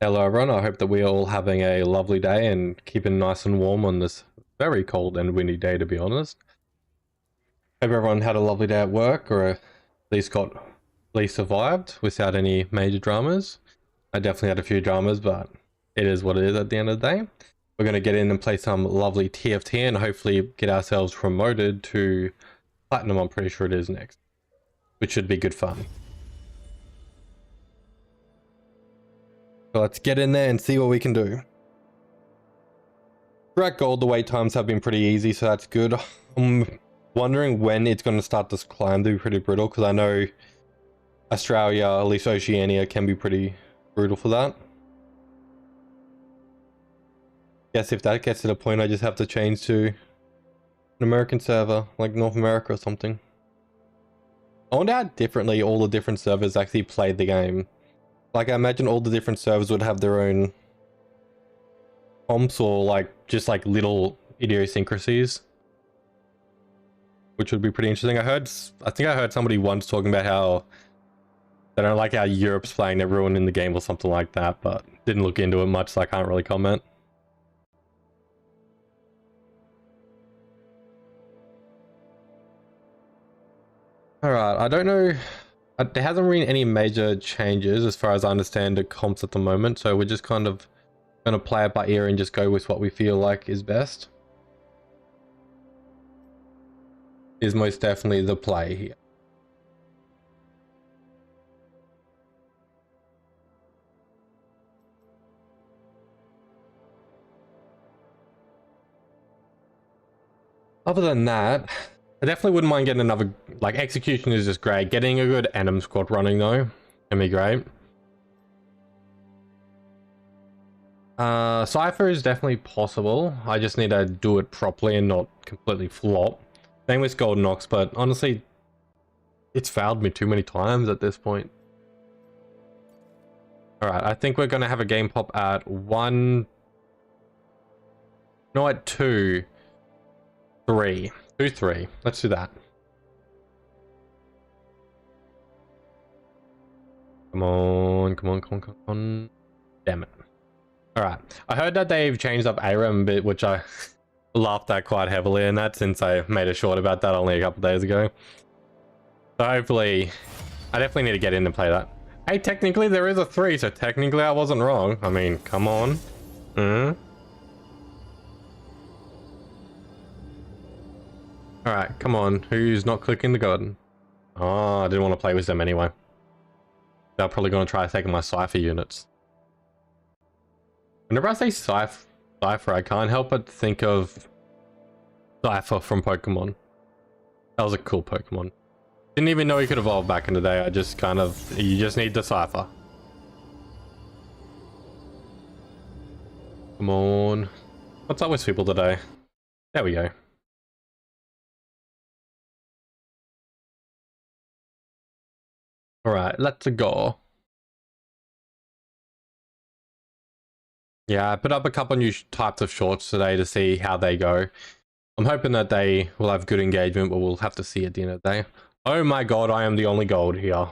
Hello everyone, I hope that we are all having a lovely day and keeping nice and warm on this very cold and windy day, to be honest. Hope everyone had a lovely day at work, or at least survived without any major dramas. I definitely had a few dramas, but it is what it is at the end of the day. We're going to get in and play some lovely TFT and hopefully get ourselves promoted to Platinum, I'm pretty sure it is next, which should be good fun. So let's get in there and see what we can do. Throughout Gold, the wait times have been pretty easy, so that's good. I'm wondering when it's going to start this climb to be pretty brutal, because I know Australia, at least Oceania, can be pretty brutal for that. Guess if that gets to the point, I just have to change to an American server, like North America or something. I wonder how differently all the different servers actually played the game. Like, I imagine all the different servers would have their own comps or like just like little idiosyncrasies, which would be pretty interesting. I think I heard somebody once talking about how they don't like how Europe's playing everyone in the game or something like that, but didn't look into it much, so I can't really comment. Alright, I don't know. There hasn't been any major changes as far as I understand the comps at the moment, so we're just kind of going to play it by ear and just go with what we feel like is best. Is most definitely the play here. Other than that, I definitely wouldn't mind getting another, like, execution is just great. Getting a good Anim squad running though can be great. Cypher is definitely possible. I just need to do it properly and not completely flop. Same with Golden Ox, but honestly, it's failed me too many times at this point. Alright, I think we're going to have a game pop at 1... No, at 2. 3. 2, 3. Let's do that. Come on, come on, come on, come on. Damn it. Alright, I heard that they've changed up ARAM a bit, which I laughed at quite heavily, and that since I made a short about that only a couple days ago. So hopefully, I definitely need to get in and play that. Hey, technically there is a 3, so technically I wasn't wrong. I mean, come on. Alright, come on. Who's not clicking the garden? Oh, I didn't want to play with them anyway. They're probably going to try taking my Cypher units. Whenever I say Cypher, I can't help but think of Cypher from Pokemon. That was a cool Pokemon. Didn't even know he could evolve back in the day. I just kind of... You just need the Cypher. Come on. What's up with people today? There we go. Alright, let's go. Yeah, I put up a couple new types of shorts today to see how they go. I'm hoping that they will have good engagement, but we'll have to see at the end of the day. Oh my god, I am the only gold here.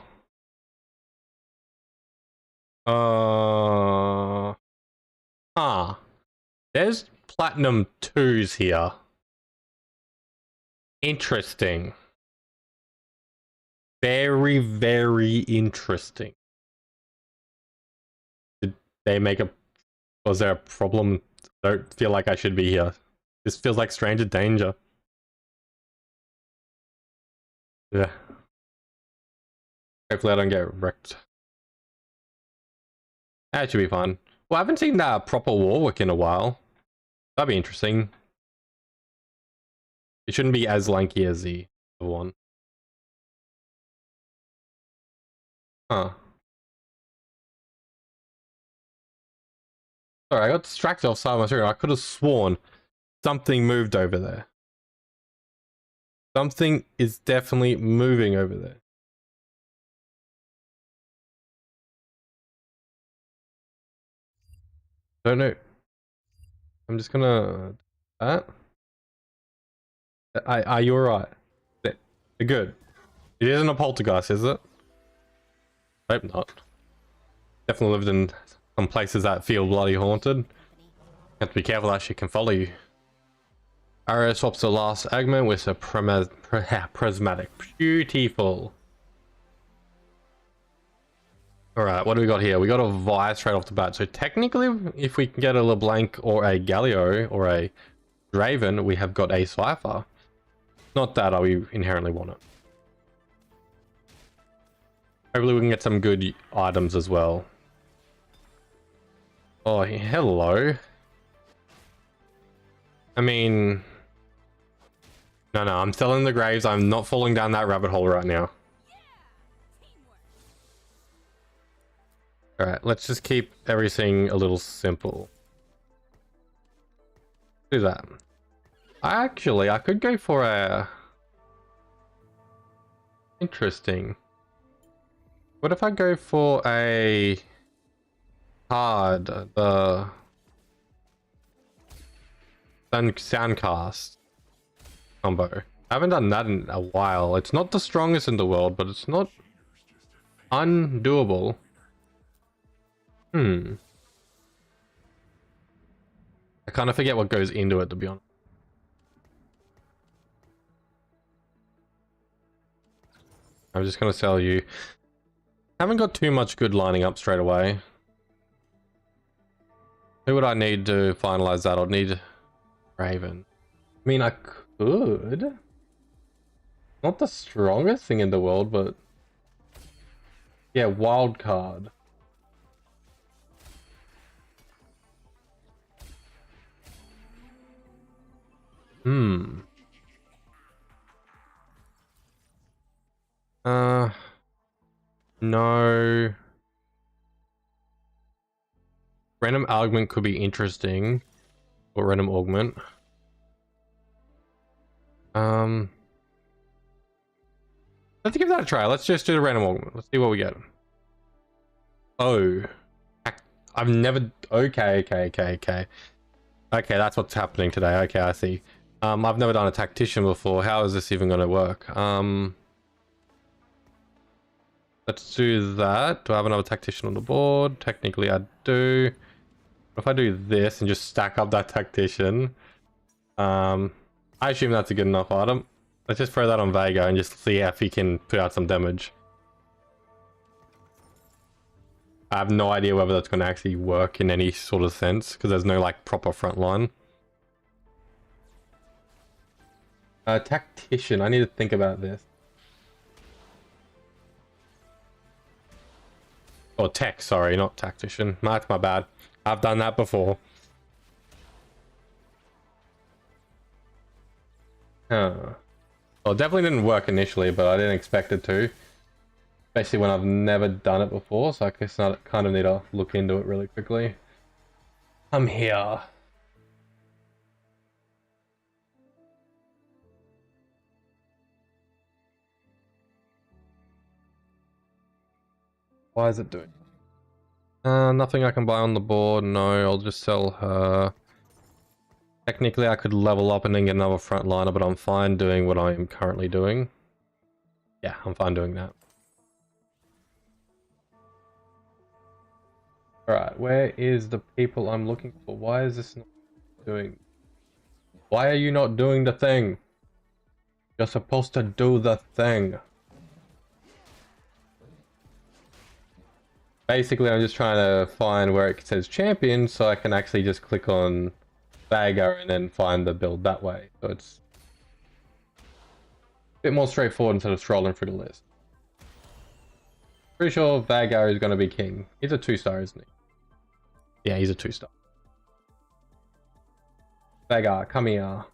There's platinum 2s here. Interesting. Very, very interesting. Did they make a... Was there a problem? I don't feel like I should be here. This feels like stranger danger. Yeah. Hopefully I don't get wrecked. That should be fun. Well, I haven't seen that proper Warwick in a while. That'd be interesting. It shouldn't be as lanky as the other one. Huh. Sorry, I got distracted off side of my screen. I could have sworn something moved over there. Something is definitely moving over there. Don't know. I'm just gonna... That? Are you alright? You're good. It isn't a poltergeist, is it? I hope not. Definitely lived in some places that feel bloody haunted. You have to be careful that she can follow you. Arrow swaps the last augment with a prismatic. Beautiful. Alright, what do we got here? We got a Vi straight off the bat. So technically, if we can get a LeBlanc or a Galio or a Draven, we have got a Cypher. Not that I inherently want it. Hopefully we can get some good items as well. Oh, hello. I mean... No, I'm selling the Graves. I'm not falling down that rabbit hole right now. Alright, let's just keep everything a little simple. Do that. I could go for a... Interesting. What if I go for a... card, the... Soundcast combo. I haven't done that in a while. It's not the strongest in the world, but it's not undoable. I kind of forget what goes into it, to be honest. I'm just going to sell you. Haven't got too much good lining up straight away. Who would I need to finalize that? I'd need Raven. I mean, I could. Not the strongest thing in the world, but... Yeah, wild card. No. Random augment could be interesting. Or random augment. Let's give that a try. Let's just do the random augment. Let's see what we get. Oh. I've never... Okay. Okay, that's what's happening today. Okay, I see. I've never done a tactician before. How is this even going to work? Let's do that. Do I have another tactician on the board? Technically, I do. If I do this and just stack up that tactician, I assume that's a good enough item. Let's just throw that on Vega and just see if he can put out some damage. I have no idea whether that's going to actually work in any sort of sense, because there's no like proper front line. Tactician, I need to think about this. Or tech, sorry, not tactician. That's my bad. I've done that before. Well, it definitely didn't work initially, but I didn't expect it to. Especially when I've never done it before, so I guess I kind of need to look into it really quickly. I'm here. Why is it doing? Nothing I can buy on the board. No, I'll just sell her. Technically, I could level up and then get another frontliner, but I'm fine doing what I am currently doing. Yeah, I'm fine doing that. Alright, where is the people I'm looking for? Why is this not doing? Why are you not doing the thing? You're supposed to do the thing. Basically, I'm just trying to find where it says champion so I can actually just click on Vega and then find the build that way. So it's a bit more straightforward instead of scrolling through the list. Pretty sure Vega is going to be king. He's a 2-star, isn't he? Yeah, he's a 2-star. Vega, come here.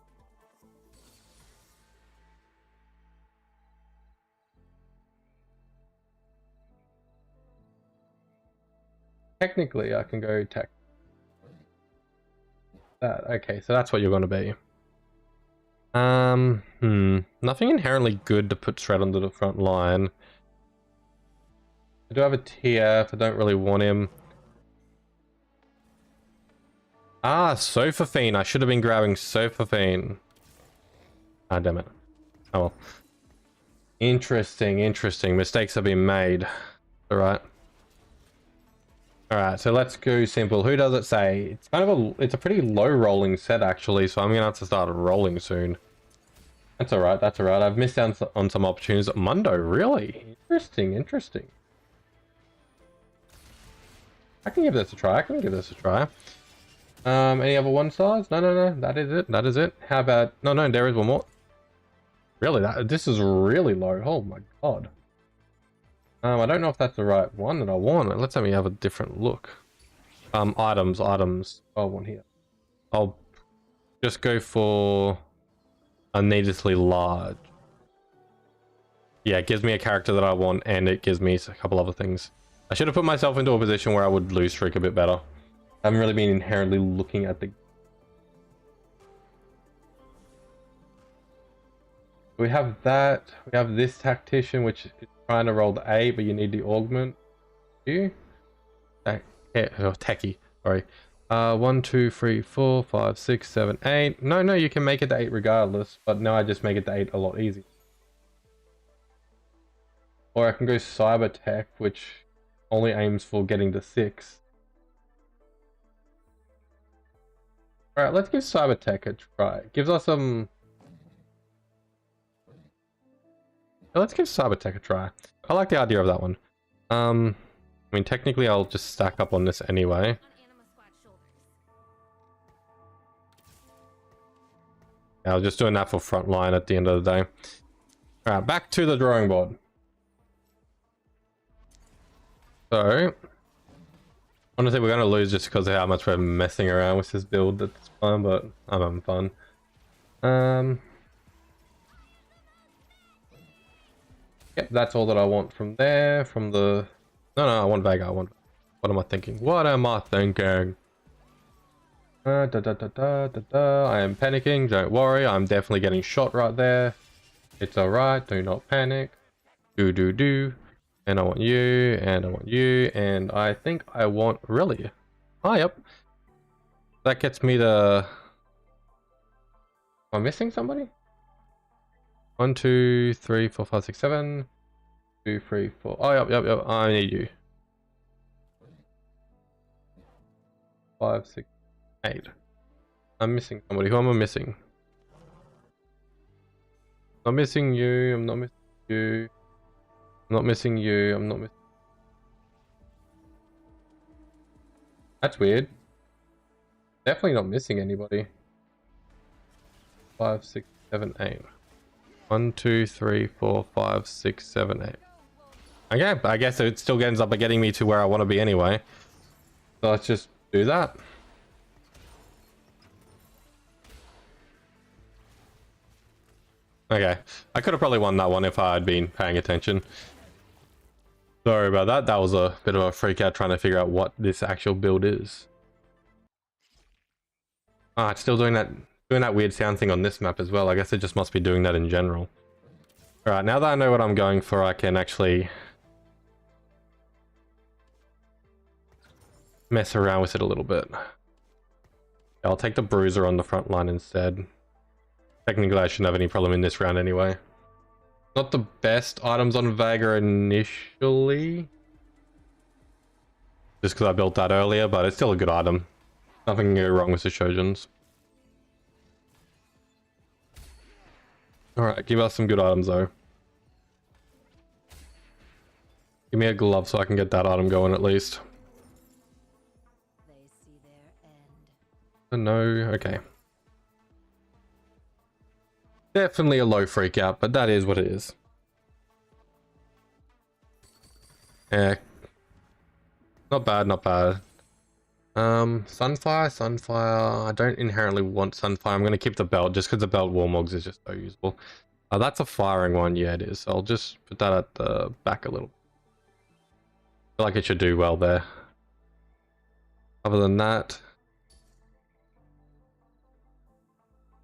Technically, I can go tech. That okay, so that's what you're going to be. Nothing inherently good to put straight onto the front line. I do have a TF. I don't really want him. Ah, Sophafine. I should have been grabbing Sophafine. Ah, damn it. Oh well. Interesting. Mistakes have been made. Alright. All right, so let's go simple. Who does it say? It's kind of it's a pretty low rolling set actually, so I'm gonna have to start rolling soon. That's all right. That's all right. I've missed out on some opportunities. Mundo, really? Interesting. Interesting. I can give this a try. I can give this a try. Any other one stars? No, no, no. That is it. That is it. How about? No, no. There is one more. Really? This is really low. Oh my god. I don't know if that's the right one that I want. Let's have a different look. Items. Oh, one here. I'll just go for unneedlessly large. Yeah, it gives me a character that I want, and it gives me a couple other things. I should have put myself into a position where I would lose streak a bit better. I haven't really been inherently looking at the... We have that. We have this tactician, which is trying to roll the A, but you need the augment. You? Techie. Sorry. 1, 2, 3, 4, 5, 6, 7, 8. No, no, you can make it to 8 regardless, but now I just make it to 8 a lot easier. Or I can go Cyber Tech, which only aims for getting to 6. Alright, let's give Cyber Tech a try. It gives us some... Let's give Cyber Tech a try. I like the idea of that one. I mean, technically I'll just stack up on this anyway. I was just doing that for frontline at the end of the day. Alright, back to the drawing board. So, honestly, we're going to lose just because of how much we're messing around with this build at this time, but I'm having fun. Yep, that's all that I want from there, from the... No, I want Vega, What am I thinking? What am I thinking? I am panicking, don't worry, I'm definitely getting shot right there. It's alright, do not panic. Do. And I want you, and I want you, and I think I want really. Oh, yep. That gets me to... Am I missing somebody? 1, 2, 3, 4, 5, 6, 7. 2, 3, 4. Oh, yep. I need you. 5, 6, 8. I'm missing somebody. Who am I missing? I'm missing you. I'm not missing you. I'm not missing you. I'm not missing. That's weird. Definitely not missing anybody. 5, 6, 7, 8. 1, 2, 3, 4, 5, 6, 7, 8. Okay, I guess it still ends up getting me to where I want to be anyway. So let's just do that. Okay, I could have probably won that one if I had been paying attention. Sorry about that. That was a bit of a freak out trying to figure out what this actual build is. Ah, it's still doing that weird sound thing on this map as well. I guess it just must be doing that in general. Alright, now that I know what I'm going for, I can actually mess around with it a little bit. I'll take the Bruiser on the front line instead. Technically, I shouldn't have any problem in this round anyway. Not the best items on Vega initially. Just because I built that earlier, but it's still a good item. Nothing can go wrong with the Shojins. Alright, give us some good items though. Give me a glove so I can get that item going at least. They see their end. Oh, no, okay. Definitely a low freak out, but that is what it is. Yeah. Not bad, not bad. Sunfire. I don't inherently want Sunfire. I'm going to keep the belt just because the belt Warmogs is just so useful. That's a firing one. Yeah, it is. I'll just put that at the back a little. I feel like it should do well there. Other than that,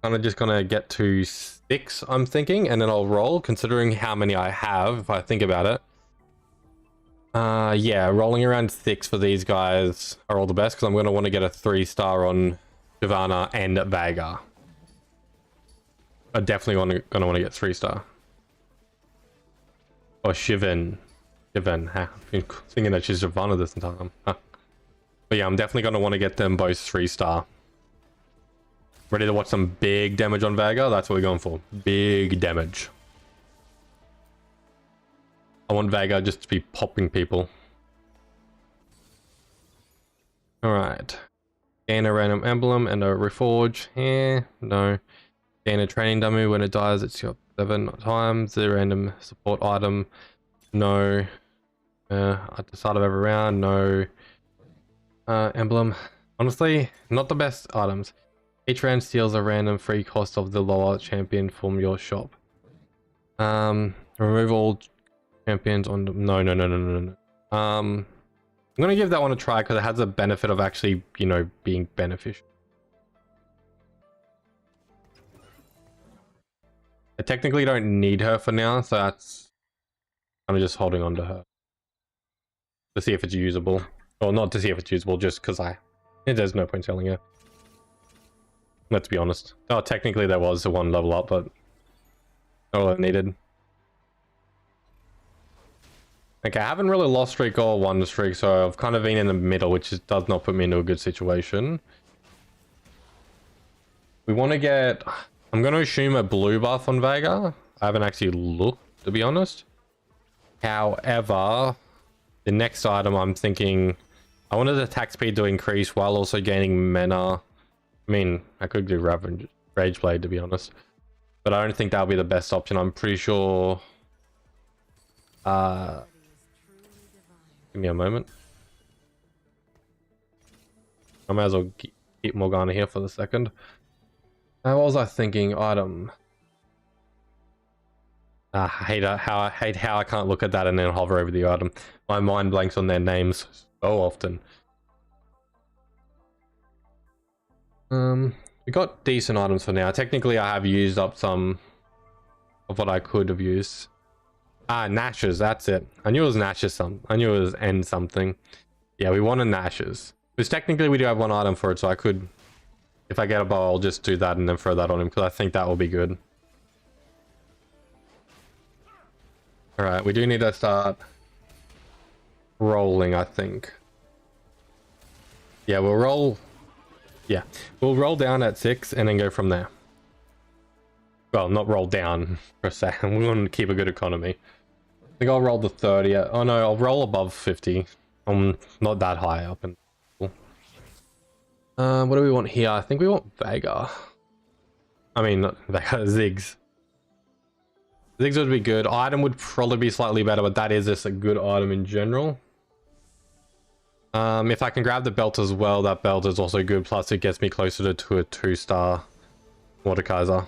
I'm just going to get to 6, I'm thinking, and then I'll roll, considering how many I have, if I think about it. Yeah, rolling around 6 for these guys are all the best, because I'm going to want to get a 3-star on Shyvana and Vega. I definitely going to want to get 3-star. Or Shivan. I've been thinking that she's Shyvana this entire time. Huh. But yeah, I'm definitely going to want to get them both 3-star. Ready to watch some big damage on Veigar? That's what we're going for. Big damage. I want Veigar just to be popping people. Alright. Gain a random emblem and a reforge. No. Gain a training dummy. When it dies, it's your 7 times. The random support item. No. At the start of every round. No. Emblem. Honestly, not the best items. Each round steals a random free cost of the lower champion from your shop. Remove all champions on the... No. I'm gonna give that one a try because it has a benefit of actually, you know, being beneficial. I technically don't need her for now, so that's... I'm just holding on to her. To see if it's usable. Or not to see if it's usable, just because there's no point selling her. Let's be honest. Oh, technically there was a 1 level up, but not all I needed. Okay, I haven't really lost streak or won streak, so I've kind of been in the middle, which does not put me into a good situation. We want to get... I'm going to assume a blue buff on Veigar. I haven't actually looked, to be honest. However, the next item I'm thinking... I wanted attack speed to increase while also gaining mana. I mean, I could do Rage Blade, to be honest. But I don't think that'll be the best option. I'm pretty sure... give me a moment. I might as well keep Morgana here for the second. What was I thinking? Item. I hate how I can't look at that and then hover over the item. My mind blanks on their names so often. We got decent items for now. Technically, I have used up some of what I could have used. Nash's, that's it. I knew it was Nash's I knew it was N something. Yeah, we wanted Nash's. Because technically we do have 1 item for it, so I could... If I get a bow, I'll just do that and then throw that on him, because I think that will be good. Alright, we do need to start rolling, I think. Yeah, we'll roll... Yeah, we'll roll down at 6 and then go from there. Well, not roll down per se. We want to keep a good economy. I think I'll roll the 30. Oh no, I'll roll above 50. I'm not that high up. And what do we want here? I think we want Veigar. I mean, not Veigar, Ziggs. Ziggs would be good. Item would probably be slightly better, but that is just a good item in general. If I can grab the belt as well, that belt is also good. Plus, it gets me closer to a 2-star Mordekaiser.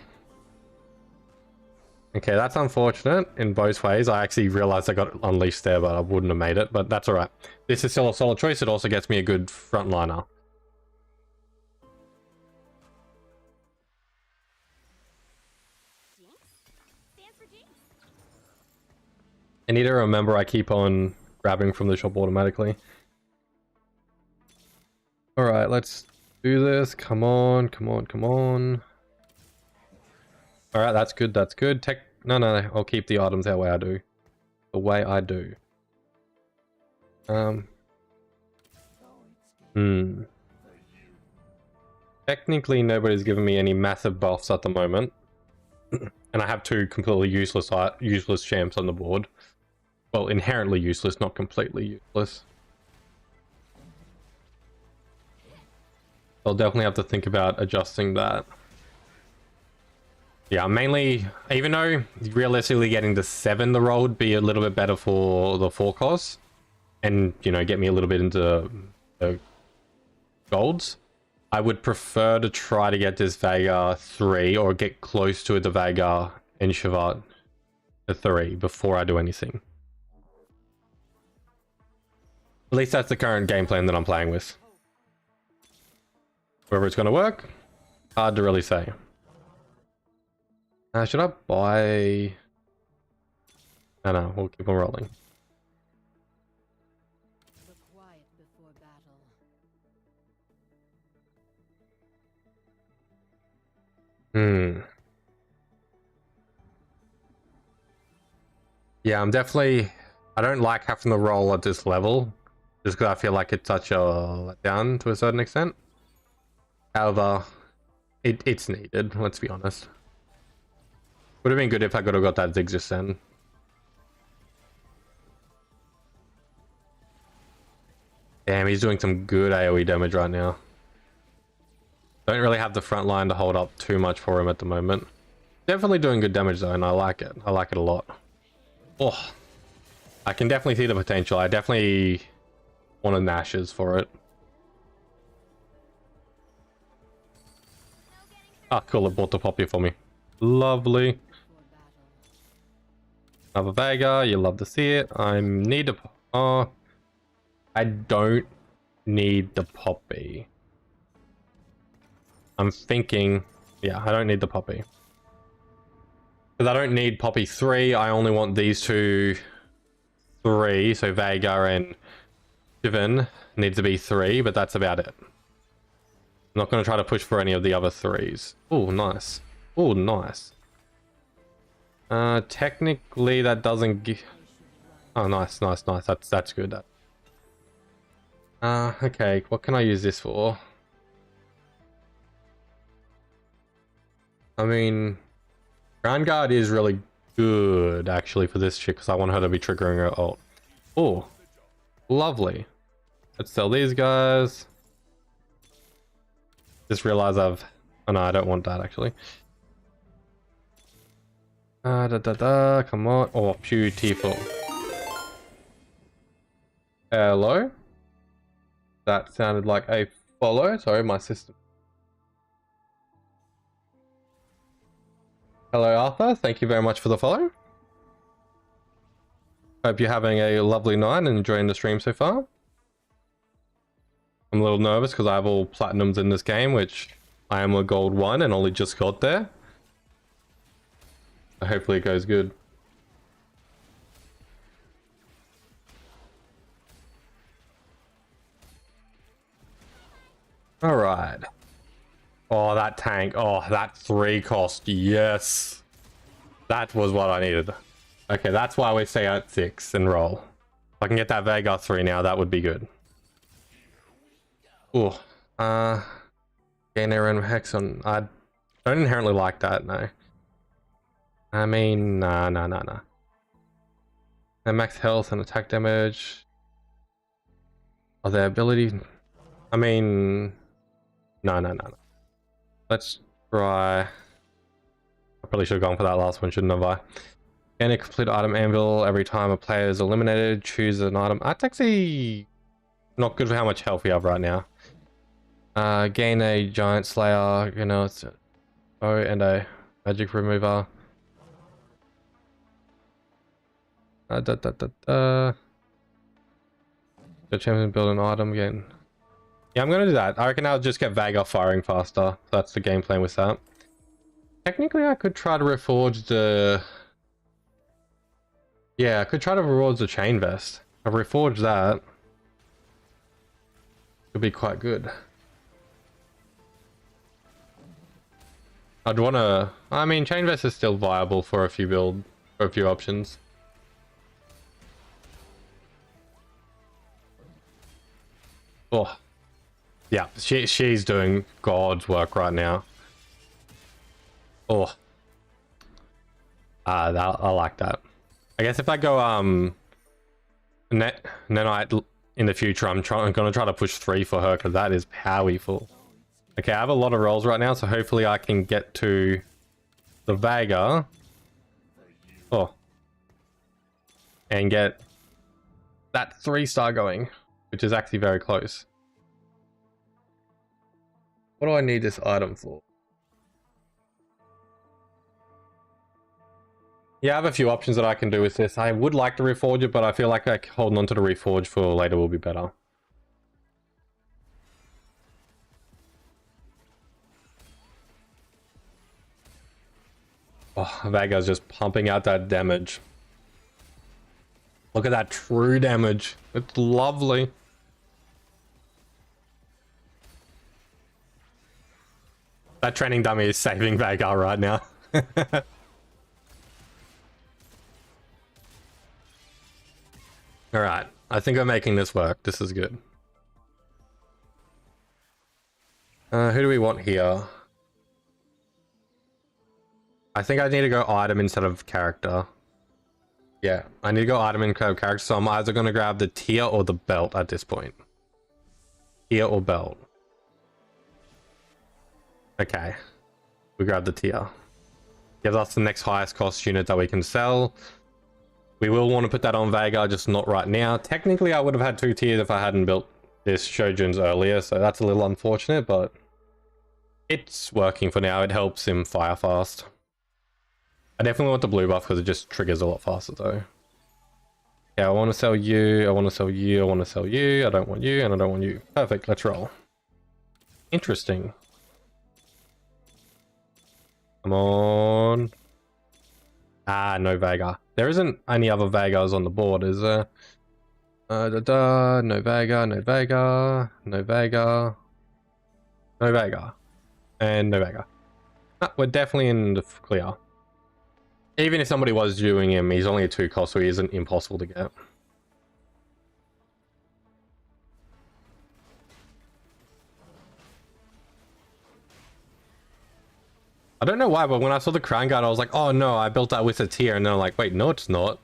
Okay, that's unfortunate in both ways. I actually realized I got unleashed there, but I wouldn't have made it. But that's all right. This is still a solid choice. It also gets me a good frontliner. I need to remember I keep on grabbing from the shop automatically. All right, let's do this. Come on. All right, that's good. No, I'll keep the items the way I do. Technically, nobody's given me any massive buffs at the moment. And I have 2 completely useless champs on the board. Well, inherently useless, not completely useless. I'll definitely have to think about adjusting that. Yeah, mainly, even though realistically getting to 7 the roll would be a little bit better for the 4 costs. And, you know, get me a little bit into the golds. I would prefer to try to get this Veigar 3 or get close to the Veigar and Shevat to 3 before I do anything. At least that's the current game plan that I'm playing with. Whether it's going to work, hard to really say. Should I buy... No, we'll keep on rolling. The quiet before battle. Yeah, I'm definitely... I don't like having to roll at this level. just because I feel like it's such a letdown to a certain extent. However, it's needed, let's be honest. Would have been good if I could have got that Zigzagoon then. Damn, he's doing some good AoE damage right now. Don't really have the front line to hold up too much for him at the moment. Definitely doing good damage though, and I like it. I like it a lot. Oh, I can definitely see the potential. I definitely want a Nash's for it. Ah, cool, it bought the Poppy for me. Lovely. Another Veigar, you love to see it. I need a... Oh, I don't need the Poppy. I'm thinking... Yeah, I don't need the Poppy. Because I don't need Poppy 3, I only want these two 3. So Veigar and Shivan needs to be 3, but that's about it. I'm not going to try to push for any of the other 3s. Oh, nice. Oh, nice. Technically that doesn't give... Oh, nice, nice, nice. That's good. Okay, what can I use this for? I mean, Ground Guard is really good actually for this chick because I want her to be triggering her ult. Oh, lovely. Let's sell these guys. Just realize I've... Oh no, I don't want that actually. Come on. Oh, beautiful. Hello? That sounded like a follow. Sorry, my system. Hello, Arthur. Thank you very much for the follow. Hope you're having a lovely night and enjoying the stream so far. I'm a little nervous because I have all platinums in this game, which I am a gold 1 and only just got there. Hopefully it goes good. All right. Oh, that tank. Oh, that 3 cost. Yes. That was what I needed. Okay, that's why we stay at 6 and roll. If I can get that Veigar 3 now, that would be good. Oh, gain air and Hexon. I don't inherently like that, no. I mean, nah. And max health and attack damage. Oh, their ability. I mean, no. Let's try. I probably should have gone for that last one, shouldn't have I? Gain a complete item anvil every time a player is eliminated. Choose an item. That's actually not good for how much health we have right now. Gain a giant slayer, you know, it's and a magic remover. The champion build an item again. Yeah, I'm gonna do that. I reckon I'll just get Veigar firing faster. That's the game plan with that. Technically, I could try to reforge the... Yeah, I could try to reforge the chain vest. I've reforged that. Could be quite good. I'd want to... I mean, chain vest is still viable for a few options. Oh, yeah, she's doing God's work right now. Oh, I like that. I guess if I go Nenite in the future, I'm gonna try to push 3 for her because that is powerful. Okay, I have a lot of rolls right now, so hopefully I can get to the Veigar. Oh, and get that 3-star going, which is actually very close. What do I need this item for? Yeah, I have a few options that I can do with this. I would like to reforge it, but I feel like holding on to the reforge for later will be better. Oh, Veigar's just pumping out that damage. Look at that true damage. It's lovely. That training dummy is saving Veigar right now. Alright. I think we're making this work. This is good. Who do we want here? I think I need to go item instead of character. Yeah, I need to go item instead of character, so I'm either going to grab the tier or the belt at this point. Tier or belt. Okay. We grab the tier. Gives us the next highest cost unit that we can sell. We will want to put that on Veigar, just not right now. Technically, I would have had 2 tiers if I hadn't built this Shojin's earlier, so that's a little unfortunate, but it's working for now. It helps him fire fast. I definitely want the blue buff because it just triggers a lot faster though. Yeah, I want to sell you, I want to sell you, I want to sell you, I don't want you, and I don't want you. Perfect, let's roll. Interesting. Come on. Ah, no Veigar. There isn't any other Veigars on the board, is there? No Veigar, no Veigar, no Veigar, no Veigar, and no Veigar. Ah, we're definitely in the clear. Even if somebody was doing him, he's only a 2 cost, so he isn't impossible to get. I don't know why, but when I saw the Crown Guard, I was like, oh no, I built that with a tier, and then I'm like, wait, no, it's not.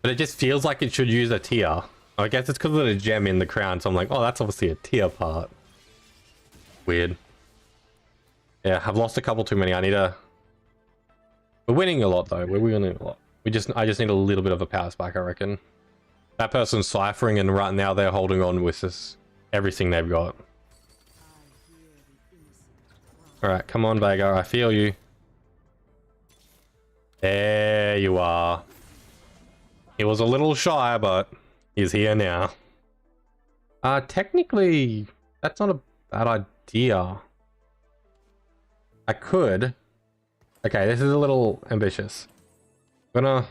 But it just feels like it should use a tier. I guess it's because of the gem in the crown, so I'm like, oh, that's obviously a tier part. Weird. Yeah, I've lost a couple too many. I need a... We're winning a lot though. We're winning a lot. I just need a little bit of a power spike, I reckon. That person's ciphering, and right now they're holding on with this everything they've got. Alright, come on, Veigar. I feel you. There you are. He was a little shy, but he's here now. Technically, that's not a bad idea. I could. Okay, this is a little ambitious. I'm gonna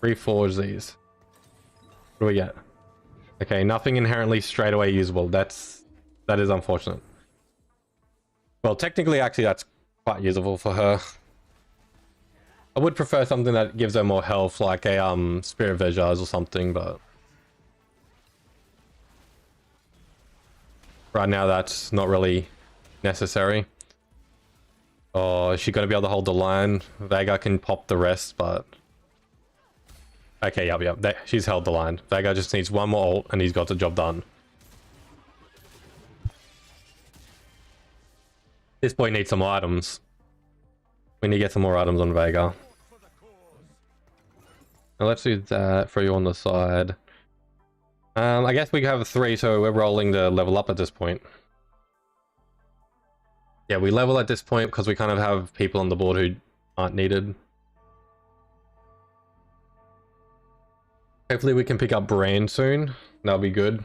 reforge these. What do we get? Okay, nothing inherently straight away usable. That is unfortunate. Well, technically, actually, that's quite usable for her. I would prefer something that gives her more health, like a Spirit Vejars or something, but right now that's not really necessary. Oh, is she going to be able to hold the line? Veigar can pop the rest, but... Okay, yep. She's held the line. Veigar just needs one more ult, and he's got the job done. This boy needs some items. We need to get some more items on Veigar. Now let's do that for you on the side. I guess we have 3, so we're rolling to level up at this point. Yeah, we level at this point because we kind of have people on the board who aren't needed. Hopefully we can pick up Brand soon. That'll be good.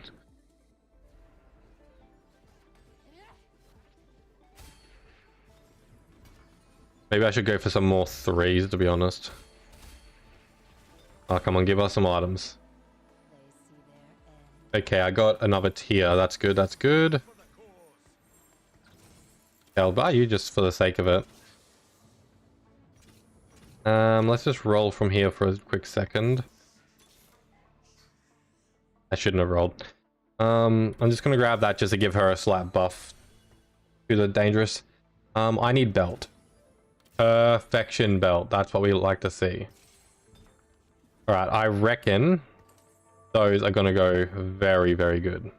Maybe I should go for some more 3s, to be honest. Oh, come on, give us some items. Okay, I got another tier. That's good, that's good. I'll buy you just for the sake of it. Let's just roll from here for a quick second. I shouldn't have rolled. I'm just gonna grab that just to give her a slight buff to the dangerous. I need belt. Perfection belt. That's what we like to see. Alright, I reckon those are gonna go very, very good.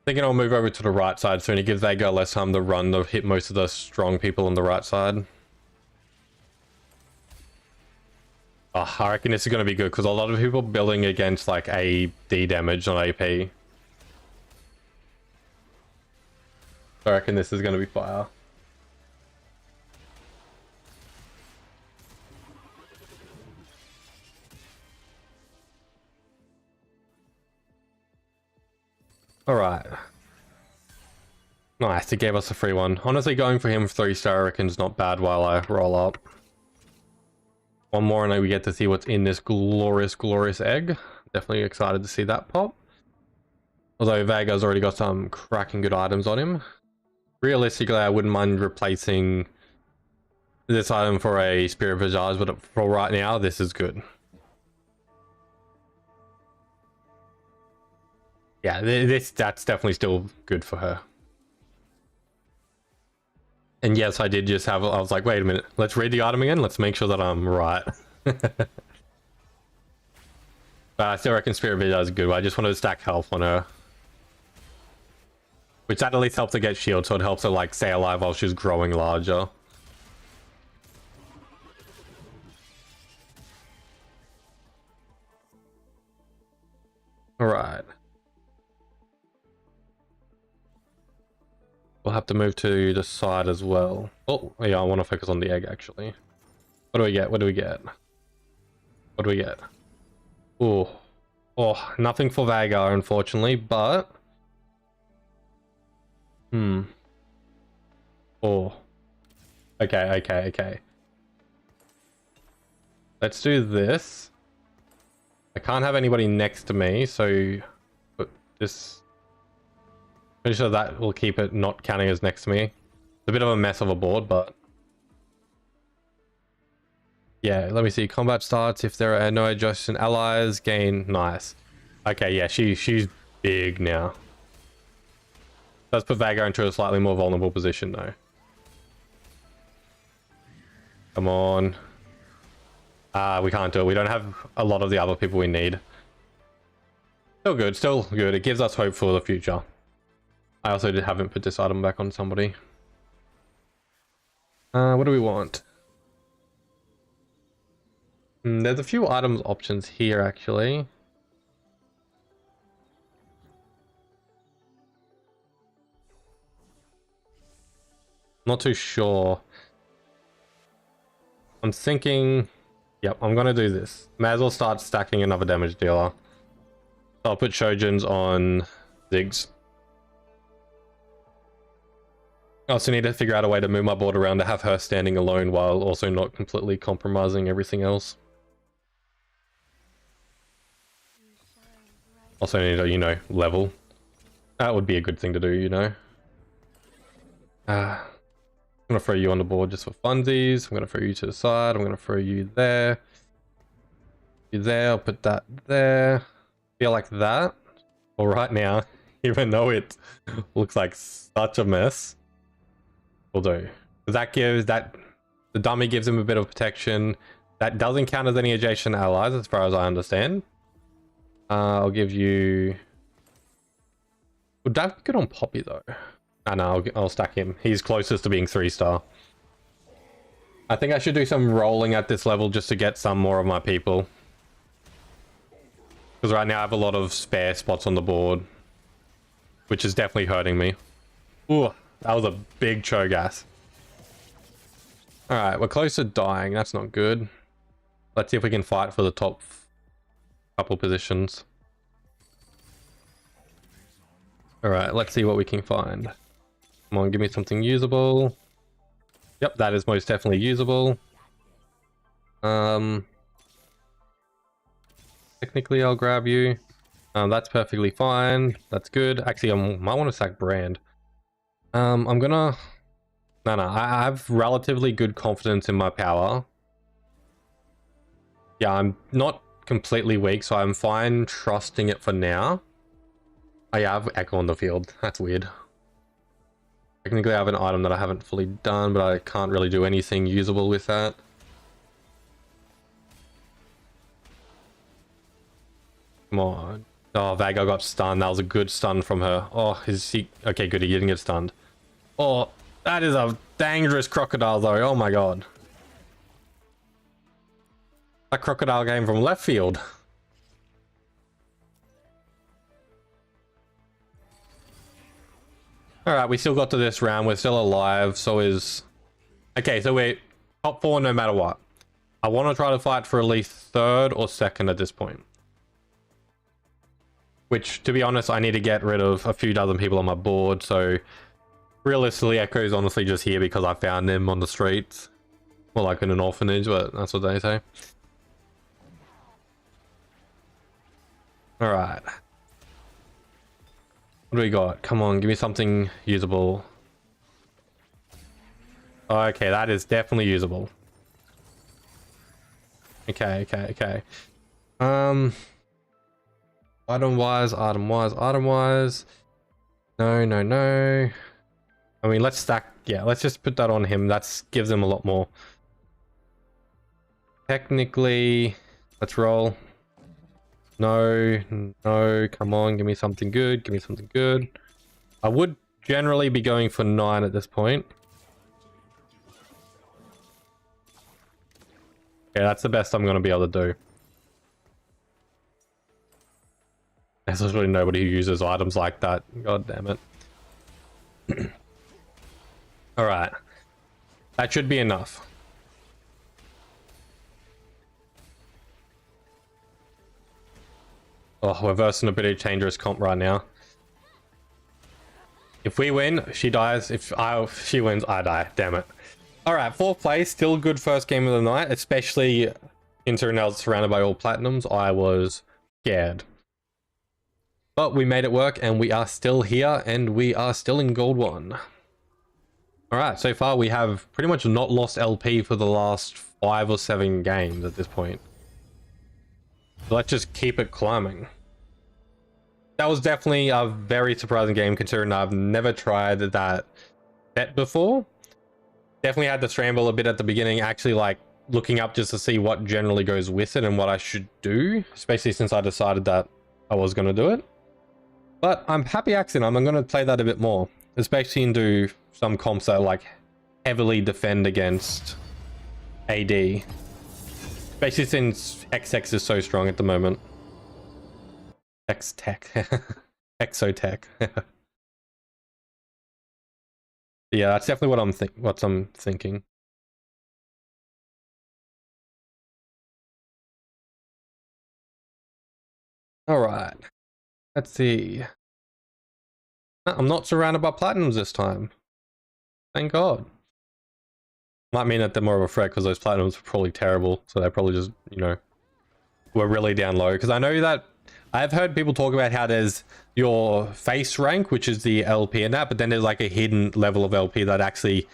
Thinking I'll move over to the right side soon. It gives Veigar less time to run to hit most of the strong people on the right side. Oh, I reckon this is going to be good because a lot of people building against like AD damage on AP. I reckon this is going to be fire. Alright. Nice, it gave us a free one. Honestly, going for him 3-star I reckon is not bad while I roll up. One more and then we get to see what's in this glorious, glorious egg. Definitely excited to see that pop. Although Veigar's already got some cracking good items on him. Realistically, I wouldn't mind replacing this item for a Spirit Visage, but for right now, this is good. Yeah, that's definitely still good for her. And yes, I did just have, I was like, wait a minute, let's read the item again. Let's make sure that I'm right. But I still reckon Spirit Visage is good. I just wanted to stack health on her. Which that at least helps her get shield, so it helps her like stay alive while she's growing larger. Alright. We'll have to move to the side as well. Oh, yeah, I want to focus on the egg, actually. What do we get? What do we get? What do we get? Oh, oh, nothing for Vhagar, unfortunately, but... Oh. Okay. Let's do this. I can't have anybody next to me, so... But this... Pretty sure that will keep it not counting as next to me. It's a bit of a mess of a board, but... Yeah, let me see. Combat starts if there are no adjacent allies. Gain. Nice. Okay, yeah, she's big now. Let's put Vhagar into a slightly more vulnerable position, though. Come on. We can't do it. We don't have a lot of the other people we need. Still good, still good. It gives us hope for the future. I also haven't put this item back on somebody. What do we want? There's a few items options here, actually. Not too sure. I'm thinking... Yep, I'm gonna do this. May as well start stacking another damage dealer. So I'll put Shojins on Ziggs. I also need to figure out a way to move my board around to have her standing alone while also not completely compromising everything else. Also need to, you know, level. That would be a good thing to do, you know. I'm gonna throw you on the board just for funsies. I'm gonna throw you to the side. I'm gonna throw you there. You there. I'll put that there. Feel like that. Well, right now, even though it looks like such a mess, we'll do. That gives that the dummy gives him a bit of protection. That doesn't count as any adjacent allies, as far as I understand. I'll give you. Would that be good on Poppy though? No, I'll stack him. He's closest to being 3-star. I think I should do some rolling at this level just to get some more of my people. Because right now I have a lot of spare spots on the board, which is definitely hurting me. Ooh, that was a big Cho'Gath. Alright, we're close to dying. That's not good. Let's see if we can fight for the top couple positions. Alright, let's see what we can find. Come on, give me something usable. Yep, that is most definitely usable. Technically, I'll grab you. That's perfectly fine. That's good. Actually, I might want to sack Brand. I'm gonna... No, I have relatively good confidence in my power. Yeah, I'm not completely weak, so I'm fine trusting it for now. I have Echo on the field. That's weird. Technically, I have an item that I haven't fully done, but I can't really do anything usable with that. Come on. Oh, Vhagar got stunned. That was a good stun from her. Oh, is he... Okay, good. He didn't get stunned. Oh, that is a dangerous crocodile, though. Oh, my God. That crocodile came from left field. Alright, we still got to this round. We're still alive. So is... Okay, so we're top 4 no matter what. I want to try to fight for at least 3rd or 2nd at this point. Which, to be honest, I need to get rid of a few dozen people on my board. So, realistically, Echo's honestly just here because I found him on the streets. More like in an orphanage, but that's what they say. Alright. What do we got? Come on, give me something usable. Okay, that is definitely usable. Okay. Item wise. No. I mean, let's stack. Yeah, let's just put that on him. That gives him a lot more. Technically, let's roll. No, come on, give me something good. I would generally be going for 9 at this point. Yeah, that's the best I'm going to be able to do. There's literally nobody who uses items like that. God damn it. Alright. That should be enough. Oh, we're versing a pretty dangerous comp right now. If we win, she dies. If she wins, I die. Damn it. Alright, 4th place. Still good first game of the night. Especially considering I was surrounded by all platinums. I was scared. But we made it work and we are still here and we are still in Gold 1. Alright, so far we have pretty much not lost LP for the last 5 or 7 games at this point. So let's just keep it climbing. That was definitely a very surprising game considering I've never tried that bet before. Definitely had to scramble a bit at the beginning, actually like looking up just to see what generally goes with it and what I should do, especially since I decided that I was going to do it. But I'm happy accident. I'm going to play that a bit more, especially into some comps that like heavily defend against AD. Especially since XX is so strong at the moment. X-Tech. Exotech. Yeah, that's definitely what I'm thinking. Alright. Let's see. I'm not surrounded by platinums this time. Thank God. Might mean that they're more of a threat because those platinums were probably terrible. So they probably just, you know, were really down low. Because I know that I've heard people talk about how there's your face rank, which is the LP in that, but then there's like a hidden level of LP that actually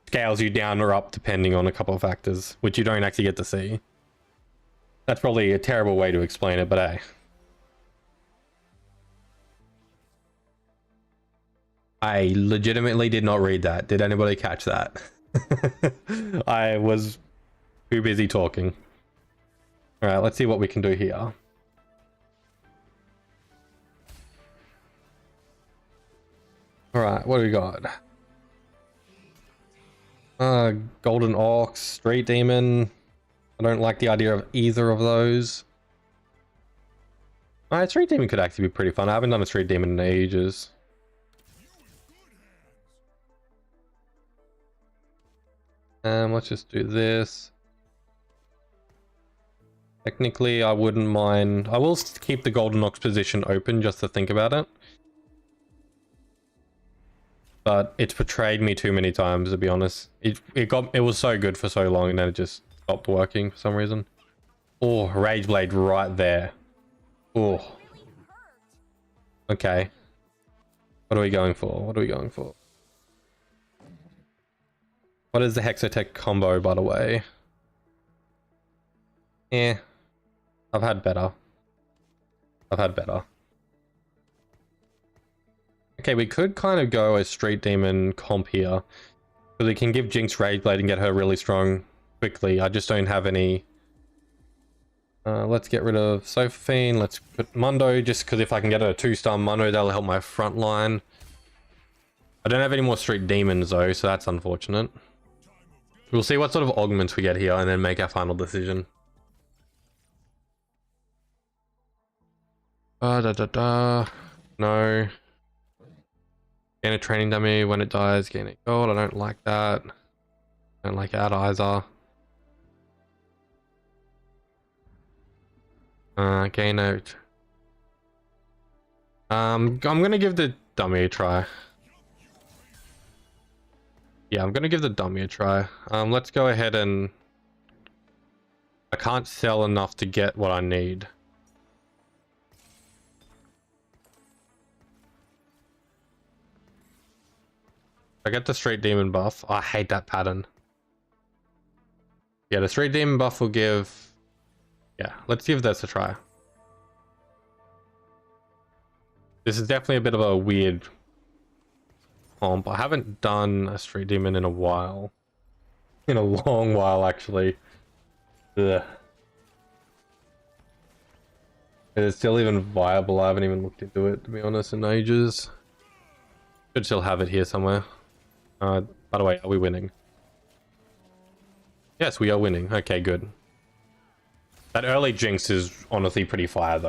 scales you down or up depending on a couple of factors, which you don't actually get to see. That's probably a terrible way to explain it, but hey. I legitimately did not read that. Did anybody catch that? I was too busy talking. Alright, let's see what we can do here. Alright, what do we got? Golden Ox, Street Demon. I don't like the idea of either of those. Alright, Street Demon could actually be pretty fun. I haven't done a Street Demon in ages. Let's just do this. Technically, I wouldn't mind. I will keep the Golden Ox position open just to think about it. But it's betrayed me too many times, to be honest. It was so good for so long and then it just stopped working for some reason. Oh, Rage Blade right there. Oh. Okay. What are we going for? What is the Hexotech combo, by the way? Eh. I've had better. Okay, we could kind of go a Street Demon comp here. Because we can give Jinx Rage Blade and get her really strong quickly. I just don't have any... let's get rid of Sofa Fiend. Let's put Mundo, just because if I can get a 2-star Mundo, that'll help my front line. I don't have any more Street Demons though, so that's unfortunate. We'll see what sort of augments we get here and then make our final decision. No. Gain a training dummy when it dies, gain a gold. I don't like that. I don't like that either. Gain out. I'm gonna give the dummy a try. Yeah, I'm gonna give the dummy a try. Let's go ahead and... I can't sell enough to get what I need. I get the Street Demon buff. Oh, I hate that pattern. Yeah, the Street Demon buff will give... Yeah, let's give this a try. This is definitely a bit of a weird comp. I haven't done a Street Demon in a while. In a long while, actually. Ugh. Is it still even viable? I haven't even looked into it, to be honest, in ages. Should still have it here somewhere. By the way, are we winning? Yes, we are winning. Okay, good. That early Jinx is honestly pretty fire,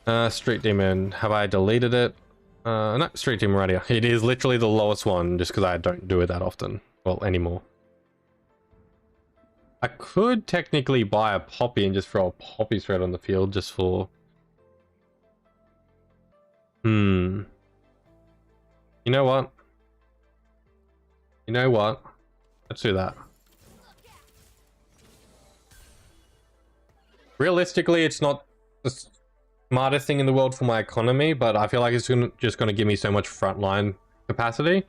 though. Street Demon. Have I deleted it? No, Street Demon right here. It is literally the lowest one, just because I don't do it that often. Well, anymore. I could technically buy a Poppy and just throw a Poppy straight on the field just for... You know what? You know what? Let's do that. Realistically, it's not the smartest thing in the world for my economy, but I feel like it's just going to give me so much frontline capacity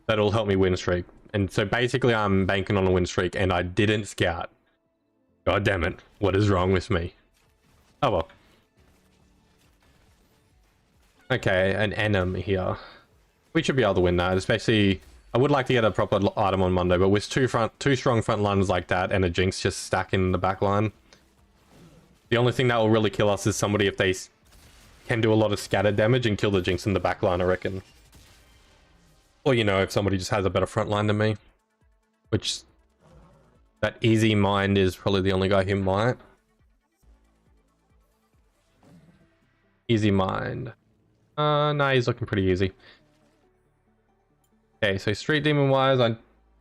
that it'll help me win streak. And so basically I'm banking on a win streak and I didn't scout. God damn it. What is wrong with me? Oh well. Okay, an enemy here. We should be able to win that, especially... I would like to get a proper item on Monday, but with two strong front lines like that and a Jinx just stacking the back line, the only thing that will really kill us is somebody if they can do a lot of scatter damage and kill the Jinx in the back line, I reckon. Or, you know, if somebody just has a better front line than me. Which... that Easy Mind is probably the only guy who might. Easy Mind. Nah, he's looking pretty easy. Okay, so Street Demon wise, I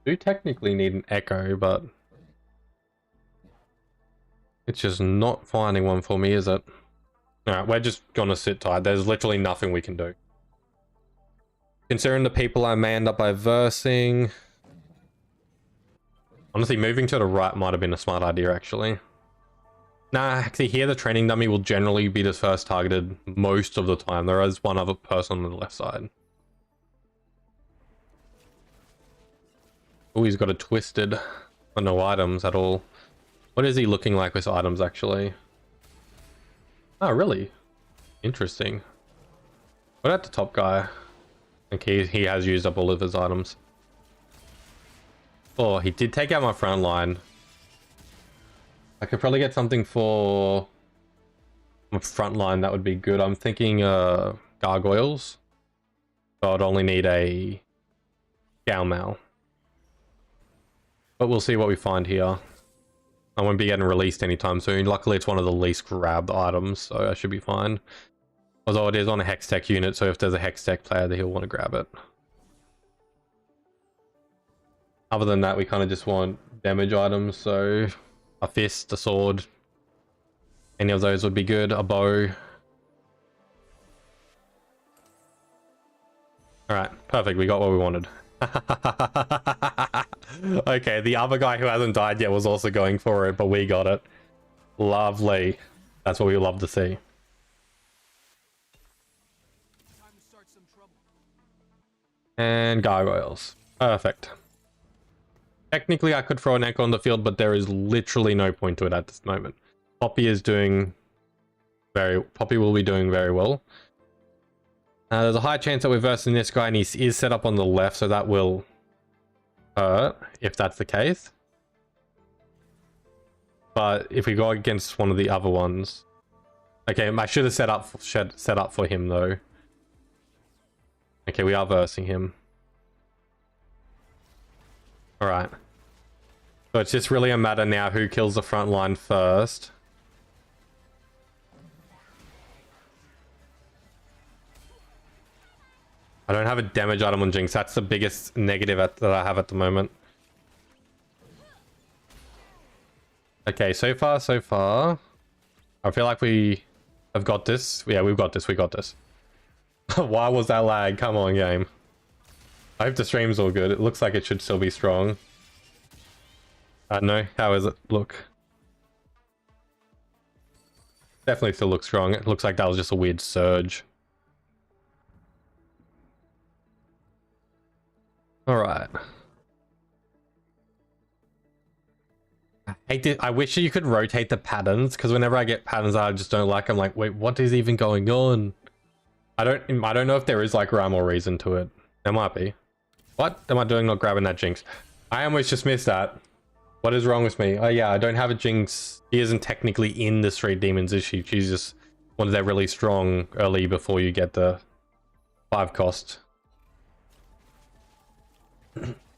do technically need an Echo, but it's just not finding one for me, is it? Alright, we're just gonna sit tight. There's literally nothing we can do. Considering the people I may end up by versing... Honestly, moving to the right might have been a smart idea, actually. Nah, actually here the training dummy will generally be the first targeted most of the time. There is one other person on the left side. Oh, he's got a twisted, but no items at all. What is he looking like with items, actually? Oh, really? Interesting. What about the top guy? Okay, he has used up all of his items. Oh, he did take out my front line. I could probably get something for my front line that would be good. I'm thinking gargoyles. So I'd only need a Gaomao. But we'll see what we find here. I won't be getting released anytime soon. Luckily, it's one of the least grabbed items, so I should be fine. Although it is on a Hextech unit, so if there's a Hextech player, he'll want to grab it. Other than that, we kind of just want damage items, so a fist, a sword, any of those would be good. A bow. Alright, perfect. We got what we wanted. Okay, the other guy who hasn't died yet was also going for it, but we got it. Lovely. That's what we love to see. Time to start some trouble. And gargoyles. Perfect. Technically, I could throw an Echo on the field, but there is literally no point to it at this moment. Poppy is doing Poppy will be doing very well. There's a high chance that we're versing this guy, and he is set up on the left, so that will hurt if that's the case. But if we go against one of the other ones, okay, I should have set up for him though. Okay, we are versing him. All right. So it's just really a matter now who kills the front line first. I don't have a damage item on Jinx. That's the biggest negative that I have at the moment. Okay, so far, so far. I feel like we have got this. Yeah, we've got this. We got this. Why was that lag? Come on, game. I hope the stream's all good. It looks like it should still be strong. I don't know. How is it look? Definitely still looks strong. It looks like that was just a weird surge. All right. I wish you could rotate the patterns, because whenever I get patterns that I just don't like, I'm like, wait, what is even going on? I don't know if there is like rhyme or reason to it. There might be. What am I doing not grabbing that Jinx? I almost just missed that. What is wrong with me? Oh yeah, I don't have a Jinx. She isn't technically in the Street Demons, is she? She's just one of their really strong early before you get the 5 cost.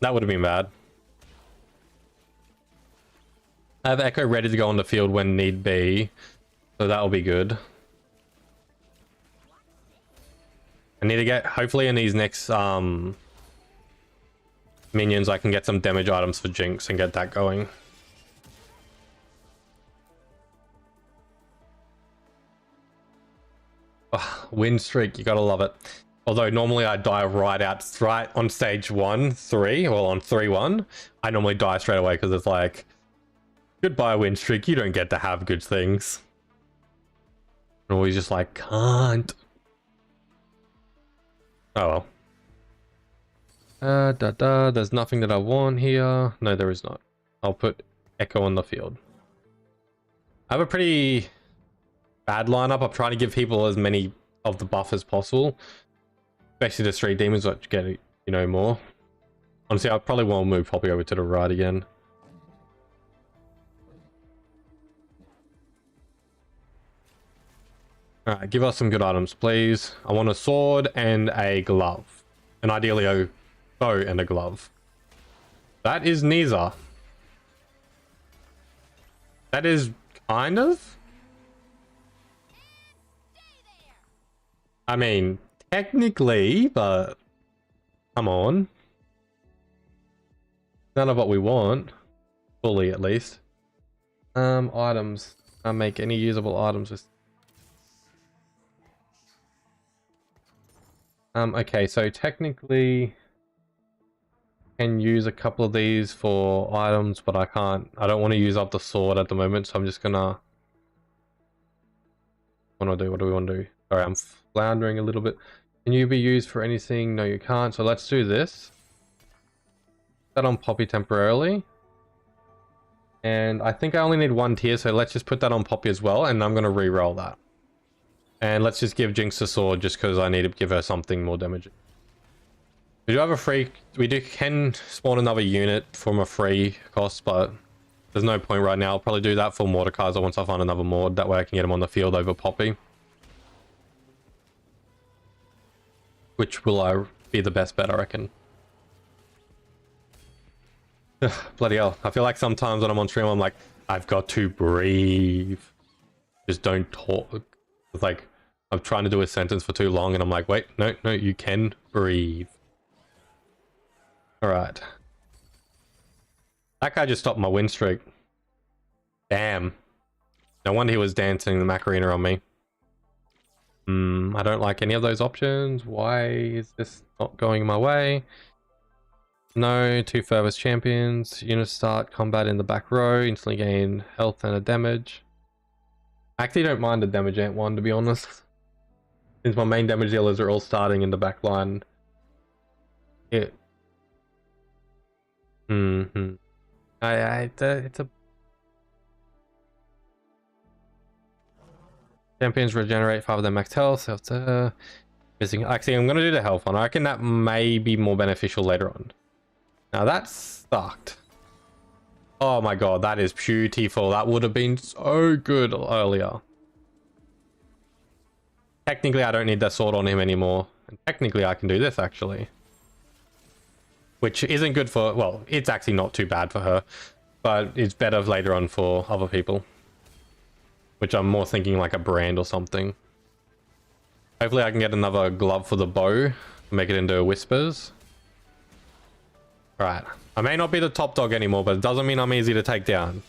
That would have been bad. I have Echo ready to go on the field when need be, so that'll be good. I need to get, hopefully in these next minions, I can get some damage items for Jinx and get that going. Oh, win streak, you gotta love it. Although normally I die right on stage 1-3, well on 3-1, I normally die straight away because it's like, goodbye win streak, you don't get to have good things. I'm always just like, can't. Oh well. There's nothing that I want here. No, there is not. I'll put Echo on the field. I have a pretty bad lineup. I'm trying to give people as many of the buff as possible. Especially the Street Demons, which get, you know, more. Honestly, I probably won't move Poppy over to the right again. Alright, give us some good items, please. I want a sword and a glove. And ideally a bow and a glove. That is neither. That is kind of. I mean, technically, but come on. None of what we want. Fully, at least. Items. I make any usable items with. Okay, so technically can use a couple of these for items, but I don't want to use up the sword at the moment, so I'm just gonna what do we want to do? Sorry, I'm floundering a little bit. Can you be used for anything? No, you can't. So let's do this. Put that on Poppy temporarily. And I think I only need 1 tier, so let's just put that on Poppy as well, and I'm gonna re-roll that. And let's just give Jinx the sword just because I need to give her something more damage. We do have a free... can spawn another unit from a free cost, but there's no point right now. I'll probably do that for Mordekaiser once I find another Mord. That way I can get him on the field over Poppy. Which will be the best bet, I reckon. Bloody hell. I feel like sometimes when I'm on stream, I'm like, I've got to breathe. Just don't talk. It's like I'm trying to do a sentence for too long and I'm like, wait, no, you can breathe. All right. That guy just stopped my win streak. Damn. No wonder he was dancing the Macarena on me. I don't like any of those options. Why is this not going my way? No, 2 furthest champions. Units start combat in the back row. Instantly gain health and a damage. I actually don't mind the damage ant one, to be honest. Since my main damage dealers are all starting in the back line. It's a... Champions regenerate 5 of their max health. So missing. Actually, I'm going to do the health one. I reckon that may be more beneficial later on. Now that sucked. Oh my god, that is beautiful. That would have been so good earlier. Technically, I don't need that sword on him anymore. And technically, I can do this, actually. Which isn't good for... Well, it's actually not too bad for her. But it's better later on for other people. Which I'm more thinking like a brand or something. Hopefully, I can get another glove for the bow. Make it into Whispers. Right. I may not be the top dog anymore, but it doesn't mean I'm easy to take down.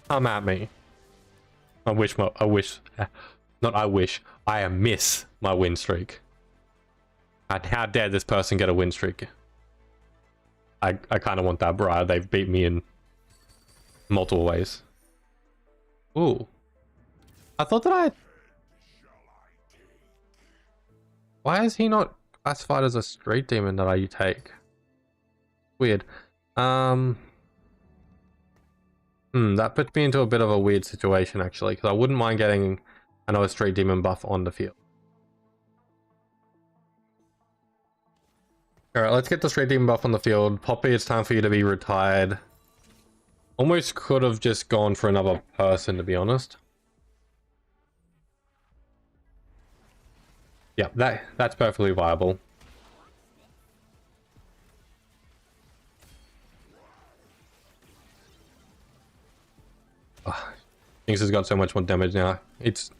Come at me. I miss my win streak. How dare this person get a win streak? I kind of want that, bro. They've beat me in multiple ways. Ooh. I thought that Why is he not classified as a street demon that I take? Weird. That puts me into a bit of a weird situation actually, because I wouldn't mind getting another Street Demon buff on the field. Alright, let's get the Street Demon buff on the field. Poppy, it's time for you to be retired. Almost could have just gone for another person, to be honest. Yeah, that's perfectly viable. Jinx has got so much more damage now. It's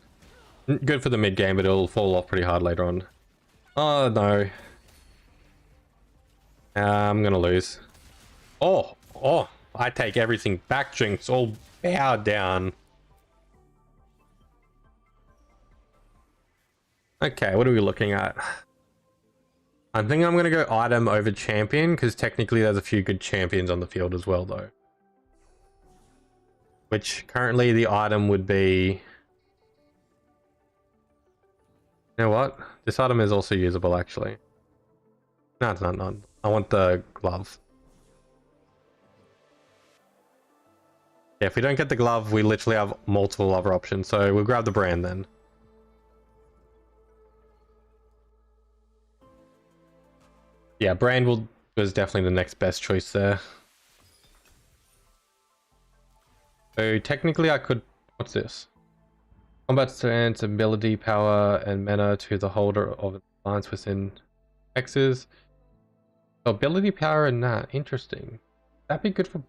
good for the mid game, but it'll fall off pretty hard later on. Oh no. I'm gonna lose. Oh, I take everything back, Jinx. All bow down. Okay, what are we looking at? I think I'm gonna go item over champion, because technically there's a few good champions on the field as well, though. Which currently the item would be... You know what? This item is also usable, actually. No, it's not. I want the glove. Yeah, if we don't get the glove, we literally have multiple other options. So we'll grab the brand then. Yeah, brand was definitely the next best choice there. So technically I could... What's this? Combat stance, ability, power, and mana to the holder of lines within X's. So ability, power, and that. Interesting. That'd be good for...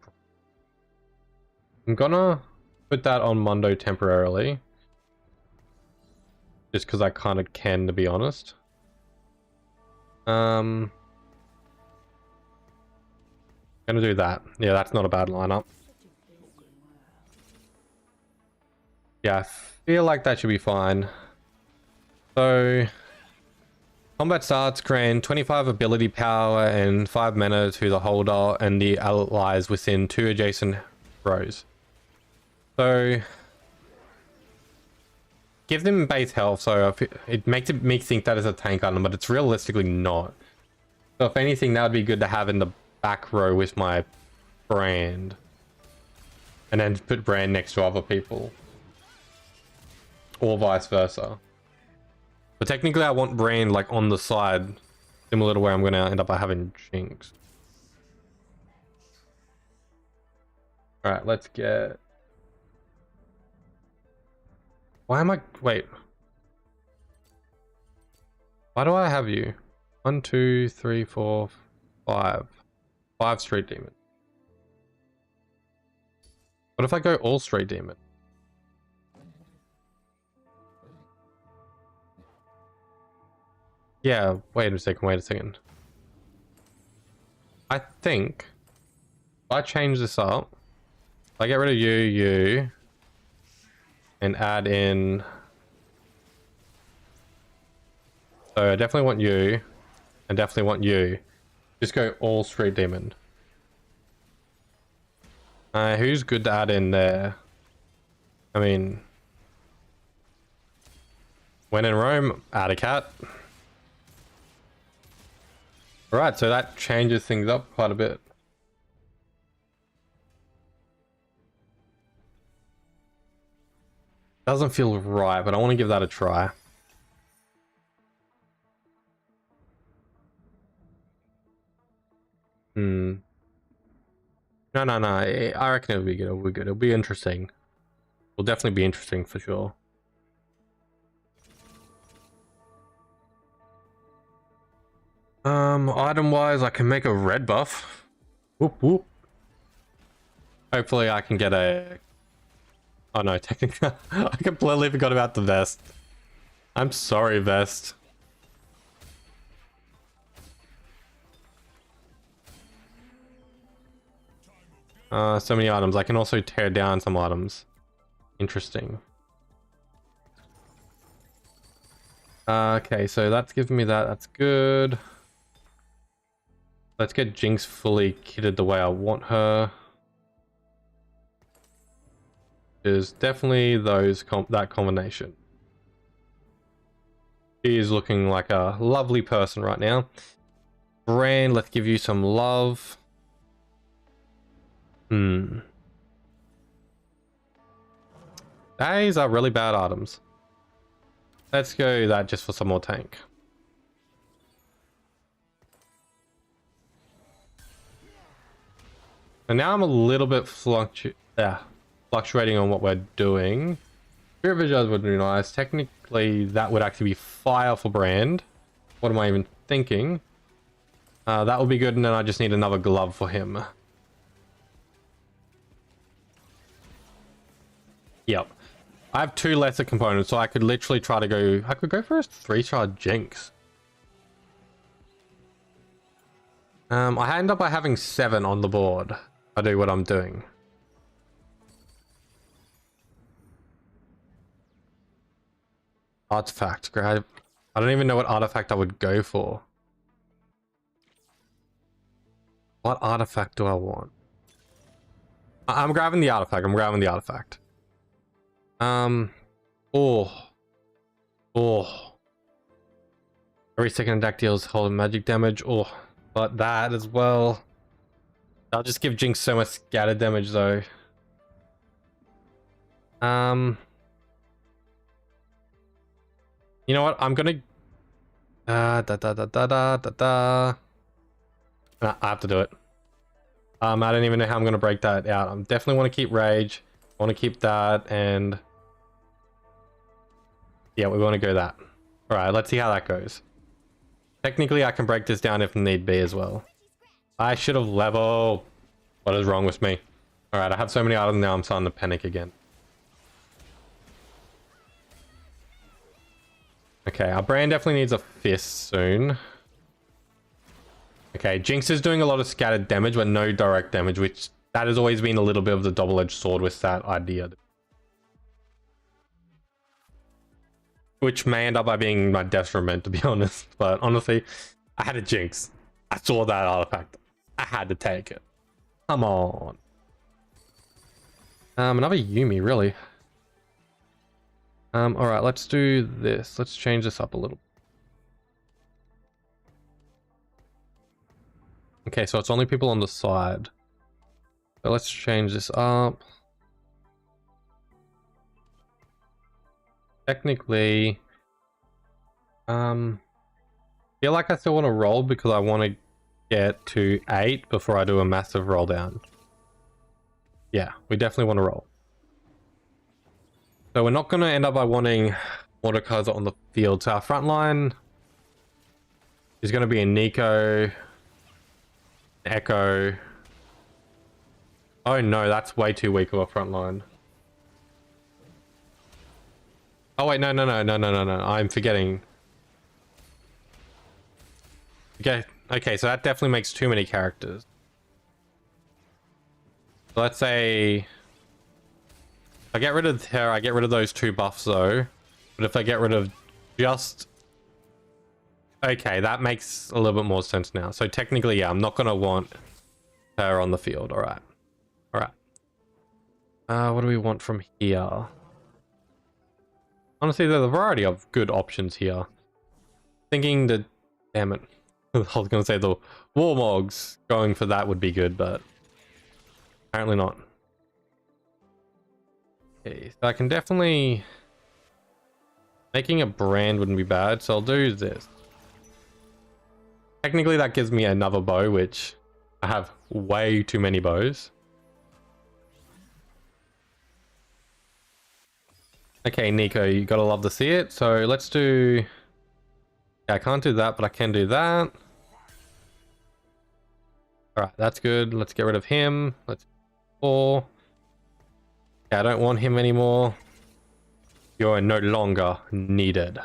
I'm gonna put that on Mundo temporarily. Just because I kind of can, to be honest. Gonna do that. Yeah, that's not a bad lineup. Yeah, I feel like that should be fine. So, combat starts, grant 25 ability power and 5 mana to the holder and the allies within 2 adjacent rows. So, give them base health, so it makes me think that is a tank item, but it's realistically not. So if anything, that would be good to have in the back row with my brand. And then put brand next to other people. Or vice versa. But technically I want brand like on the side, similar to where I'm going to end up by having Jinx. Alright, let's get... Why am I... Wait. Why do I have you? 1, 2, 3, 4, 5. 5 Street Demon. What if I go all Street Demon? Yeah, wait a second. I think if I change this up, I get rid of you, and add in... So I definitely want you, and definitely want you. Just go all Street Demon. Who's good to add in there? I mean... When in Rome, add a cat. Alright, so that changes things up quite a bit. Doesn't feel right, but I want to give that a try. No. I reckon it'll be good. It'll be good. It'll be interesting. It'll definitely be interesting for sure. Item wise, I can make a red buff. Whoop whoop. Hopefully I can get a... Oh no, technically I completely forgot about the vest. I'm sorry, vest. So many items. I can also tear down some items. Interesting. Okay, so that's giving me that. That's good. Let's get Jinx fully kitted the way I want her. Is definitely that combination. She is looking like a lovely person right now. Brand, let's give you some love. These are really bad items. Let's go that just for some more tank. And now I'm a little bit fluctuating on what we're doing. Spirit Visuals would be nice. Technically, that would actually be fire for Brand. What am I even thinking? That would be good, and then I just need another glove for him. Yep. I have 2 lesser components, so I could literally try to go... I could go for a 3-star Jinx. I end up by having 7 on the board. I do what I'm doing. Artifact. I don't even know what artifact I would go for. What artifact do I want? I'm grabbing the artifact. Oh. Every second deck deals whole magic damage. Oh, but that as well. I'll just give Jinx so much scatter damage though. You know what? I'm gonna Nah, I have to do it. I don't even know how I'm gonna break that out. I definitely want to keep Rage. I want to keep that, and yeah, we want to go that. All right, let's see how that goes. Technically, I can break this down if need be as well. I should have leveled. What is wrong with me? All right, I have so many items now. I'm starting to panic again. Okay, our brand definitely needs a fist soon. Okay, Jinx is doing a lot of scattered damage, but no direct damage, which that has always been a little bit of the double-edged sword with that idea. Which may end up by being my detriment, to be honest. But honestly, I had a Jinx. I saw that artifact. I had to take it. Come on. Another Yuumi, really. All right, let's do this. Let's change this up a little. Okay, so it's only people on the side. So let's change this up. Technically, feel like I still want to roll because I want to get to 8 before I do a massive roll down. Yeah, we definitely want to roll. So we're not going to end up by wanting Mordekaiser on the field. So our front line is going to be a Nico, Echo. Oh no, that's way too weak of a front line. Oh wait, no. I'm forgetting. Okay, so that definitely makes too many characters. So let's say I get rid of her, I get rid of those 2 buffs though. But if I get rid of just... Okay, that makes a little bit more sense now. So technically, yeah, I'm not going to want her on the field. All right. What do we want from here? Honestly, there's a variety of good options here. Thinking that... Damn it. I was going to say the Warmogs going for that would be good, but apparently not. Okay, so I can definitely... Making a brand wouldn't be bad, so I'll do this. Technically, that gives me another bow, which I have way too many bows. Okay, Nico, you gotta love to see it. So let's do... Yeah, I can't do that, but I can do that. Alright, that's good. Let's get rid of him. Let's... 4. Yeah, I don't want him anymore. You're no longer needed.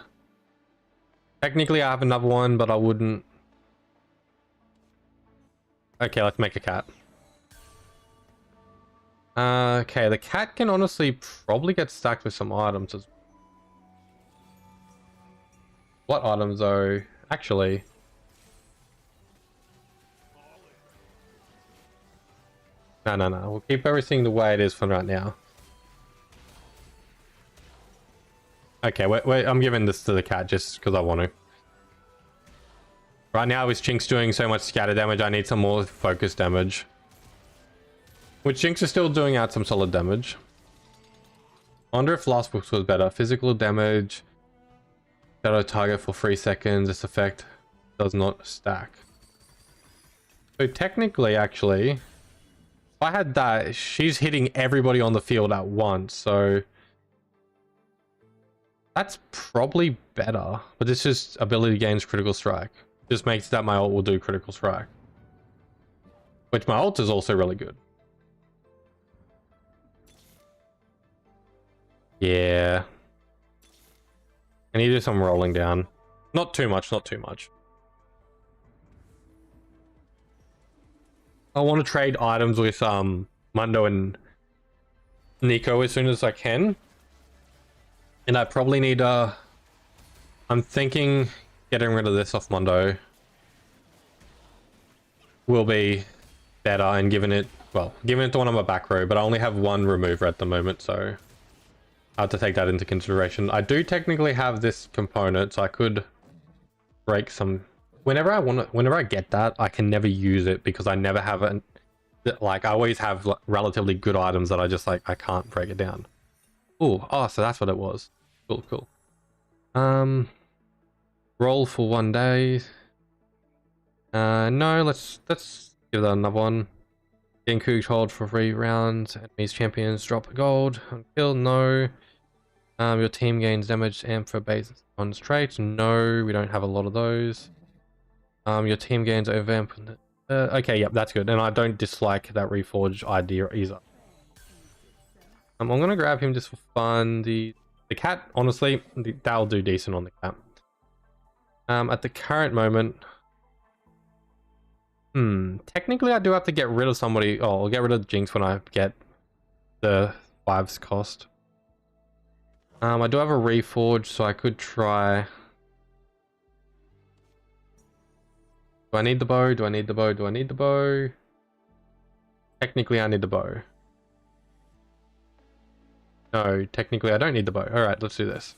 Technically, I have another one, but I wouldn't... Okay, let's make a cat. Okay, the cat can honestly probably get stacked with some items. What items though? Actually. No. We'll keep everything the way it is for right now. Okay, wait, I'm giving this to the cat just because I want to. Right now with Jinx doing so much scatter damage, I need some more focus damage. Which Jinx is still doing out some solid damage. I wonder if Last Books was better. Physical damage. Shadow target for 3 seconds. This effect does not stack. So technically, actually, if I had that, she's hitting everybody on the field at once. So that's probably better. But this is ability gains critical strike. Just makes that my ult will do critical strike. Which my ult is also really good. Yeah. I need to do some rolling down. Not too much, not too much. I want to trade items with Mundo and Nico as soon as I can. And I probably need I'm thinking getting rid of this off Mundo will be better and giving it to one on my back row, but I only have one remover at the moment, so I have to take that into consideration. I do technically have this component, so I could break some whenever I get that. I can never use it because I never have it. Like, I always have relatively good items that I just like I can't break it down. Oh, so that's what it was. Cool. Roll for 1 day. No, let's give that another one. Genku hold for 3 rounds. Enemies champions drop gold. Unkill, no. Your team gains damage and for base on traits. No, we don't have a lot of those. Your team gains overamp. Okay, yep, that's good. And I don't dislike that reforge idea either. I'm gonna grab him just for fun. The cat, honestly, that'll do decent on the cat. At the current moment, technically I do have to get rid of somebody. Oh, I'll get rid of Jinx when I get the 5's cost. I do have a reforge, so I could try. Do I need the bow? Do I need the bow? Do I need the bow? Technically, I need the bow. No, technically, I don't need the bow. All right, let's do this.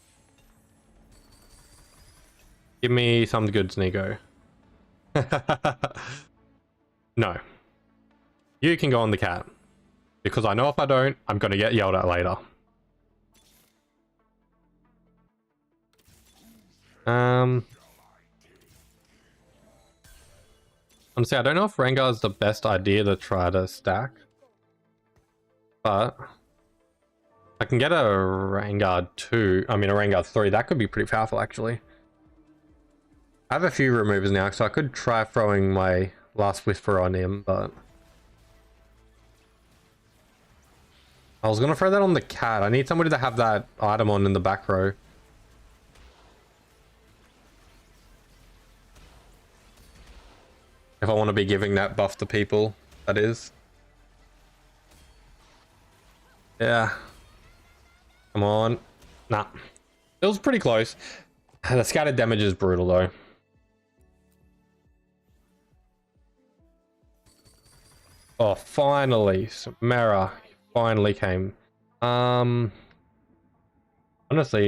Give me some goods, Nico. No. You can go on the cat. Because I know if I don't, I'm going to get yelled at later. Honestly, I don't know if Rengar is the best idea to try to stack. But I can get a Rengar 2. I mean, a Rengar 3. That could be pretty powerful, actually. I have a few removers now, so I could try throwing my Last Whisper on him, but I was going to throw that on the cat. I need somebody to have that item on in the back row. If I want to be giving that buff to people, that is. Yeah. Come on. Nah. It was pretty close. The scattered damage is brutal, though. Oh, finally. Mara finally came. Honestly,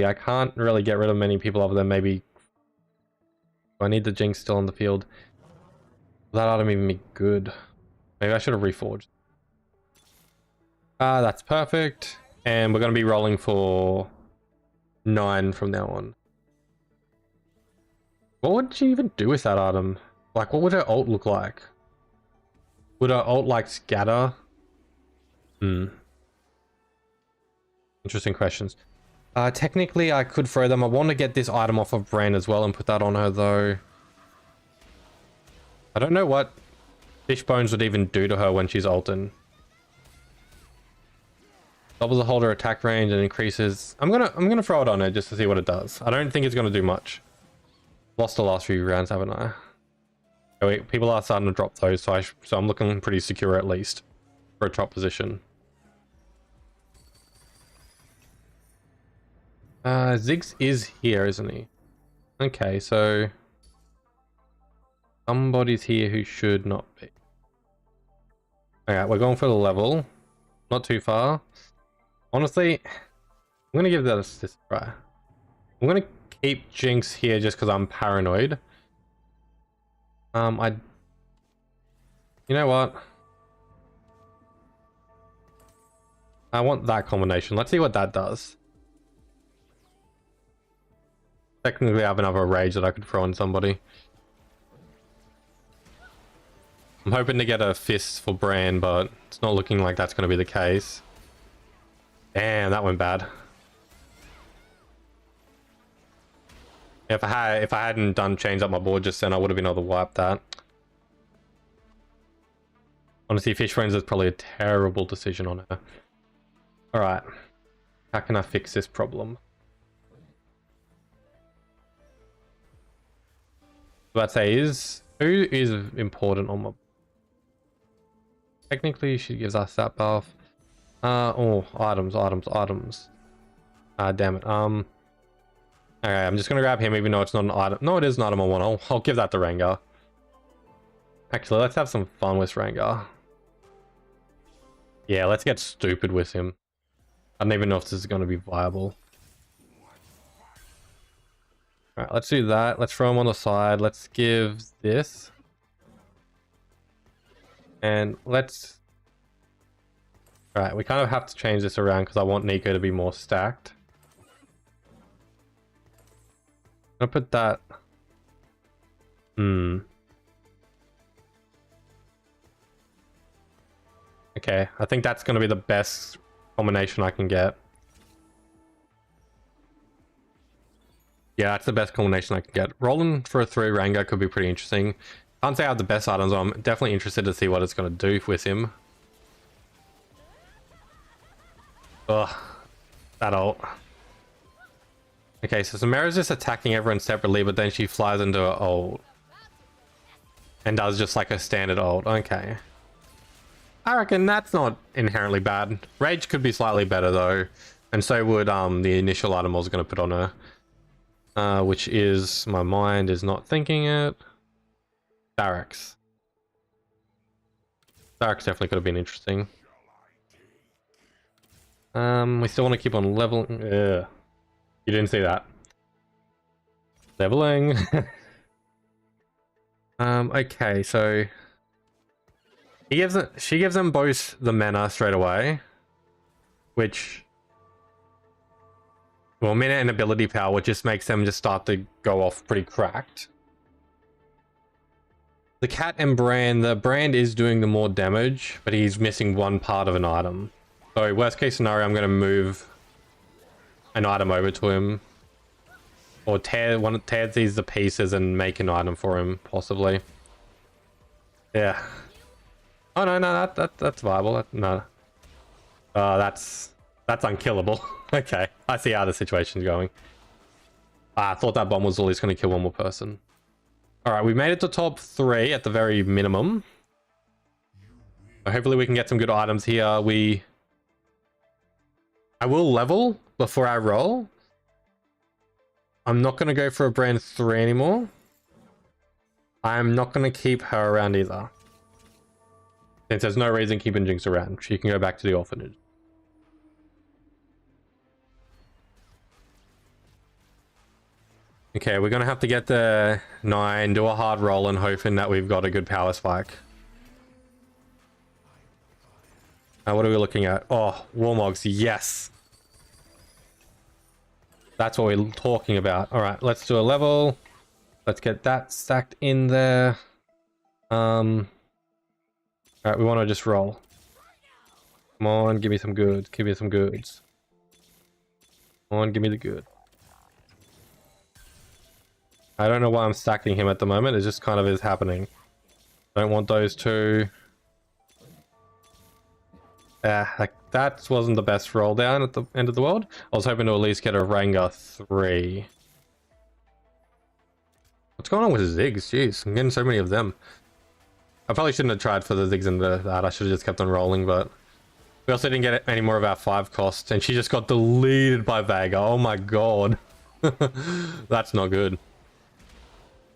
I can't really get rid of many people other than maybe... I need the Jinx still on the field. Will that item even be good? Maybe I should have reforged. That's perfect. And we're going to be rolling for 9 from now on. What would she even do with that item? Like, what would her ult look like? Would her ult, like, scatter? Interesting questions. Technically, I could throw them. I want to get this item off of Brain as well and put that on her, though. I don't know what Fish Bones would even do to her when she's ulting. Doubles the holder attack range and increases. I'm gonna throw it on her just to see what it does. I don't think it's gonna do much. Lost the last few rounds, haven't I? Oh, wait, people are starting to drop those, so I'm looking pretty secure at least for a top position. Ziggs is here, isn't he? Okay, so somebody's here who should not be. Alright, we're going for the level. Not too far. Honestly, I'm going to give that a try. I'm going to keep Jinx here just because I'm paranoid. You know what? I want that combination. Let's see what that does. Technically, I have another rage that I could throw on somebody. I'm hoping to get a fist for Bran, but it's not looking like that's going to be the case. Damn, that went bad. If I hadn't done changed up my board just then, I would have been able to wipe that. Honestly, Fish Friends is probably a terrible decision on her. Alright. How can I fix this problem? What I'd say is, who is important on my... Technically, she gives us that buff. Oh, items. Damn it. Okay, I'm just gonna grab him even though it's not an item. No, it is an item I want. I'll give that to Rengar. Actually, let's have some fun with Rengar. Yeah, let's get stupid with him. I don't even know if this is gonna be viable. Alright, let's do that. Let's throw him on the side. Let's give this. And let's... Alright, we kind of have to change this around because I want Nico to be more stacked. I'm gonna put that... Okay, I think that's gonna be the best combination I can get. Yeah, that's the best combination I can get. Rolling for a 3 Rengar could be pretty interesting. Can't say I have the best items, I'm definitely interested to see what it's going to do with him. Ugh, that ult. Okay, so Samara's just attacking everyone separately, but then she flies into her ult. And does just like a standard ult. Okay. I reckon that's not inherently bad. Rage could be slightly better though. And so would the initial item I was going to put on her. Which is, my mind is not thinking it. Barracks. Barracks definitely could have been interesting. We still want to keep on leveling. Ugh. You didn't see that. Leveling. Okay, so she gives them both the mana straight away, which, well, mana and ability power, which just makes them just start to go off pretty cracked. The cat and Brand, the Brand is doing the more damage, but he's missing one part of an item. So worst case scenario, I'm going to move an item over to him, or tear these the pieces and make an item for him, possibly. Yeah. Oh no, that's viable. No. That's unkillable. Okay, I see how the situation's going. I thought that bomb was at least going to kill one more person. Alright, we made it to top 3 at the very minimum. Hopefully we can get some good items here. I will level before I roll. I'm not going to go for a brand 3 anymore. I'm not going to keep her around either. Since there's no reason keeping Jinx around. She can go back to the orphanage. Okay, we're gonna have to get the 9, do a hard roll, and hoping that we've got a good power spike. What are we looking at? Oh, Warmogs, yes! That's what we're talking about. Alright, let's do a level. Let's get that stacked in there. Alright, we want to just roll. Come on, give me some goods. Give me some goods. Come on, give me the good. I don't know why I'm stacking him at the moment. It just kind of is happening. Don't want those two. Like that wasn't the best roll down at the end of the world. I was hoping to at least get a Rengar 3. What's going on with Ziggs? Jeez, I'm getting so many of them. I probably shouldn't have tried for the Ziggs and that. I should have just kept on rolling, but we also didn't get any more of our 5 costs, and she just got deleted by Veigar. Oh my god. That's not good.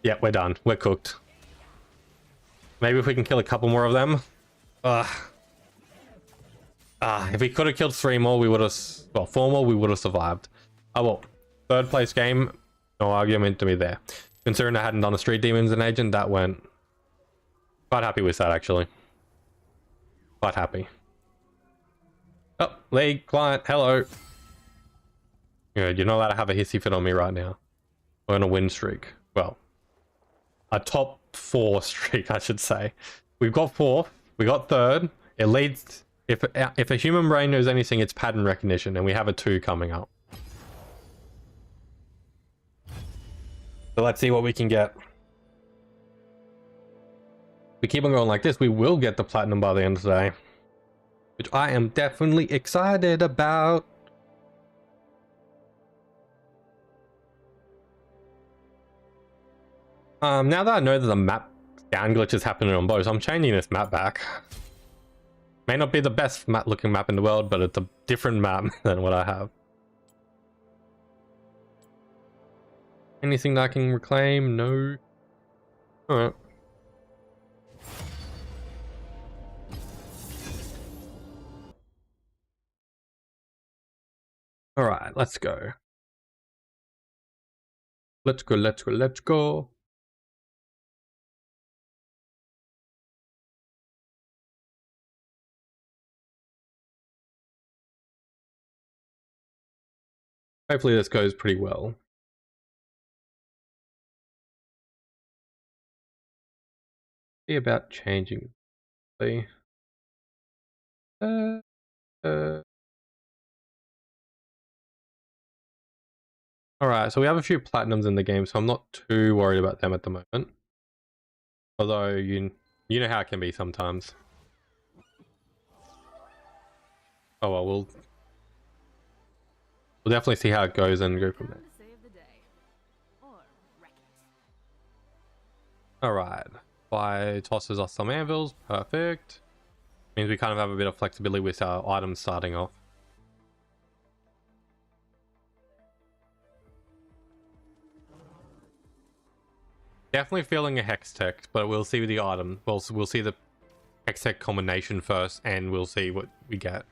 Yeah, we're done. We're cooked. Maybe if we can kill a couple more of them. If we could have killed 3 more, we would have... Well, 4 more, we would have survived. Oh well. 3rd place game. No argument to me there. Considering I hadn't done a Street Demons and Agent, that went... Quite happy with that, actually. Quite happy. Oh, league, client, hello. You're not allowed to have a hissy fit on me right now. We're on a win streak. Well, a top 4 streak, I should say. We've got 4th, we got 3rd. It leads, if a human brain knows anything, it's pattern recognition, and we have a 2 coming up. So let's see what we can get. If we keep on going like this, we will get the platinum by the end of the day, which I am definitely excited about. Now that I know that the map scan glitch is happening on both, I'm changing this map back. May not be the best looking map in the world, but it's a different map than what I have. Anything that I can reclaim? No. Alright. Alright, let's go. Let's go, let's go, let's go. Hopefully this goes pretty well. See about changing. See. Alright, so we have a few platinums in the game, so I'm not too worried about them at the moment. Although, you know how it can be sometimes. Oh well, we'll definitely see how it goes and go from there. Alright, Fly tosses us some anvils, perfect. Means we kind of have a bit of flexibility with our items starting off. Definitely feeling a hex tech, but we'll see with the item. We'll see the hex tech combination first, and we'll see what we get.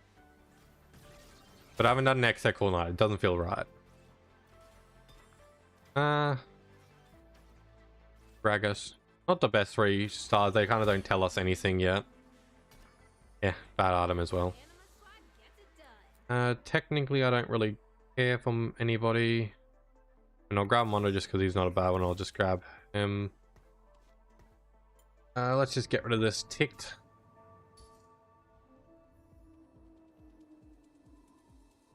But I haven't done an hex tech all night. It doesn't feel right. Gragas. Not the best 3 stars. They kind of don't tell us anything yet. Yeah, bad item as well. Technically, I don't really care from anybody. And I'll grab Mondo just because he's not a bad one. I'll just grab him. Let's just get rid of this ticked.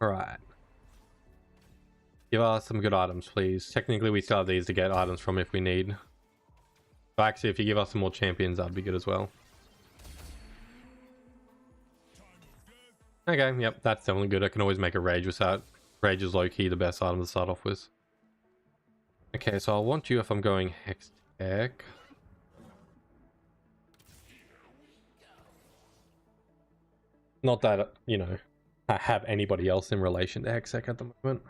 Alright. Give us some good items, please. Technically, we still have these to get items from if we need. So actually, if you give us some more champions, that'd be good as well. Okay, yep, that's definitely good. I can always make a rage with that. Rage is low-key the best item to start off with. Okay, so I'll want you if I'm going Hex Tech. Not that, you know, I have anybody else in relation to Hex Tech at the moment.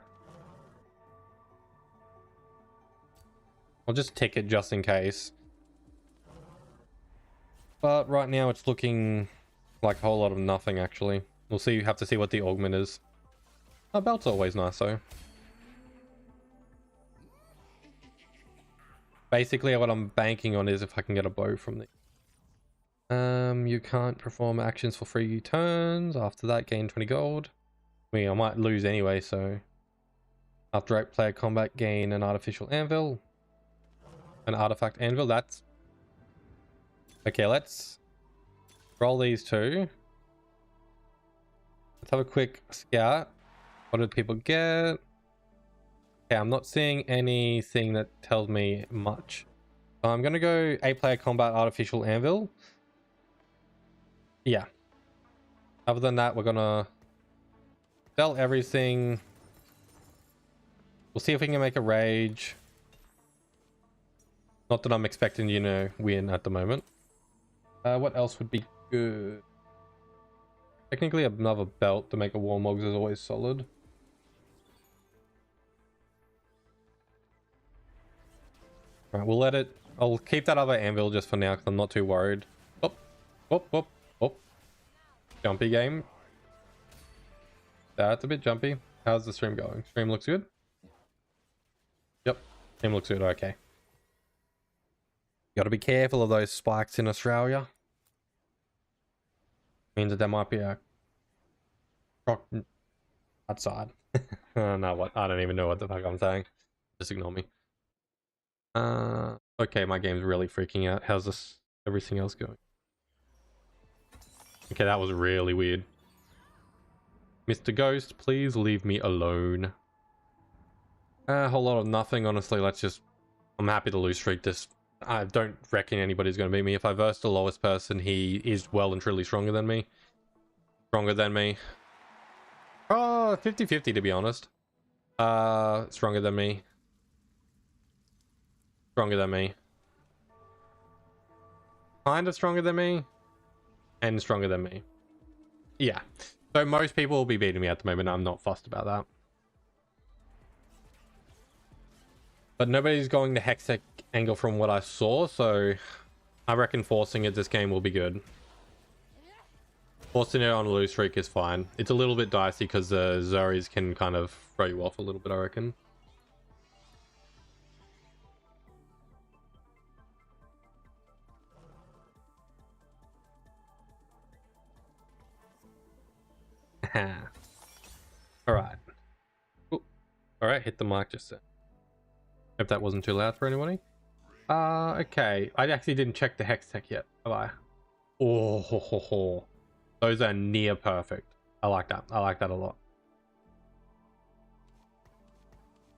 I'll just tick it just in case. But right now it's looking like a whole lot of nothing, actually. We'll see. You have to see what the augment is. Our belt's always nice, though. Basically, what I'm banking on is if I can get a bow from the... You can't perform actions for 3 turns. After that, gain 20 gold. I mean, I might lose anyway, so... After direct player combat, gain an artificial anvil. An artifact anvil, that's... Okay, let's roll these 2. Let's have a quick scout. What did people get? Okay, I'm not seeing anything that tells me much. So I'm gonna go 8-player combat artificial anvil. Yeah. Other than that, we're gonna sell everything. We'll see if we can make a rage. Not that I'm expecting, you know, win at the moment. What else would be good? Technically, another belt to make a Warmogs is always solid. Alright, we'll let it... I'll keep that other anvil just for now because I'm not too worried. Oh, oh, oh, oh. Jumpy game. That's a bit jumpy. How's the stream going? Stream looks good? Yep, stream looks good, okay. Gotta be careful of those spikes in Australia. Means that there might be a outside. No, what? I don't even know what the fuck I'm saying. Just ignore me. Okay, my game's really freaking out. How's this? Everything else going? Okay, that was really weird. Mr. Ghost, please leave me alone. A whole lot of nothing, honestly. I'm happy to lose streak this. I don't reckon anybody's going to beat me. If I verse the lowest person, he is well and truly stronger than me. Stronger than me. Oh, 50-50 to be honest. Stronger than me. Stronger than me. Kind of stronger than me. And stronger than me. Yeah. So most people will be beating me at the moment. I'm not fussed about that. But nobody's going the Hextech angle from what I saw, so I reckon forcing it this game will be good. Forcing it on a lose streak is fine. It's a little bit dicey because the Zoris can kind of throw you off a little bit, I reckon. Alright. Alright, hit the mic just then. Hope that wasn't too loud for anybody. Okay. I actually didn't check the Hextech yet, have I? Oh, ho, ho, ho. Those are near perfect. I like that. I like that a lot.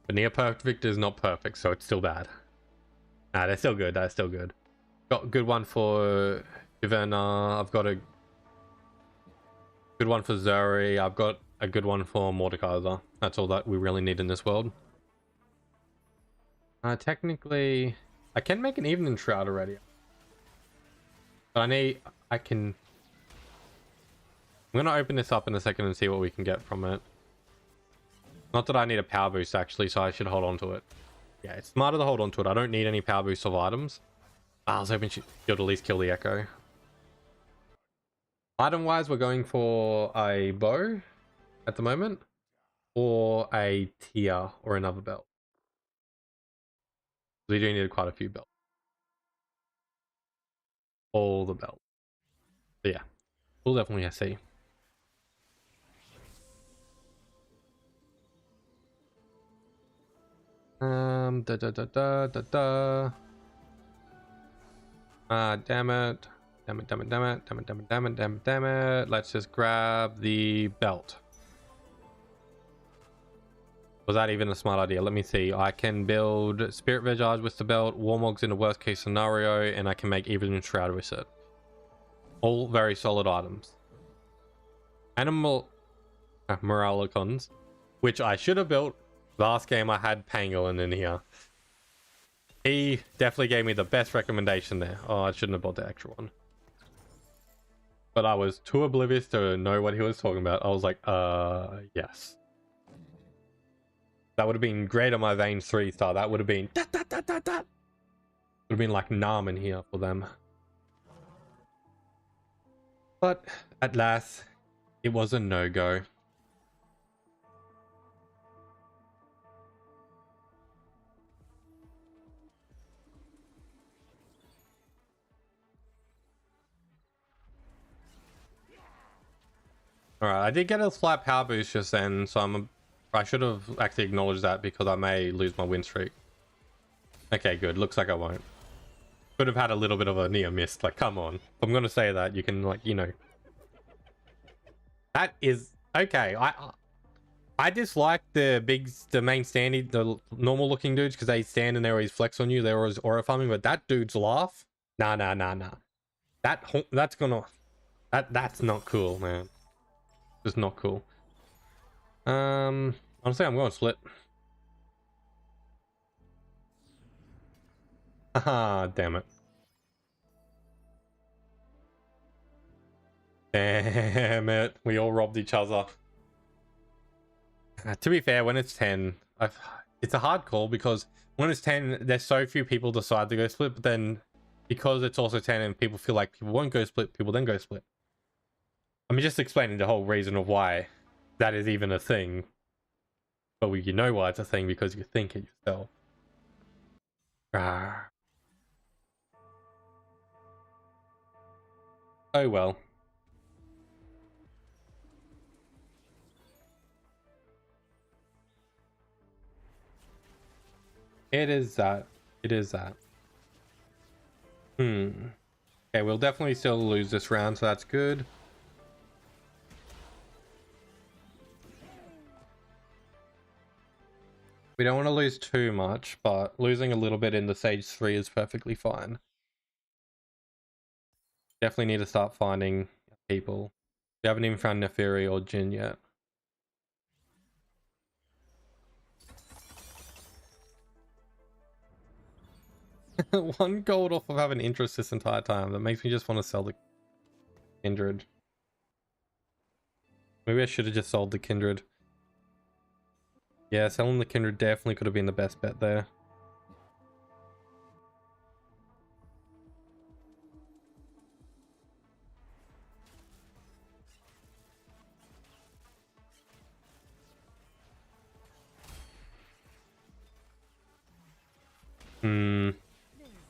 But near perfect is not perfect, so it's still bad. Nah, they're still good. They're still good. Got a good one for Juvenna. I've got a good one for Zuri. I've got a good one for Mordekaiser. That's all that we really need in this world. Technically, I can make an evening shroud already. But I'm gonna open this up in a second and see what we can get from it. Not that I need a power boost actually, so I should hold on to it. Yeah, it's smarter to hold on to it. I don't need any power boost of items. I was hoping she'd at least kill the Echo. Item wise, we're going for a bow at the moment, or a tier or another belt. We do need quite a few belts. All the belts. So yeah, we'll definitely see. Damn it. Damn it. Let's just grab the belt. Was that even a smart idea? Let me see. I can build Spirit Visage with the belt, Warmogs in the worst case scenario, and I can make Evening Shroud with it. All very solid items. Animal Moralicons, which I should have built. Last game I had Pangolin in here. He definitely gave me the best recommendation there. Oh, I shouldn't have bought the extra one. But I was too oblivious to know what he was talking about. I was like, yes. That would have been great on my Vein 3 star. That would have been that. Would have been like Nam in here for them. But at last, it was a no-go. Alright, I did get a slight power boost just then, so I should have actually acknowledged that because I may lose my win streak. Okay, good. Looks like I won't. Could have had a little bit of a near miss. Like, come on. If I'm going to say that, you can, like, you know. That is... Okay, I dislike the main standy, the normal looking dudes, because they stand and they always flex on you. They're always aura farming, but that dude's laugh? Nah. That's gonna... That's not cool, man. Just not cool. Honestly, I'm going split. Haha, damn it. Damn it. We all robbed each other. To be fair, when it's 10, it's a hard call because when it's 10, there's so few people decide to go split, but then because it's also 10 and people feel like people won't go split, people then go split. I'm just explaining the whole reason of why that is even a thing. But you know why it's a thing because you think it yourself. Oh well. It is that. It is that. Okay, we'll definitely still lose this round, so that's good. We don't want to lose too much, but losing a little bit in the Sage 3 is perfectly fine. Definitely need to start finding people. We haven't even found Neferi or Jin yet. One gold off of having interest this entire time. That makes me just want to sell the Kindred. Maybe I should have just sold the Kindred. Yeah, selling the Kindred definitely could have been the best bet there.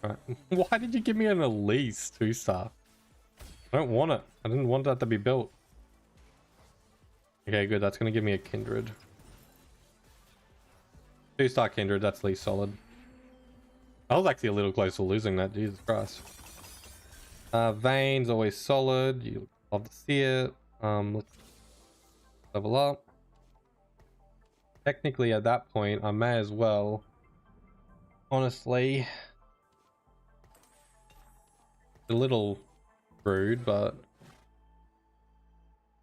Right. Why did you give me an Elise 2-star? I don't want it. I didn't want that to be built. Okay, good. That's going to give me a Kindred. 2-star Kindred. That's at least solid. I was actually a little close to losing that. Jesus Christ. Vayne's always solid. You love to see it. Let's level up. Technically, at that point, I may as well. Honestly, a little rude, but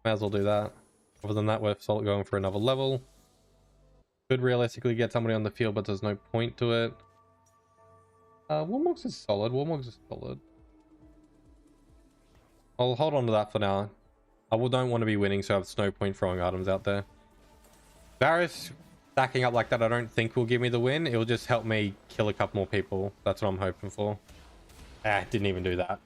may as well do that. Other than that, we're going for another level. Could realistically get somebody on the field, but there's no point to it. Warmogs is solid. Warmogs is solid. I'll hold on to that for now. I don't want to be winning, so there's no point throwing items out there. Varus stacking up like that, I don't think will give me the win. It will just help me kill a couple more people. That's what I'm hoping for. Ah, didn't even do that.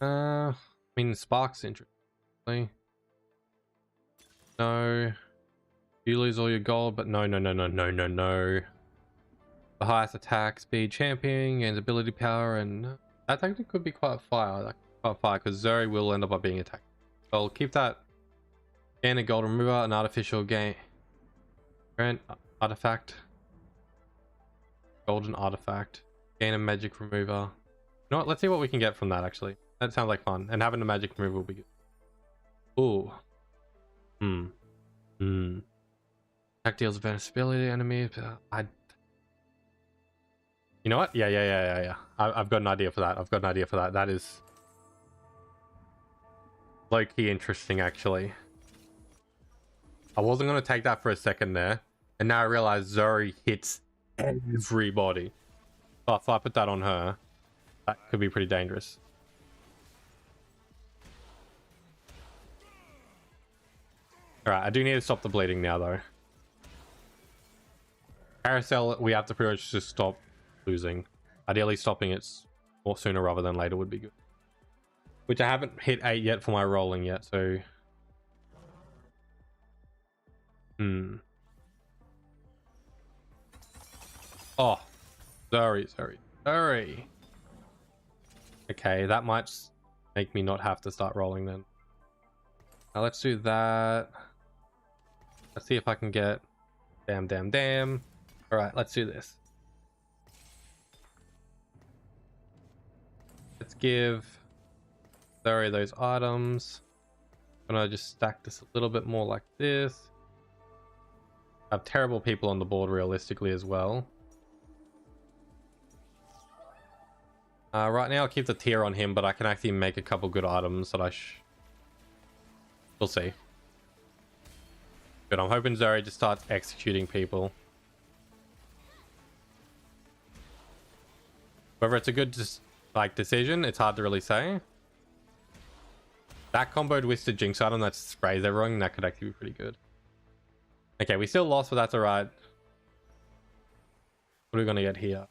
I mean, Spark's interesting. No. You lose all your gold, but no. The highest attack speed champion and ability power, and that actually could be quite fire. Because Zeri will end up being attacked. So I'll keep that. Gain a gold remover, an artificial gain. Grant artifact. Golden artifact. Gain a magic remover. You know what? Let's see what we can get from that actually. That sounds like fun. And having a magic remover will be good. Ooh. Attack deals vulnerability to enemies. You know what? Yeah. I've got an idea for that. That is low-key interesting, actually. I wasn't going to take that for a second there. And now I realize Zori hits everybody. So if I put that on her, that could be pretty dangerous. Alright, I do need to stop the bleeding now, though. Carousel, we have to pretty much just stop losing. Ideally, stopping it more sooner rather than later would be good. Which I haven't hit 8 yet for my rolling yet, so... Oh. Sorry. Okay, that might make me not have to start rolling then. Now let's do that. Let's see if I can get... Damn. Alright, let's do this. Let's give Zori those items. I'm gonna just stack this a little bit more like this. I have terrible people on the board realistically as well. Right now I'll keep the tier on him, but I can actually make a couple good items that we'll see. But I'm hoping Zori just starts executing people. Whether it's a good decision, it's hard to really say. That comboed with the Jinx item that sprays everyone, that could actually be pretty good. Okay, we still lost, but that's alright. What are we gonna get here?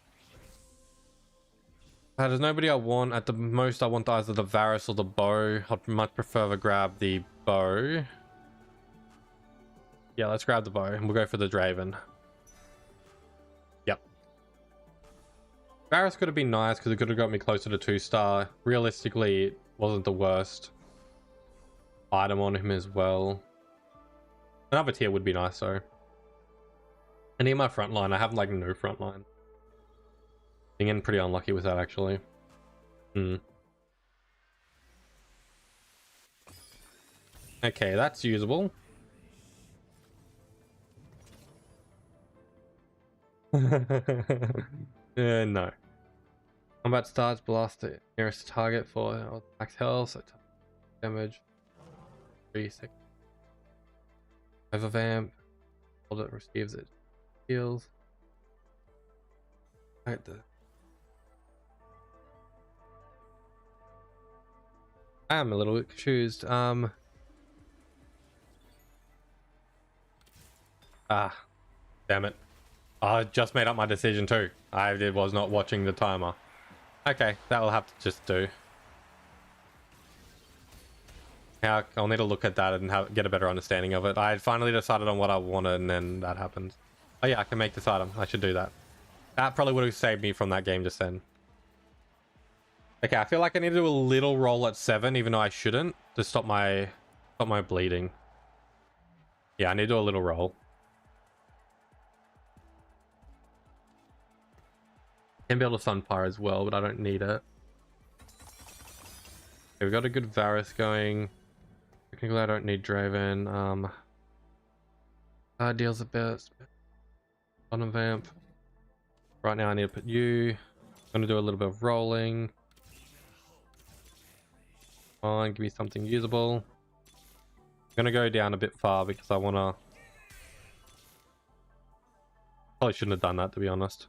There's nobody I want. At the most, I want either the Varus or the bow. I'd much prefer to grab the bow. Yeah, let's grab the bow and we'll go for the Draven. Varus could have been nice because it could have got me closer to 2-star. Realistically, it wasn't the worst item on him as well. Another tier would be nice though. I need my front line. I have like no front line. Being getting pretty unlucky with that actually. Okay, that's usable. No. Combat starts, blast the nearest target for max health, so damage. 3 seconds. Overvamp. Hold it, receives it. Heals. Right there. I am a little bit confused. Damn it. I just made up my decision too. I was not watching the timer. Okay, that will have to just do. Now I'll need to look at that and get a better understanding of it. I had finally decided on what I wanted and then that happened. Oh yeah, I can make this item. I should do that. That probably would have saved me from that game just then. Okay, I feel like I need to do a little roll at 7, even though I shouldn't, to stop my bleeding. Yeah, I need to do a little roll. Can build a Sunfire as well, but I don't need it. Okay, we got a good Varus going. Technically, I don't need Draven. Deals a bit. On vamp. Right now, I need to put you. I'm gonna do a little bit of rolling. Come on, give me something usable. I'm gonna go down a bit far because I wanna. Probably shouldn't have done that, to be honest.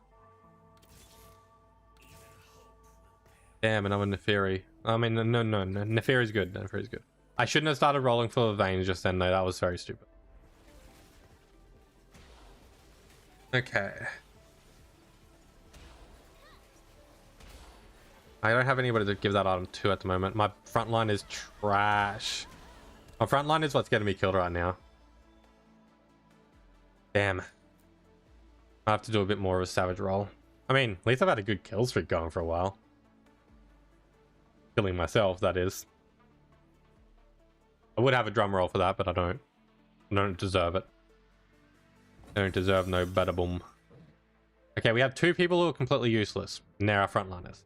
Damn, another Neferi. I mean, no. Neferi's good. Neferi's good. I shouldn't have started rolling for the veins just then, though. That was very stupid. Okay. I don't have anybody to give that item to at the moment. My front line is trash. My front line is what's getting me killed right now. Damn. I have to do a bit more of a savage roll. I mean, at least I've had a good kill streak going for a while. Killing myself, that is. I would have a drum roll for that, but I don't. I don't deserve it. I don't deserve no better boom. Okay, we have 2 people who are completely useless. And they're our frontliners.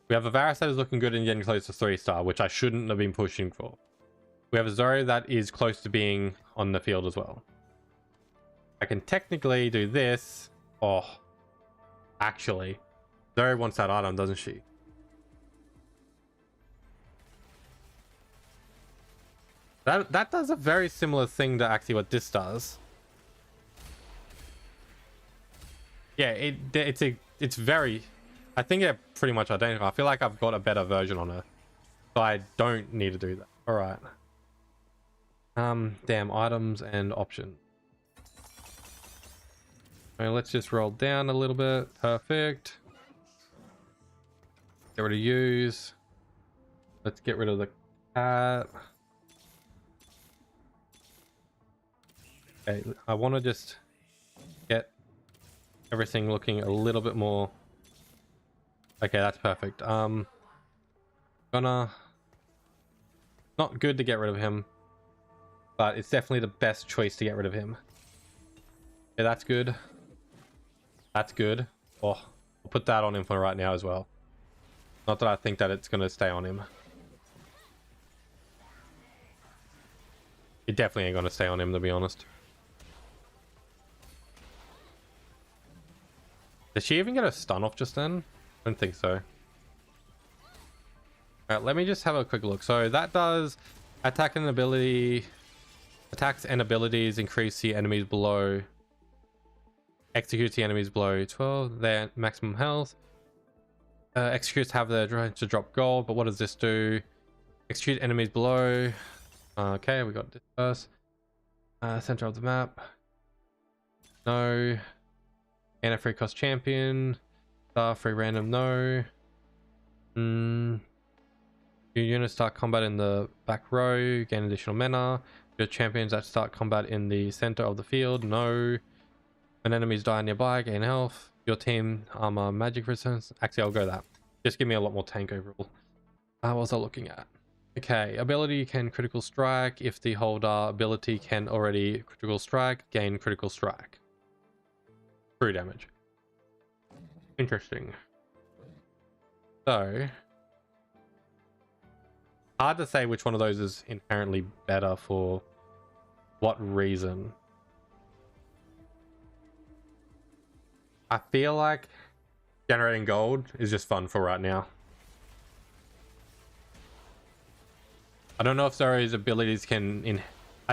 We have a Varus that is looking good and getting close to 3-star, which I shouldn't have been pushing for. We have a Zoro that is close to being on the field as well. I can technically do this. Oh. Actually. Zoro wants that item, doesn't she? That does a very similar thing to actually what this does. Yeah, it's very. I think they're pretty much identical. I feel like I've got a better version on her, so I don't need to do that. All right. Damn, items and options. Okay, let's just roll down a little bit. Perfect. Get rid of use. Let's get rid of the cat. Okay, I want to just get everything looking a little bit more. Okay, that's perfect. Gonna not good to get rid of him, but it's definitely the best choice to get rid of him. Yeah, that's good. That's good. Oh, I'll put that on him for right now as well. Not that I think that it's gonna stay on him. It definitely ain't gonna stay on him, to be honest. Did she even get a stun off just then? I don't think so. Alright, let me just have a quick look. So that does attack and ability. Attacks and abilities increase the enemies below. Executes the enemies below 12. Their maximum health. Executes have the right to drop gold, but what does this do? Execute enemies below. Okay, we got this first. Center of the map. No. And a free cost champion. Star free random, no. Your units start combat in the back row, gain additional mana. Your champions that start combat in the center of the field, no. When enemies die nearby, gain health. Your team armor, magic resistance. Actually, I'll go that. Just give me a lot more tank overall. What was I looking at? Okay, ability can critical strike. If the holder ability can already critical strike, gain critical strike. True damage. Interesting. So, hard to say which one of those is inherently better for what reason. I feel like generating gold is just fun for right now. I don't know if Zoe's abilities can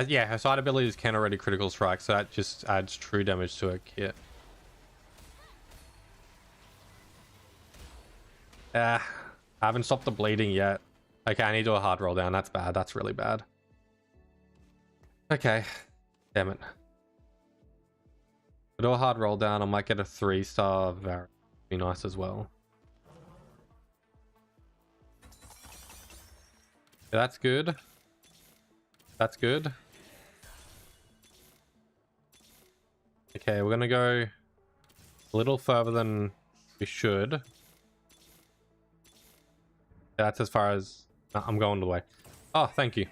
yeah, her side abilities can already critical strike, so that just adds true damage to her kit. I haven't stopped the bleeding yet. Okay, I need to do a hard roll down. That's bad. That's really bad. Okay. Damn it. I'll do a hard roll down. I might get a 3-star variant. Be nice as well. Yeah, that's good. That's good. Okay, we're gonna go a little further than we should. That's as far as I'm going the way. Oh, thank you.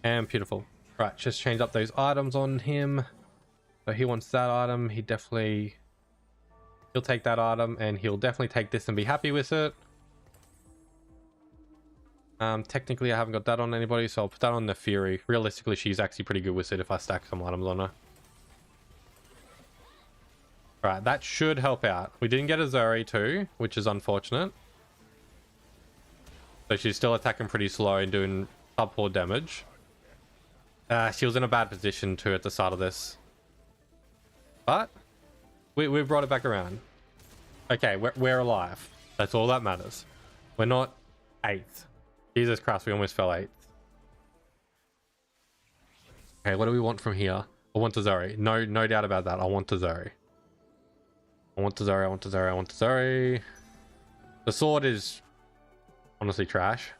And beautiful. Right, just change up those items on him. So he wants that item. He'll take that item, and he'll definitely take this and be happy with it. Technically I haven't got that on anybody, so I'll put that on the Fury. Realistically, she's actually pretty good with it if I stack some items on her. Right, that should help out. We didn't get a Zoe too, which is unfortunate. So she's still attacking pretty slow and doing sub-4 damage. She was in a bad position too at the start of this. But we brought it back around. Okay, we're alive. That's all that matters. We're not 8th. Jesus Christ, we almost fell 8th. Okay, what do we want from here? I want the Zoe. No doubt about that. I want the Zoe. I want the Zoe. I want the Zoe. I want the Zoe. The sword is honestly trash.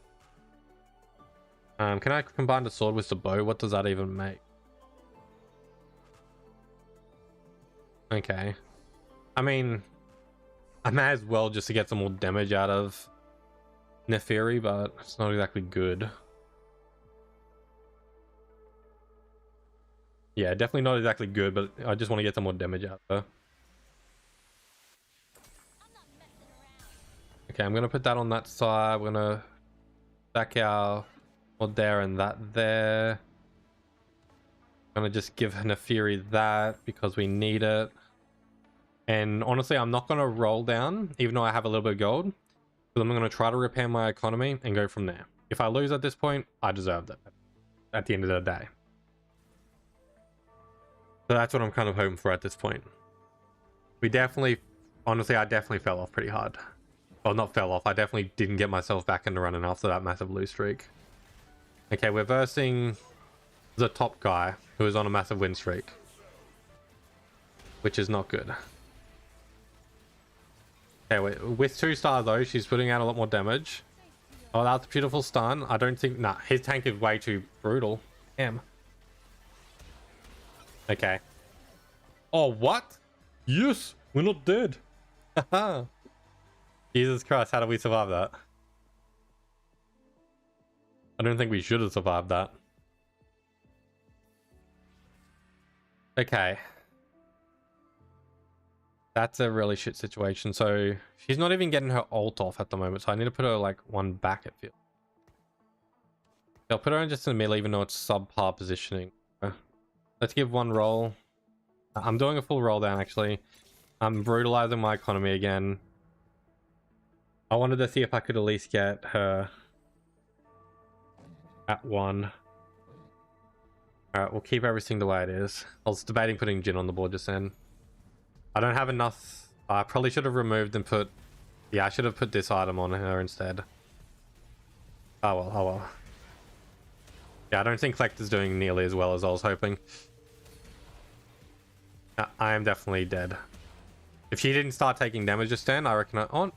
Can I combine the sword with the bow? What does that even make? Okay. I mean, I may as well just to get some more damage out of Neferi, but it's not exactly good. Yeah, definitely not exactly good, but I just want to get some more damage out of her. Okay, I'm going to put that on that side. We're going to stack our mod there and that there. I'm going to just give Neferi that because we need it. And honestly, I'm not going to roll down, even though I have a little bit of gold. Because I'm going to try to repair my economy and go from there. If I lose at this point, I deserved it at the end of the day. So that's what I'm kind of hoping for at this point. We definitely, honestly, I definitely fell off pretty hard. Well, not fell off. I definitely didn't get myself back into running after that massive lose streak. Okay, we're versing the top guy who is on a massive win streak. Which is not good. Okay, with 2 stars though, she's putting out a lot more damage. Oh, that's a beautiful stun. I don't think... Nah, his tank is way too brutal. Damn. Okay. Oh, what? Yes! We're not dead. Haha. Jesus Christ, how did we survive that? I don't think we should have survived that. Okay. That's a really shit situation. So she's not even getting her ult off at the moment. So I need to put her like one back at field. I'll put her in just in the middle, even though it's subpar positioning. Let's give one roll. I'm doing a full roll down actually. I'm brutalizing my economy again. I wanted to see if I could at least get her at 1. Alright, we'll keep everything the way it is. I was debating putting Jhin on the board just then. I don't have enough. I probably should have removed and put... Yeah, I should have put this item on her instead. Oh well, oh well. Yeah, I don't think Collector's doing nearly as well as I was hoping. I am definitely dead. If she didn't start taking damage just then, I reckon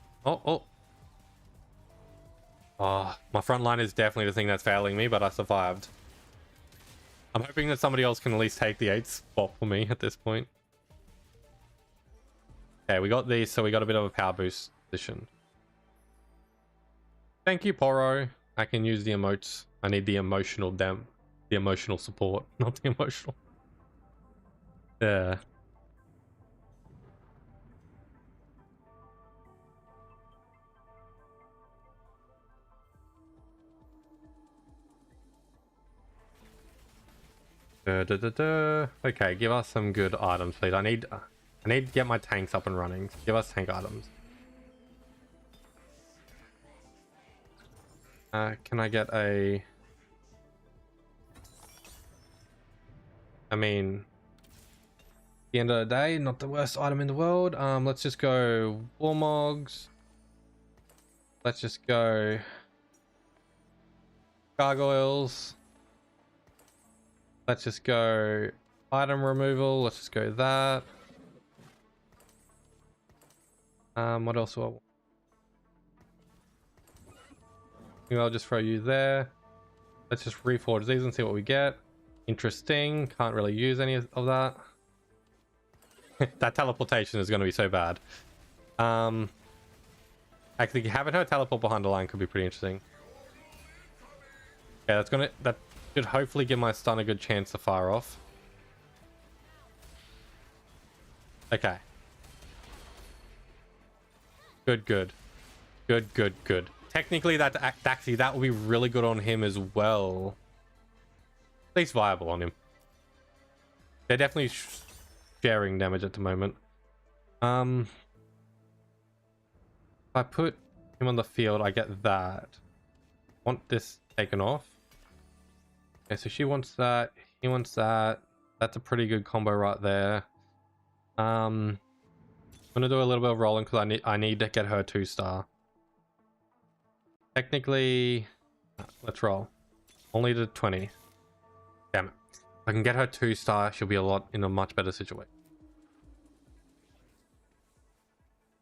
Oh, my front line is definitely the thing that's failing me, but I survived. I'm hoping that somebody else can at least take the 8th spot for me at this point. Okay, we got these, so we got a bit of a power boost position. Thank you, Poro. I can use the emotes. I need the emotional the emotional support, not the emotional. Yeah. Okay, give us some good items, please. I need to get my tanks up and running. Give us tank items. Can I get a... I mean, at the end of the day, not the worst item in the world. Let's just go Warmogs. Let's just go Gargoyles. Let's just go item removal. Let's just go that. What else do I want? Maybe I'll just throw you there. Let's just reforge these and see what we get. Interesting. Can't really use any of that. That teleportation is going to be so bad. Actually, having her teleport behind the line could be pretty interesting. Yeah, that should hopefully give my stun a good chance to fire off. Okay. Good. Technically, that will be really good on him as well. At least viable on him. They're definitely sharing damage at the moment. If I put him on the field, I get that. Want this taken off. Okay, so she wants that. He wants that. That's a pretty good combo right there. I'm gonna do a little bit of rolling because I need to get her 2-star. Technically, let's roll. Only to 20. Damn it. If I can get her 2-star, she'll be in a much better situation.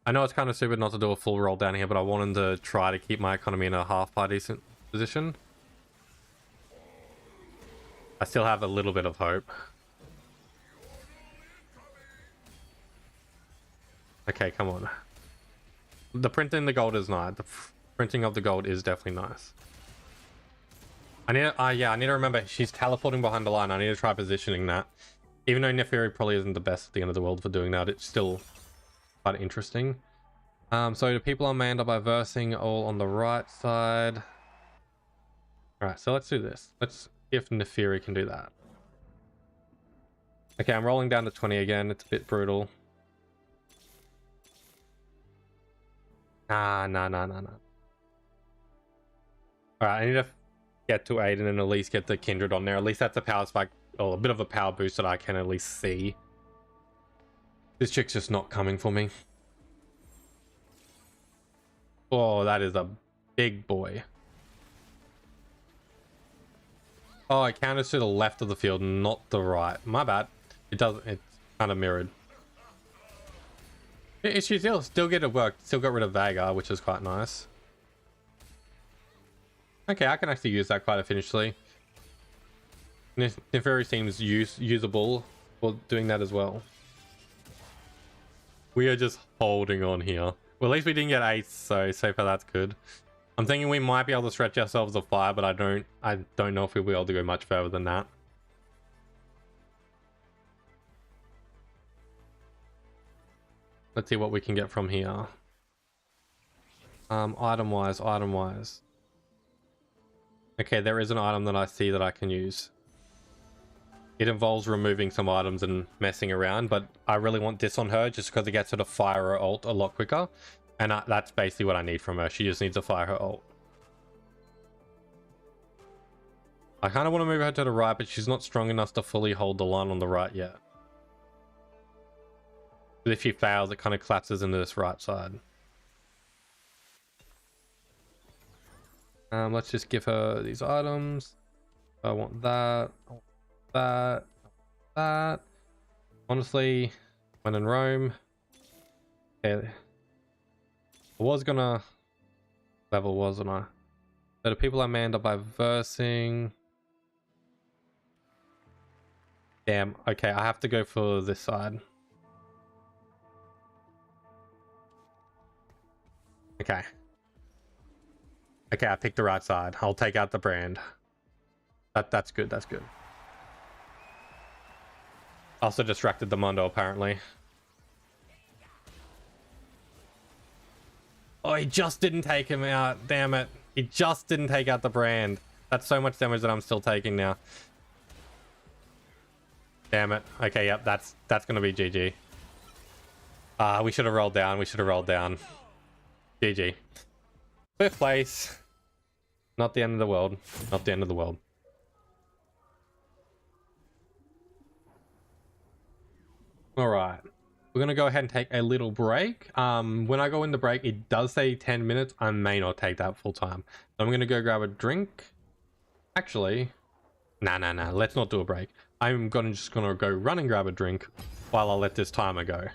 I know it's kind of stupid not to do a full roll down here, but I wanted to try to keep my economy in a half-par decent position. I still have a little bit of hope. Okay, come on. The printing the gold is nice. The printing of the gold is definitely nice. I need to remember she's teleporting behind the line. I need to try positioning that. Even though Neferi probably isn't the best at the end of the world for doing that, it's still quite interesting. So the people are manned up by versing all on the right side. Alright, so let's do this. Let's see if Neferi can do that. Okay, I'm rolling down to 20 again. It's a bit brutal. Nah. Alright, I need to get to 8 and then at least get the Kindred on there. At least that's a power spike, or a bit of a power boost that I can at least see. This chick's just not coming for me. Oh, that is a big boy. Oh, it counters to the left of the field, not the right. My bad. It's kind of mirrored. She still get it worked. Still got rid of Vega, which is quite nice. Okay, I can actually use that quite efficiently. Neferi seems usable for doing that as well. We are just holding on here. Well, at least we didn't get 8, so far that's good. I'm thinking we might be able to stretch ourselves to 5, but I don't know if we'll be able to go much further than that. Let's see what we can get from here. Item wise. Okay, there is an item that I see that I can use. It involves removing some items and messing around, but I really want this on her just because it gets her to fire her ult a lot quicker. And that's basically what I need from her. She just needs to fire her ult. I kind of want to move her to the right, but she's not strong enough to fully hold the line on the right yet. If she fails, it kind of collapses into this right side. Let's just give her these items. I want that. I want that. That. Honestly, when in Rome, okay, I was gonna level, wasn't I? So the people I manned up by versing. Damn. Okay, I have to go for this side. Okay. Okay, I picked the right side. I'll take out the brand. That's good, that's good. Also distracted the Mondo, apparently. Oh, he just didn't take him out. Damn it. He just didn't take out the brand. That's so much damage that I'm still taking now. Damn it. Okay, yep, that's gonna be GG. We should have rolled down. We should have rolled down. GG. Fifth place. Not the end of the world. Not the end of the world. Alright. We're going to go ahead and take a little break. When I go in the break, it does say 10 minutes. I may not take that full time. I'm going to go grab a drink. Actually, nah. Let's not do a break. I'm just going to go run and grab a drink while I let this timer go.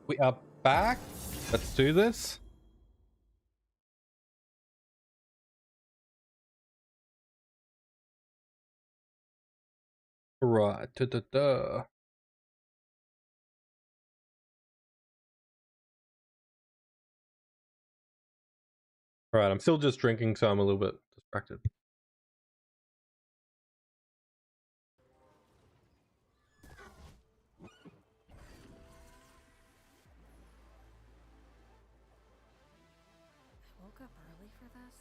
We are back. Let's do this. Right. Alright, I'm still just drinking, so I'm a little bit distracted. I woke up early for this.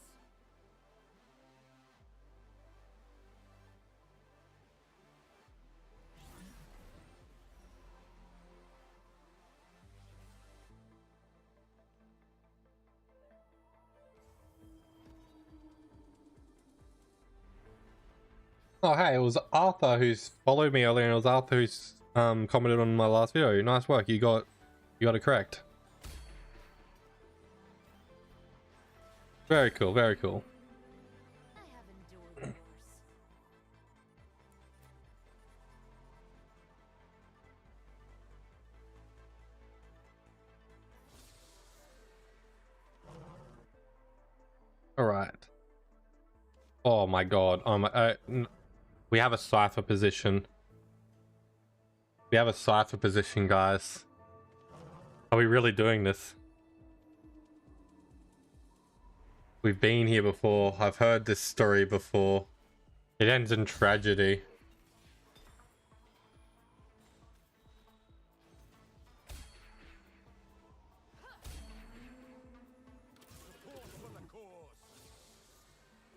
Oh hey, it was Arthur who's followed me earlier, and it was Arthur who's commented on my last video. Nice work, you got it correct. Very cool, very cool. I have endured worse. Alright. Oh my god. We have a cipher position. We have a cipher position, guys. Are we really doing this? We've been here before. I've heard this story before. It ends in tragedy.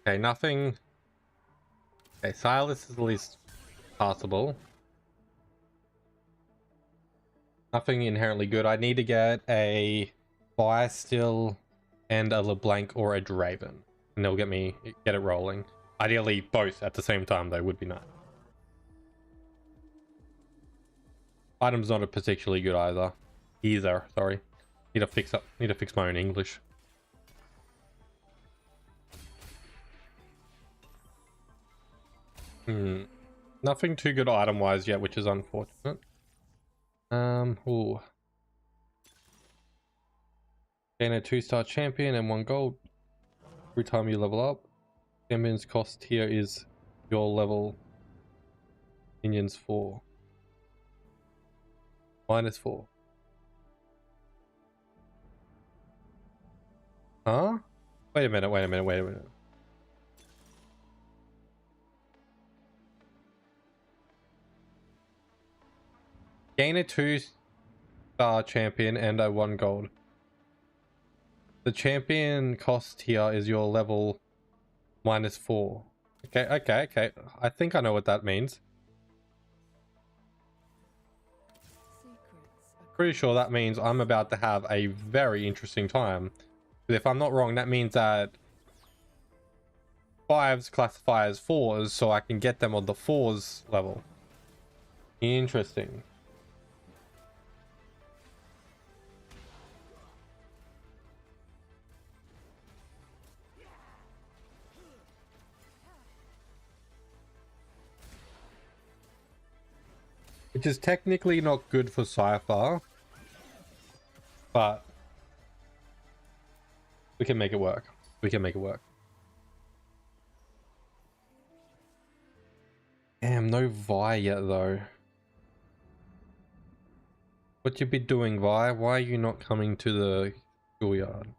Okay, nothing. Okay, Silas is at least passable. Nothing inherently good. I need to get a Fire Still and a LeBlanc or a Draven, and they'll get it rolling. Ideally, both at the same time, though, would be nice. Item's not a particularly good either. Sorry, need to fix my own English. Nothing too good item-wise yet, which is unfortunate. Ooh. Gain a 2-star champion and 1 gold every time you level up. Champion's cost here is your level Minions 4. -4. Huh? Wait a minute, wait a minute, wait a minute. Gain a 2-star champion and a 1 gold. The champion cost here is your level -4. Okay, okay, okay. I think I know what that means. Pretty sure that means I'm about to have a very interesting time. But if I'm not wrong, that means that 5s classify as 4s, so I can get them on the 4s level. Interesting. Which is technically not good for Cypher, but we can make it work. We can make it work. Damn, no Vi yet though. What you be doing, Vi? Why are you not coming to the schoolyard?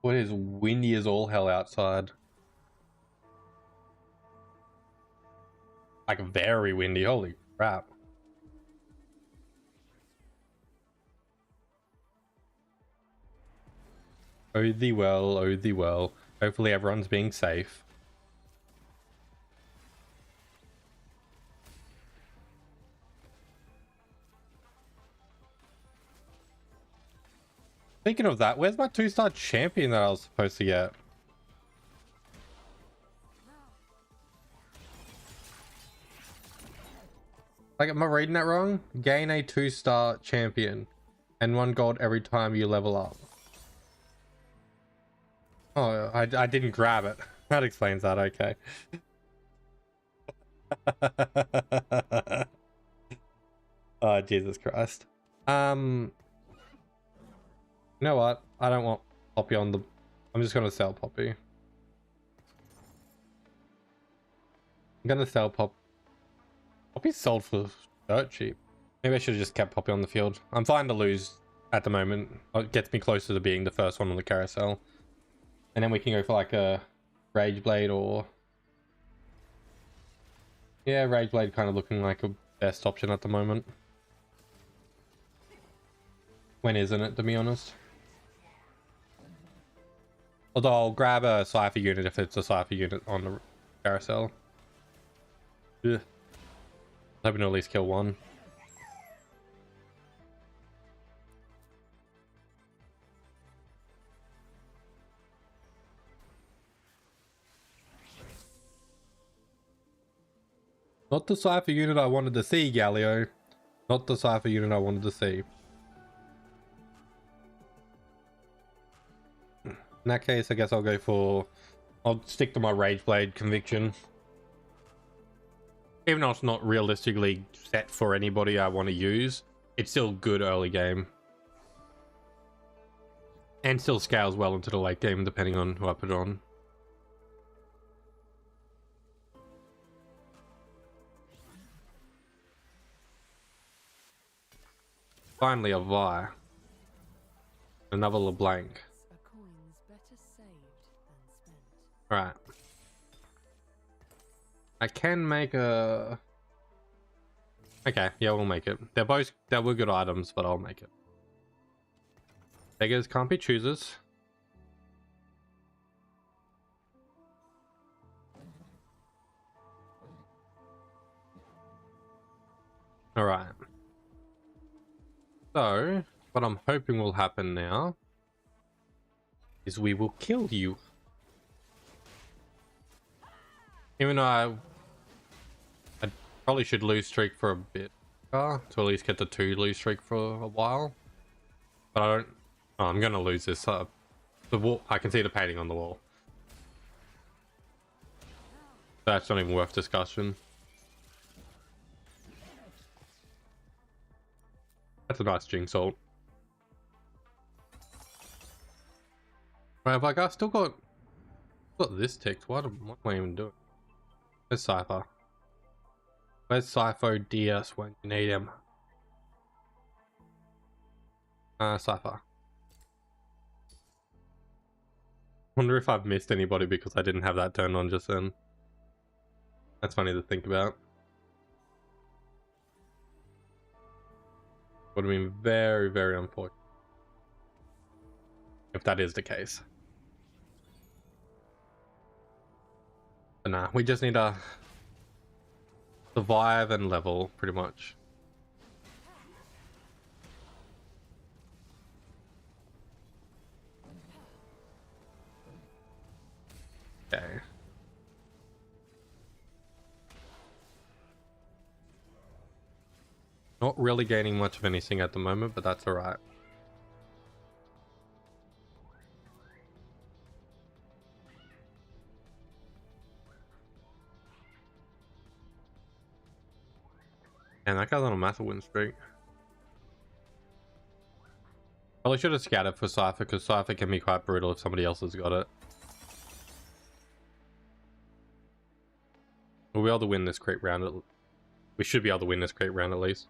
What is windy as all hell outside? Like very windy, holy crap. Oh thee well, oh thee well. Hopefully everyone's being safe. Speaking of that, where's my 2-star champion that I was supposed to get? Like, am I reading that wrong? Gain a 2-star champion and 1 gold every time you level up. Oh, I didn't grab it. That explains that, okay. Oh, Jesus Christ. You know what? I don't want Poppy on the... I'm just gonna sell Poppy. I'm gonna sell Poppy's sold for dirt cheap. Maybe I should have just kept Poppy on the field. I'm fine to lose at the moment. It gets me closer to being the first one on the carousel. And then we can go for like a Rage Blade or... Yeah, Rage Blade kind of looking like a best option at the moment. When isn't it, to be honest? Although I'll grab a Cypher unit if it's a Cypher unit on the carousel. Ugh. Hoping to at least kill one. Not the Cypher unit I wanted to see, Galio. Not the Cypher unit I wanted to see. In that case, I guess I'll go for... I'll stick to my Rage Blade conviction. Even though it's not realistically set for anybody I want to use, it's still good early game. And still scales well into the late game, depending on who I put it on. Finally a Vi. Another LeBlanc. Right. I can make a... Okay, yeah, we'll make it. They were good items, but I'll make it. Beggars can't be choosers. Alright. So, what I'm hoping will happen now is we will kill you. Even though I probably should lose streak for a bit to at least get the 2 lose streak for a while. But I don't... Oh, I'm gonna lose this. The wall, I can see the painting on the wall. That's not even worth discussion. That's a nice Jinx ult. Right, like I still got this ticked. What am I even doing? Where's Cypher? Where's Cypher DS when you need him? Cypher. Wonder if I've missed anybody because I didn't have that turned on just then. That's funny to think about. Would have been very, very unfortunate if that is the case. But nah, we just need to survive and level, pretty much. Okay. Not really gaining much of anything at the moment, but that's alright. And that guy's on a massive win streak. Probably should have scattered for Cypher, because Cypher can be quite brutal if somebody else has got it. We'll be able to win this crate round. We should be able to win this crate round at least.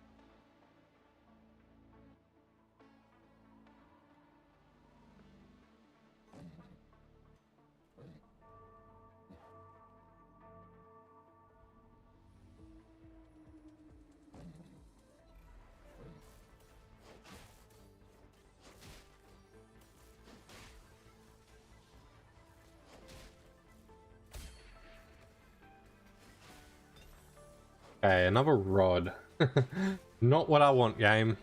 Okay, another rod. Not what I want, game.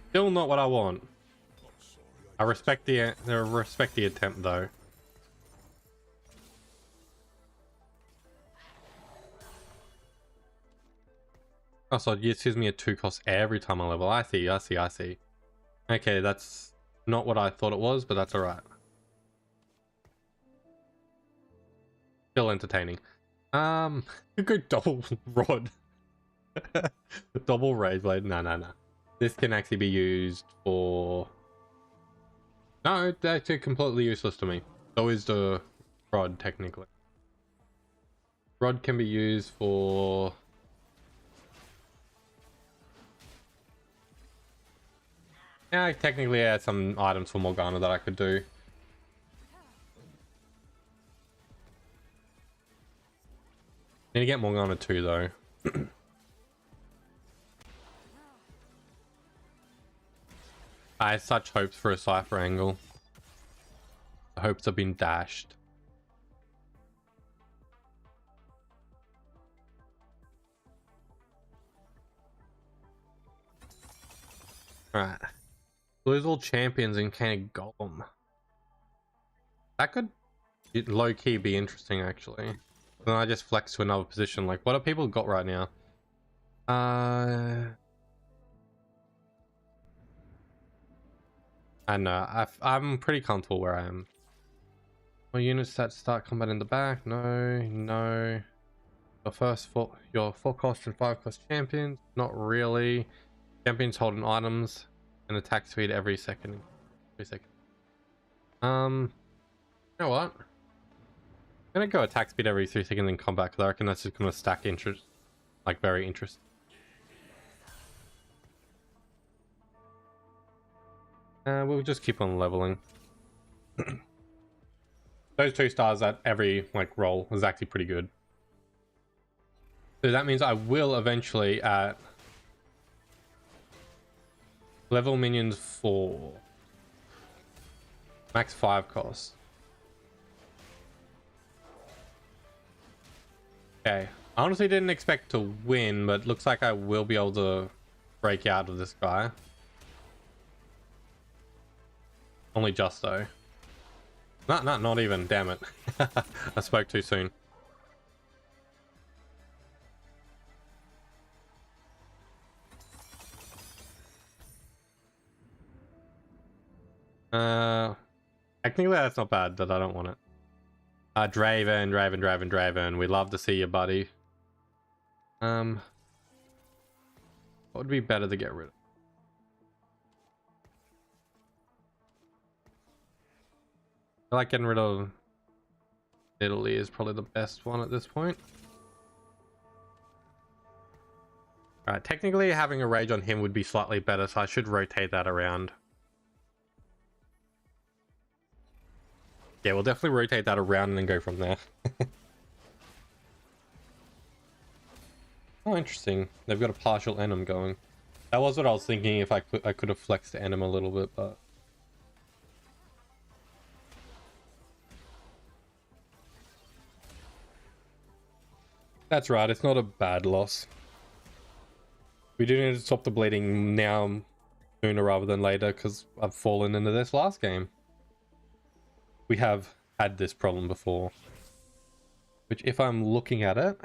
Still not what I want. I respect the attempt though. Oh, so it gives me a 2 cost every time I level. I see. Okay, that's not what I thought it was, but that's alright. Still entertaining. Go double rod. Double rage blade. No. This can actually be used for... No, it's actually completely useless to me. So is the rod, technically. Rod can be used for... Yeah, I technically had some items for Morgana that I could do. Need to get Morgana too, though. I had such hopes for a Cypher angle. The hopes have been dashed. Alright. Lose all champions and can golem. That could low-key be interesting, actually. Then I just flex to another position. Like, what have people got right now? I don't know. I'm pretty comfortable where I am. My units that start combat in the back. No. Your 4 cost and 5 cost champions. Not really. Champions holding items and attack speed every second. You know what? I'm gonna go attack speed every 3 seconds and combat, because I reckon that's just gonna stack interest, like very interesting. We'll just keep on leveling. Those 2 stars at every like roll is actually pretty good. So that means I will eventually at level minions 4, max 5 cost. Okay, I honestly didn't expect to win, but looks like I will be able to break out of this guy. Only just though. Not even, damn it. I spoke too soon. Technically that's not bad, but I don't want it. Draven. We love to see you, buddy. What would be better to get rid of? I like getting rid of Italy is probably the best one at this point. Alright, technically having a rage on him would be slightly better, so I should rotate that around. Yeah, we'll definitely rotate that around and then go from there. Oh, interesting. They've got a partial Enem going. That was what I was thinking, if I could have flexed the Enem a little bit, but... That's right, it's not a bad loss. We do need to stop the bleeding now, sooner rather than later, because I've fallen into this last game. We have had this problem before. Which, if I'm looking at it...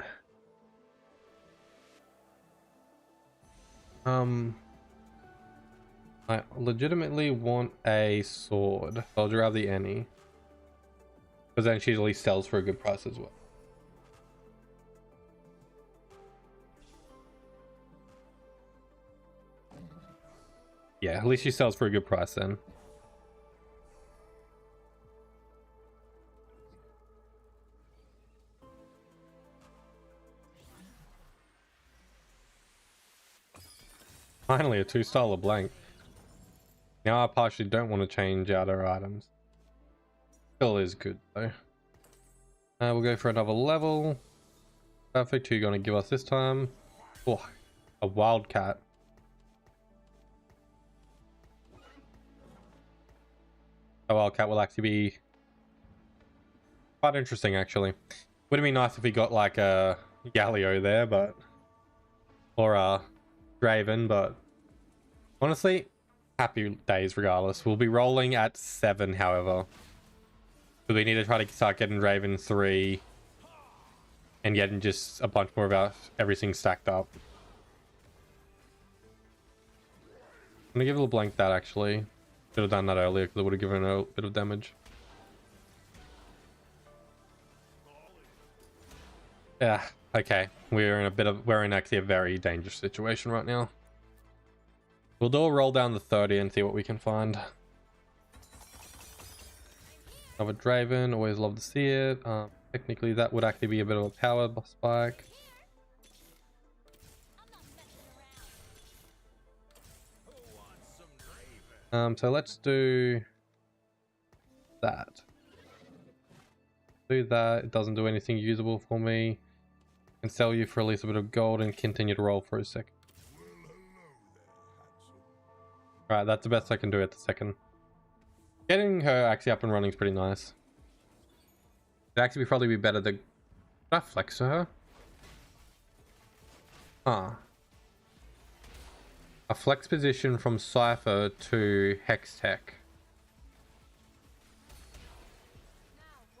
I legitimately want a sword. I'll grab the Annie. Because then she at least sells for a good price as well. Yeah, at least she sells for a good price then. Finally, a 2-star LeBlanc. Now I partially don't want to change out our items. Still is good though. We'll go for another level. Perfect. Who are you going to give us this time? Oh, a wildcat. A wildcat will actually be quite interesting, actually. Would have been nice if we got like a Galio there, but... Or a Draven, but... Honestly, happy days regardless. We'll be rolling at 7, however. So we need to try to start getting Draven 3. And getting just a bunch more of our everything stacked up. I'm gonna give a LeBlanc that, actually. Should have done that earlier because it would have given a bit of damage. Yeah, okay. We're in actually a very dangerous situation right now. We'll do a roll down the 30 and see what we can find. Another Draven, always love to see it. Technically that would actually be a bit of a power spike. So let's do that. Do that. It doesn't do anything usable for me. Can sell you for at least a bit of gold and continue to roll for a second. Alright, that's the best I can do at the second. Getting her actually up and running is pretty nice. It'd actually probably be better to... Did I flex to her? Ah. A flex position from Cypher to Hextech.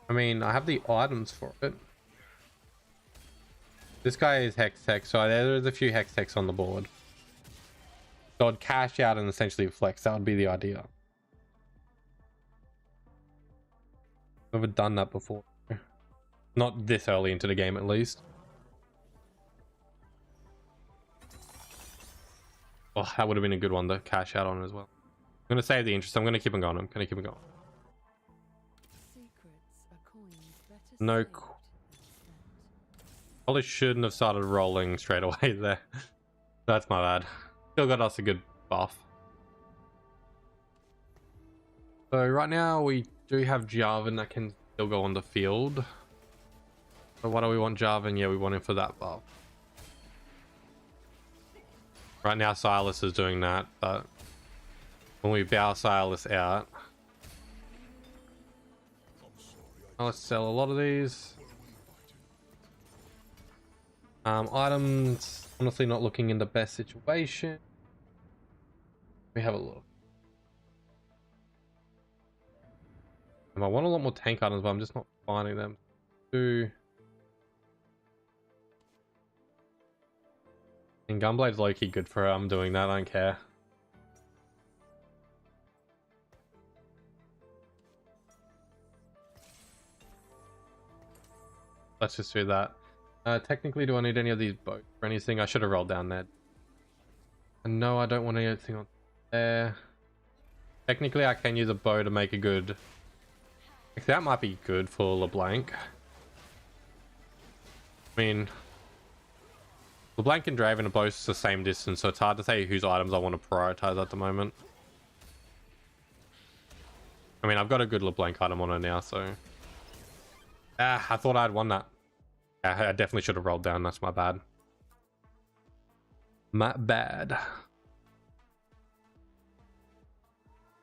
I mean, I have the items for it. This guy is Hextech, so there's a few Hextechs on the board. So I'd cash out and essentially flex. That would be the idea. Never done that before. Not this early into the game, at least. Oh, that would have been a good one to cash out on as well. I'm going to save the interest. I'm going to keep on going. I'm going to keep on going. No. Probably shouldn't have started rolling straight away there. That's my bad. Still got us a good buff. So right now we do have Jarvan that can still go on the field. So why do we want Jarvan? Yeah, we want him for that buff. Right now Silas is doing that, but when we bow Silas out... Let's sell a lot of these. Items, honestly not looking in the best situation. Let me have a look. I want a lot more tank items, but I'm just not finding them. And Gunblade's low-key good for her. I'm doing that, I don't care. Let's just do that. Technically, do I need any of these boats or anything? I should have rolled down that. And no, I don't want anything on there. Technically, I can use a bow to make a good... Actually, that might be good for LeBlanc. I mean... LeBlanc and Draven are both the same distance, so it's hard to say whose items I want to prioritize at the moment. I mean, I've got a good LeBlanc item on her now, so... Ah, I thought I'd won that. Yeah, I definitely should have rolled down. That's my bad. My bad.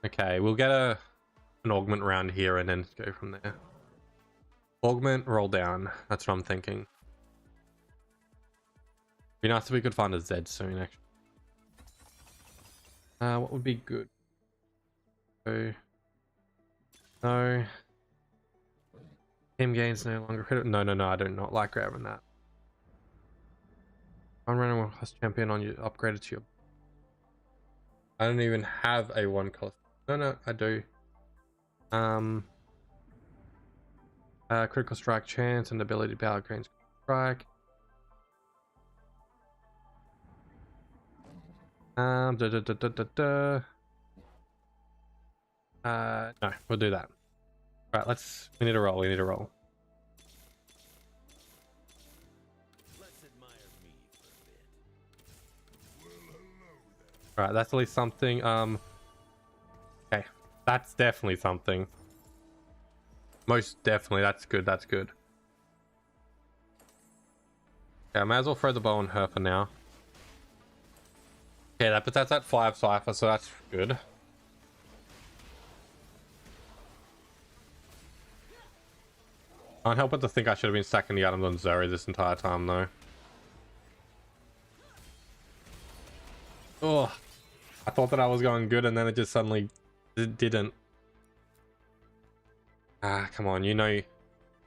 Okay, we'll get an augment round here and then go from there. Augment, roll down. That's what I'm thinking. Be nice if we could find a Z soon, actually. What would be good? So, no. Team gains no longer credit. No, I do not like grabbing that. One random one cost champion on you upgraded to your. I don't even have a one cost. No, I do. Critical strike chance and ability power gains strike. No, we'll do that. Right, we need a roll. Alright, that's at least something. Okay, that's definitely something. Most definitely, that's good. Okay, I might as well throw the bow on her for now. Okay, but that's at 5 Cypher, so that's good. Can't help but to think I should have been stacking the items on Zeri this entire time, though. Oh, I thought that I was going good, and then it just suddenly didn't. Ah, come on, you know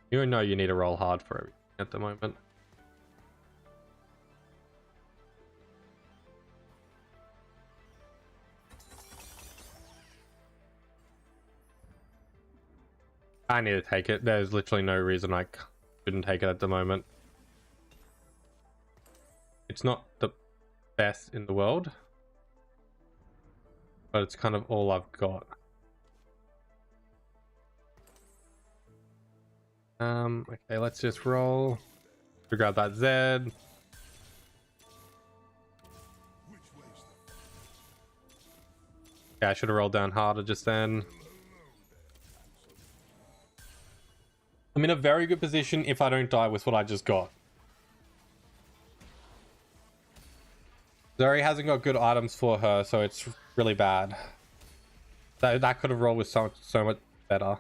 you need to roll hard for everything at the moment. I need to take it. There's literally no reason I couldn't take it at the moment. It's not the best in the world, but it's kind of all I've got. Okay, let's just roll to grab that Z. Yeah, I should have rolled down harder just then. I'm in a very good position if I don't die with what I just got. Zeri hasn't got good items for her, so it's really bad. That could have rolled with so much better.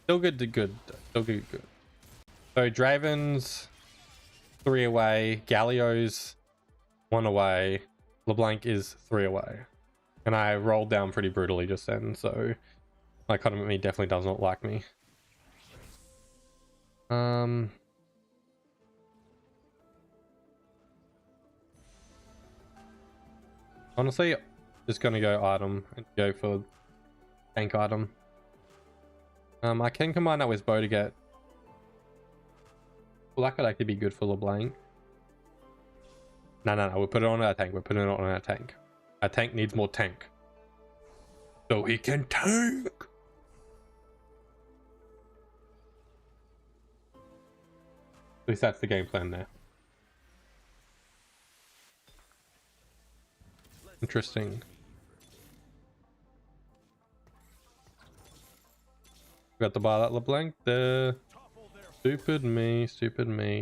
Still good. So Draven's 3 away, Galio's 1 away, LeBlanc is 3 away. And I rolled down pretty brutally just then, so my economy definitely does not like me. Honestly, just gonna go item and go for tank item. I can combine that with bow to get. Well, that could actually be good for LeBlanc. No, we'll put it on our tank. Our tank needs more tank, so he can tank. At least that's the game plan there. Interesting. Got to buy that LeBlanc there. Stupid me.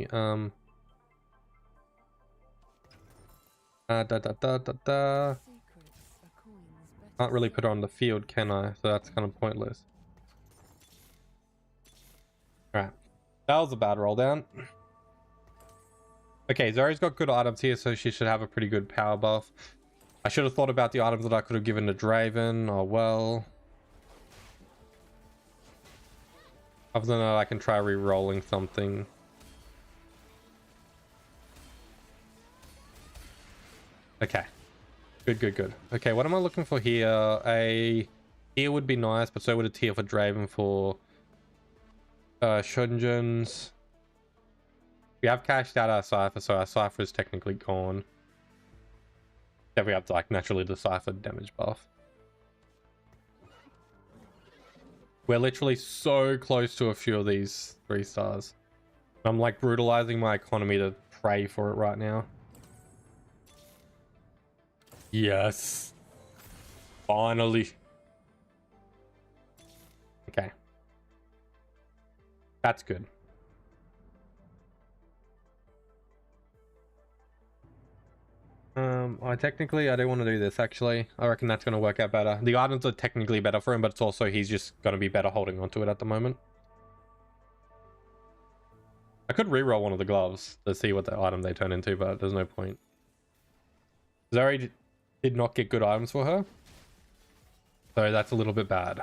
Can't really put her on the field, can I? So that's kind of pointless. Alright. That was a bad roll down. Okay, Zeri's got good items here, so she should have a pretty good power buff. I should have thought about the items that I could have given to Draven. Oh well. Other than that, I can try re-rolling something. Okay. Good. Okay, what am I looking for here? A tier would be nice, but so would a tier for Draven for Shunjins. We have cashed out our Cypher, so our Cypher is technically gone. Definitely have to like naturally decipher damage buff. We're literally so close to a few of these 3 stars. I'm like brutalizing my economy to pray for it right now. Yes. Finally. Okay. That's good. I don't want to do this actually. I reckon that's going to work out better. The items are technically better for him, but it's also he's just going to be better holding onto it at the moment. I could reroll one of the gloves to see what the item they turn into, but there's no point. Zuri did not get good items for her, so that's a little bit bad.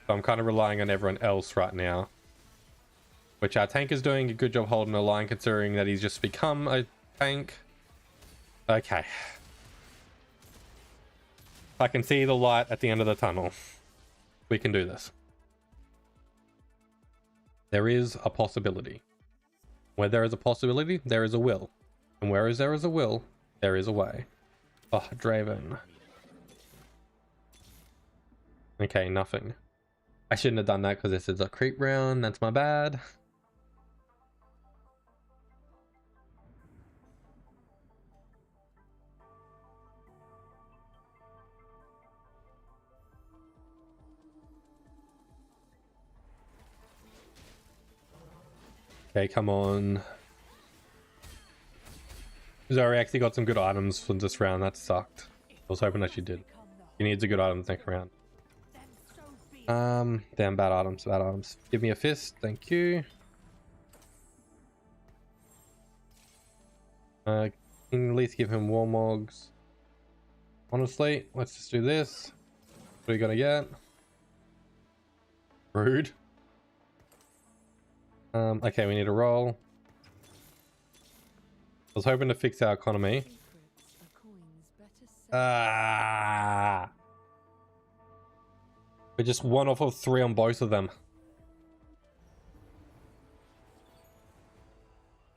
So I'm kind of relying on everyone else right now. Which our tank is doing a good job holding the line considering that he's just become a tank. Okay. I can see the light at the end of the tunnel. We can do this. There is a possibility. Where there is a possibility, there is a will. And where there is a will, there is a way. Oh, Draven. Okay, nothing. I shouldn't have done that because this is a creep round. That's my bad. Okay, come on. Zuri actually got some good items for this round. That sucked. I was hoping that she did. She needs a good item next round. Damn, bad items, bad items. Give me a fist, thank you. Can you at least give him Warmogs? Honestly, let's just do this. What are you gonna get? Rude. Okay, we need a roll. I was hoping to fix our economy. We're just 1 off of 3 on both of them.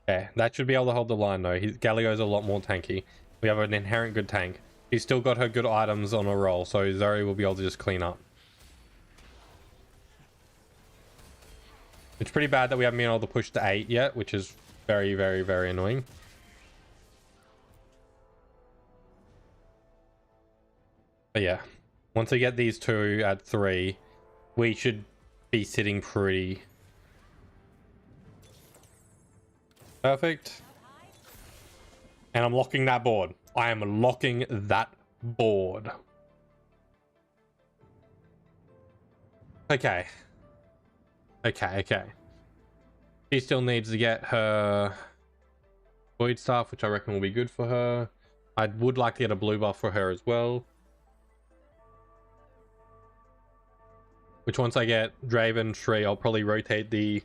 Okay, that should be able to hold the line though. Galio's a lot more tanky. We have an inherent good tank. She's still got her good items on a roll, so Zuri will be able to just clean up. It's pretty bad that we haven't been able to push to 8 yet, which is very, very, very annoying. But yeah, once we get these 2 at 3, we should be sitting pretty. Perfect. And I'm locking that board. I am locking that board. Okay. Okay. She still needs to get her void staff, which I reckon will be good for her. I would like to get a blue buff for her as well. Which once I get Draven, Shri, I'll probably rotate the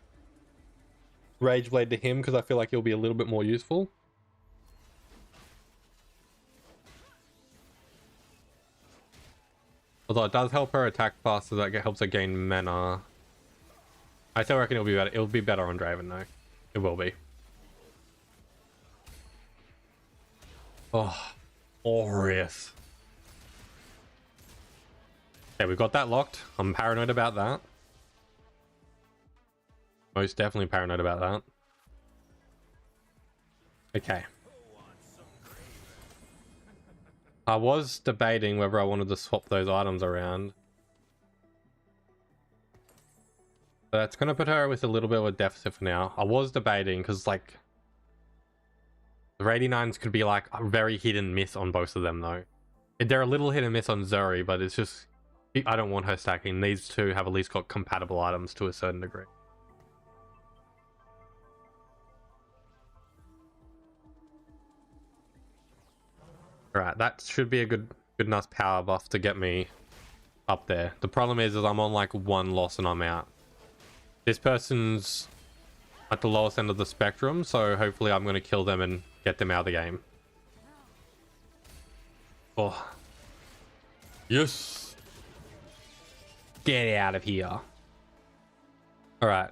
Rage Blade to him because I feel like he'll be a little bit more useful. Although it does help her attack faster, that helps her gain mana. I still reckon it'll be better. It'll be better on Draven though. It will be. Oh, glorious. Okay, we've got that locked. I'm paranoid about that. Most definitely paranoid about that. Okay. I was debating whether I wanted to swap those items around. But that's going to put her with a little bit of a deficit for now. I was debating because like the 89s could be like a very hit and miss on both of them though. They're a little hit and miss on Zuri, but it's just I don't want her stacking. These two have at least got compatible items to a certain degree. Alright, that should be a good enough power buff to get me up there. The problem is I'm on like 1 loss and I'm out. This person's at the lowest end of the spectrum, so hopefully I'm going to kill them and get them out of the game. Oh. Yes! Get out of here. Alright.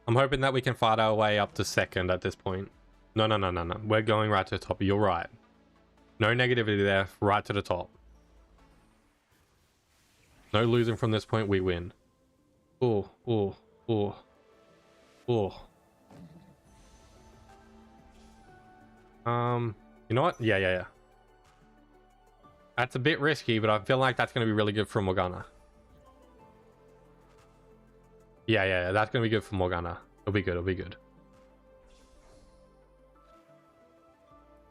I'm hoping that we can fight our way up to 2nd at this point. No, no, no, no, no. We're going right to the top. You're right. No negativity there. Right to the top. No losing from this point. We win. Oh, oh, oh, oh. You know what? Yeah, yeah, yeah. That's a bit risky, but I feel like that's going to be really good for Morgana. Yeah, yeah, yeah. That's going to be good for Morgana. It'll be good. It'll be good.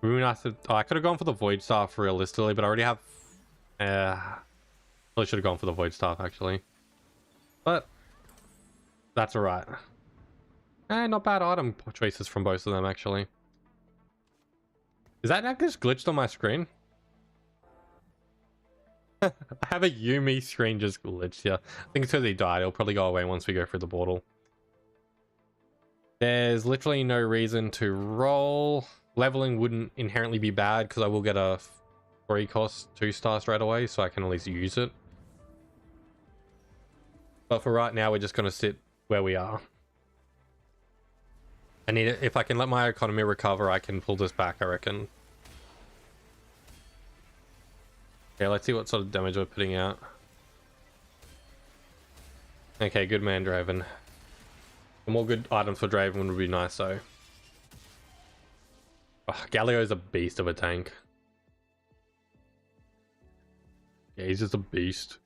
Oh, I could have gone for the Void Staff realistically, but I already have... Probably should have gone for the Void Staff, actually. But... that's alright. Not bad item choices from both of them, actually. Is that just glitched on my screen? I have a Yuumi screen just glitched here. I think it's because he died. It'll probably go away once we go through the portal. There's literally no reason to roll. Leveling wouldn't inherently be bad because I will get a free cost 2-star straight away, so I can at least use it. But for right now, we're just going to sit where we are. I need it. If I can let my economy recover, I can pull this back, I reckon. Okay, let's see what sort of damage we're putting out. Okay, good man, Draven. Some more good items for Draven would be nice, though. Oh, Galio's a beast of a tank. Yeah, he's just a beast.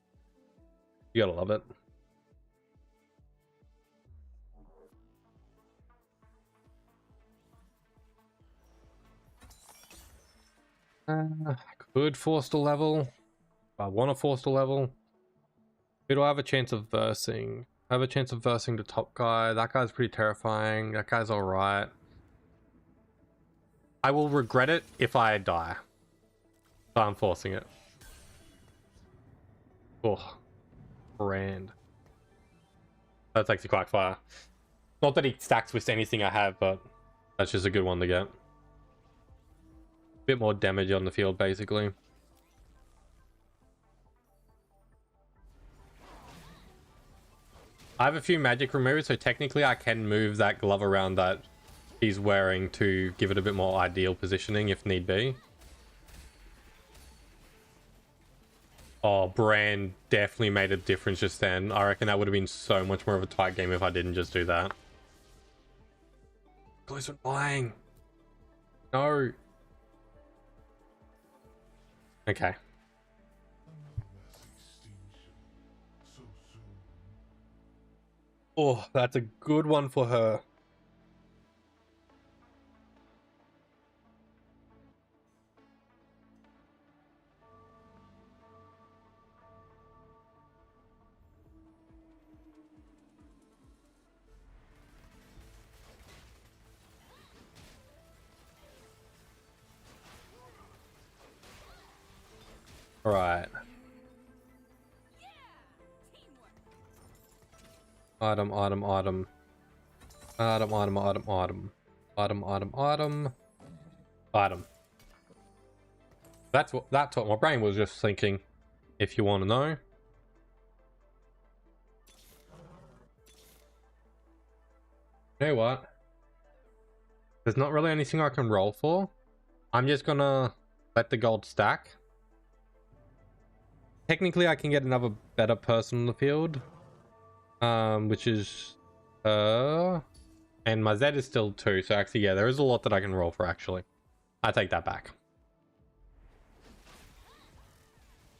You gotta love it. Could force the level. I want to force the level. Who do I have a chance of versing? I have a chance of versing the top guy. That guy's pretty terrifying. That guy's alright. I will regret it if I die. So I'm forcing it. Oh, Brand. That's actually quite fire. Not that he stacks with anything I have, but that's just a good one to get. Bit more damage on the field, basically. I have a few magic removers, so technically I can move that glove around that he's wearing to give it a bit more ideal positioning if need be. Oh, Brand definitely made a difference just then. I reckon that would have been so much more of a tight game if I didn't just do that. Close with flying. No. Okay. Oh, that's a good one for her. All right. Item, item, item. Item, item, item, item. Item, item, item. Item. That's what my brain was just thinking, if you want to know. You know what? There's not really anything I can roll for. I'm just gonna let the gold stack. Technically, I can get another better person in the field. Which is and my Z is still 2, so actually yeah, there is a lot that I can roll for. Actually, I take that back.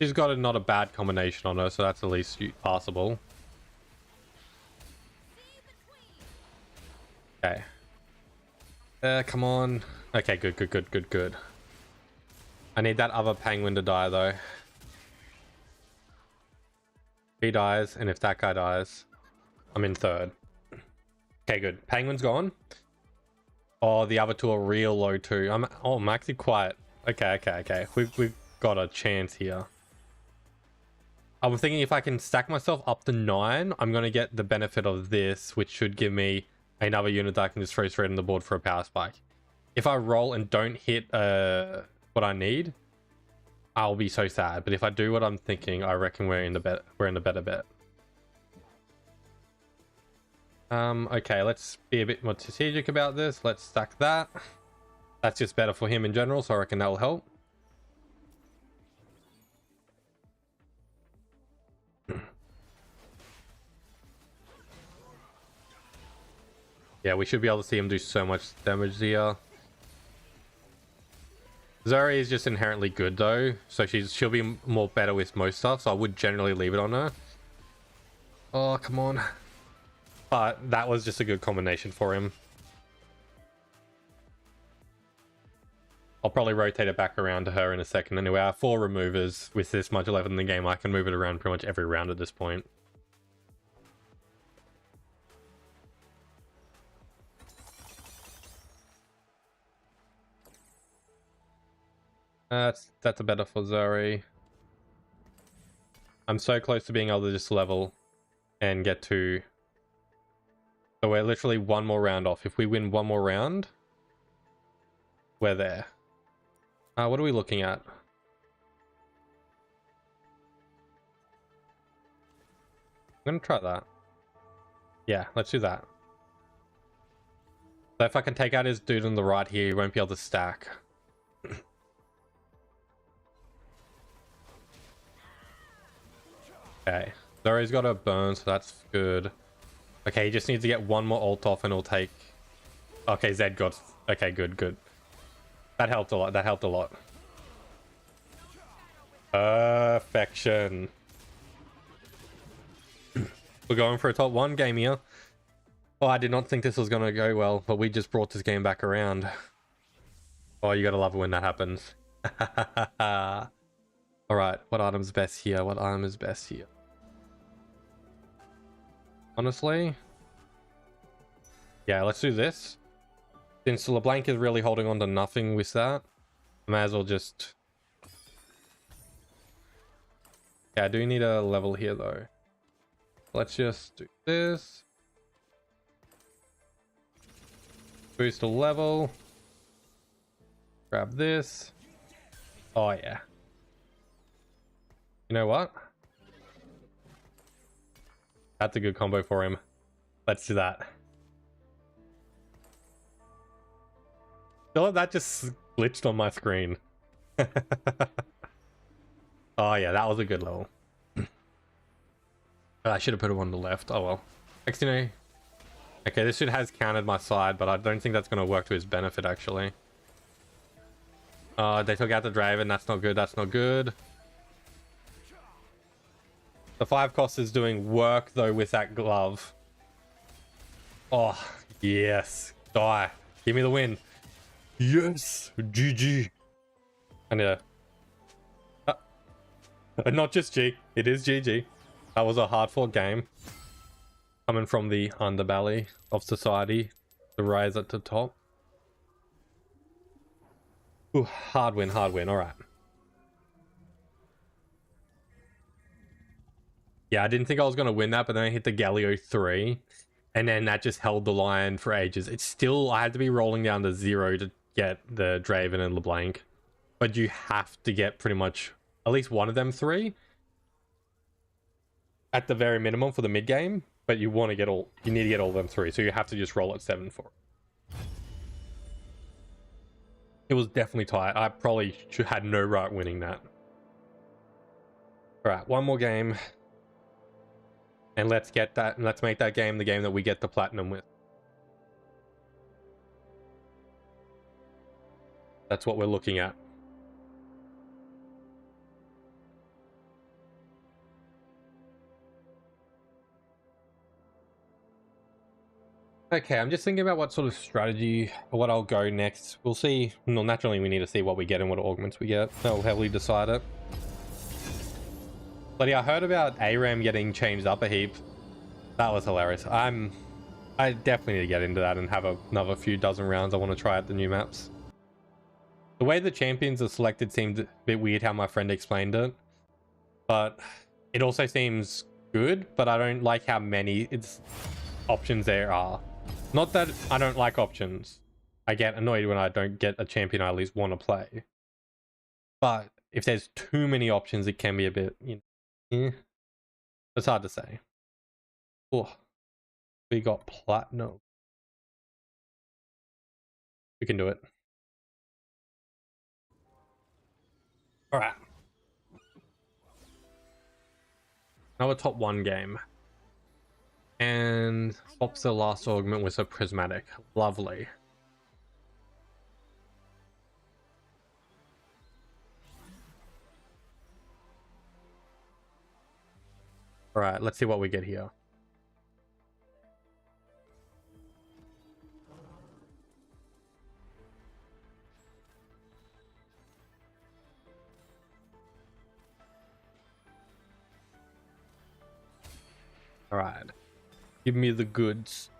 She's got not a bad combination on her, so that's at least passable. Okay. Come on. Okay, good, good, good, good, good. I need that other penguin to die though. If he dies, and if that guy dies, I'm in third. Okay, good. Penguin's gone. Oh, the other two are real low too. I'm actually quite... Okay, okay, okay. We've got a chance here. I was thinking if I can stack myself up to 9, I'm going to get the benefit of this, which should give me another unit that I can just throw straight on the board for a power spike. If I roll and don't hit what I need, I'll be so sad. But if I do what I'm thinking, I reckon we're in the better bet. Okay, let's be a bit more strategic about this. Let's stack that. That's just better for him in general, so I reckon that'll help. Yeah, we should be able to see him do so much damage here. Zuri is just inherently good though, so she'll be more better with most stuff, so I would generally leave it on her. Oh, come on. But that was just a good combination for him. I'll probably rotate it back around to her in a second. Anyway, I have 4 removers. With this much left in the game, I can move it around pretty much every round at this point. That's a better for Zuri. I'm so close to being able to just level and get to... So we're literally 1 more round off. If we win 1 more round, we're there. What are we looking at? I'm gonna try that. Yeah, let's do that. So if I can take out his dude on the right here, he won't be able to stack. Okay, Zuri's got a burn, so that's good. Okay, he just needs to get 1 more ult off and it'll take... Okay, Zed got... Okay, good. That helped a lot, Perfection. We're going for a top 1 game here. Oh, I did not think this was going to go well, but we just brought this game back around. Oh, you gotta love it when that happens. Alright, what item's best here? What item is best here? Honestly? Yeah, let's do this. Since LeBlanc is really holding on to nothing with that, I may as well just... Yeah, I do need a level here though. Let's just do this. Boost a level. Grab this. Oh yeah. You know what? That's a good combo for him. Let's do that. Oh, that just glitched on my screen. Oh yeah, that was a good level. I should have put it on the left. Oh well. Actually, okay, this shit has countered my side, but I don't think that's going to work to his benefit, actually. They took out the Draven. That's not good. That's not good. The 5 cost is doing work, though, with that glove. Oh, yes. Die. Give me the win. Yes. GG. I need to... not just G. It is GG. That was a hard-fought game. Coming from the underbelly of society. The rise at the top. Ooh, hard win, alright. Yeah, I didn't think I was going to win that, but then I hit the Galio 3, and then that just held the line for ages. It's still, I had to be rolling down to 0 to get the Draven and LeBlanc, but you have to get pretty much at least one of them 3 at the very minimum for the mid game, but you want to get all, you need to get all of them 3, so you have to just roll at 7 for it. It was definitely tight. I probably had no right winning that. All right, one more game. And let's get that, and let's make that game the game that we get the platinum with. That's what we're looking at. Okay, I'm just thinking about what sort of strategy, or what I'll go next. We'll see. Well, naturally, we need to see what we get and what augments we get. That will heavily decide it. But yeah, I heard about ARAM getting changed up a heap. That was hilarious. I definitely need to get into that and have another few dozen rounds. I want to try out the new maps. The way the champions are selected seemed a bit weird how my friend explained it. But it also seems good, but I don't like how many options there are. Not that I don't like options. I get annoyed when I don't get a champion I at least want to play. But if there's too many options, it can be a bit, you know, it's hard to say. Oh, we got platinum. We can do it. All right. Another top 1 game. And swaps the last augment with a prismatic. Lovely. All right, let's see what we get here. All right, give me the goods.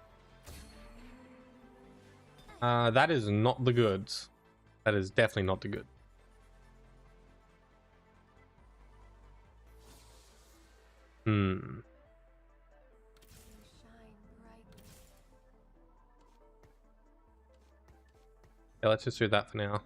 That is not the goods. That is definitely not the good. Shine brightly. Yeah, let's just do that for now.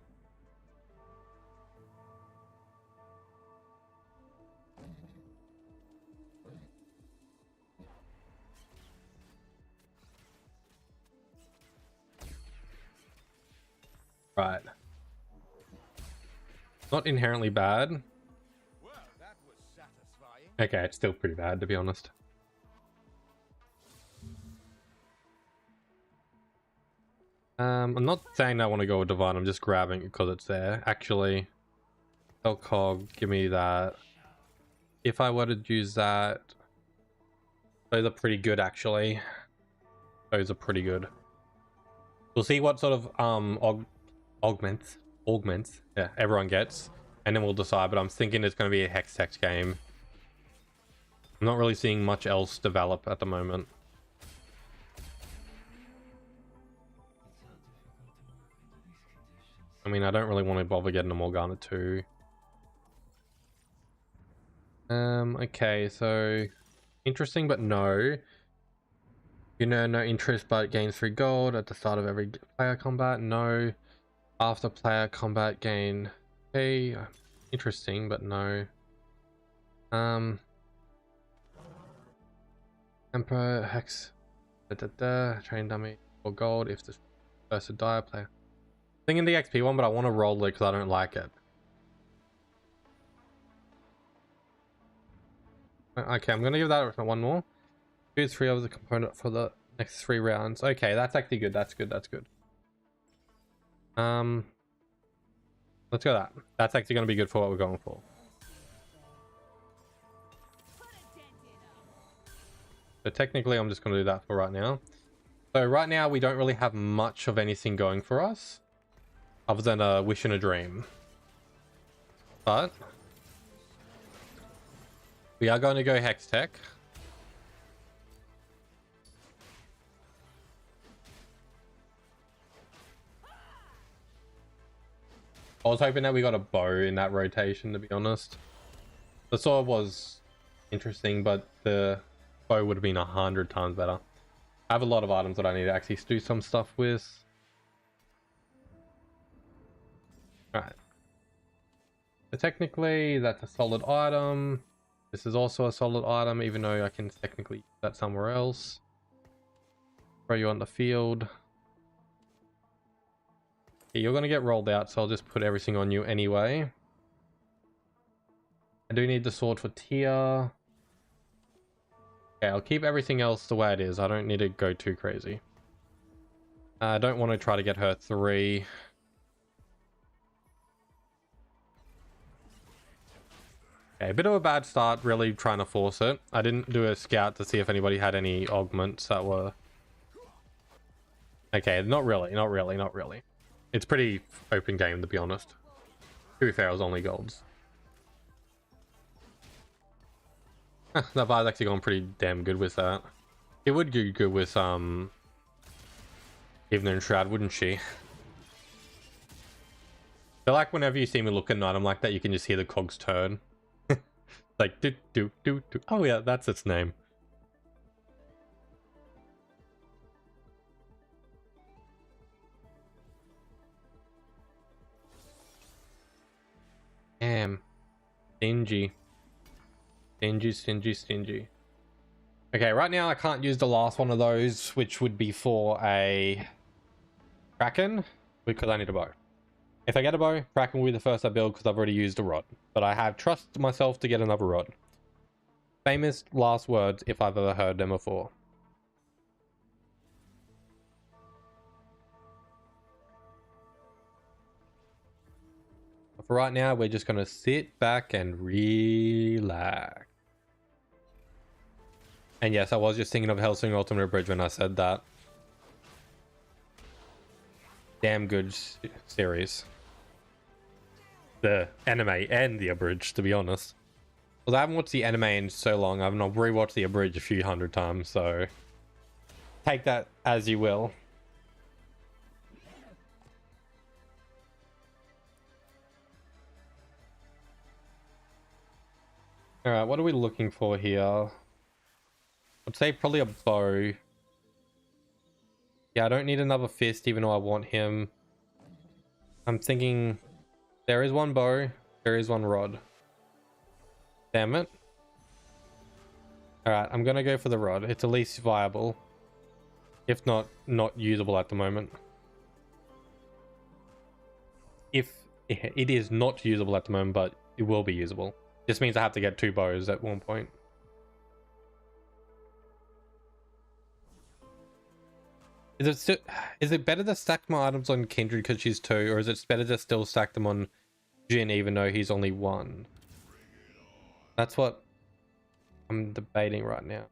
Right. Not inherently bad. Well, that was satisfying. Okay, it's still pretty bad to be honest. I'm not saying I want to go with Divine, I'm just grabbing it because it's there. Actually, Cog, give me that. If I were to use that, those are pretty good actually. Those are pretty good. We'll see what sort of augments, yeah, everyone gets, and then we'll decide, but I'm thinking it's going to be a Hextech game. I'm not really seeing much else develop at the moment. I mean, I don't really want to bother getting a Morgana 2. Okay, so interesting, but no. You know, no interest, but gains 3 gold at the start of every player combat. No. After player combat gain. Okay, interesting, but no. Emperor Hex. Train dummy for gold if the first to die player. Thinking the XP one, but I want to roll it because I don't like it. Okay, I'm gonna give that one more. Choose 3 of the component for the next 3 rounds. Okay, that's actually good. That's good. That's good. Let's go that. That's actually gonna be good for what we're going for. So technically, I'm just gonna do that for right now. So right now, we don't really have much of anything going for us, other than a wish and a dream. But we are going to go Hextech. I was hoping that we got a bow in that rotation, to be honest. The sword was interesting, but the bow would have been 100 times better. I have a lot of items that I need to actually do some stuff with. Alright. So technically, that's a solid item. This is also a solid item, even though I can technically use that somewhere else. Throw you on the field. Okay, you're going to get rolled out, so I'll just put everything on you anyway. I do need the sword for Tia. Okay, I'll keep everything else the way it is. I don't need to go too crazy. I don't want to try to get her 3. Okay, a bit of a bad start, really trying to force it. I didn't do a scout to see if anybody had any augments that were... Okay, not really, not really, not really. It's pretty open game, to be honest. To be fair, it was only golds. That vibe's actually gone pretty damn good with that. It would go good with Evelyn Shroud, wouldn't she? I like whenever you see me look at an item like that, you can just hear the cogs turn. Like do do do do. Oh yeah, that's its name. Damn. Stingy. Stingy, stingy, stingy. Okay, right now I can't use the last one of those, which would be for a Kraken, because I need a bow. If I get a bow, Kraken will be the first I build because I've already used a rod. But I have trust myself to get another rod. Famous last words if I've ever heard them before. But for right now, we're just going to sit back and relax. And yes, I was just thinking of Hellsing Ultimate Abridged when I said that. Damn good series. The anime and the abridged, to be honest. Because I haven't watched the anime in so long, I've not rewatched the abridged a few hundred times, so take that as you will. Alright, what are we looking for here? I'd say probably a bow. Yeah, I don't need another fist, even though I want him. I'm thinking there is one bow, there is one rod. Damn it. Alright, I'm gonna go for the rod. It's at least viable. If not usable at the moment. If it is not usable at the moment, but it will be usable. This means I have to get 2 bows at one point. Is it better to stack my items on Kindred because she's 2, or is it better to still stack them on Jhin even though he's only 1? That's what I'm debating right now.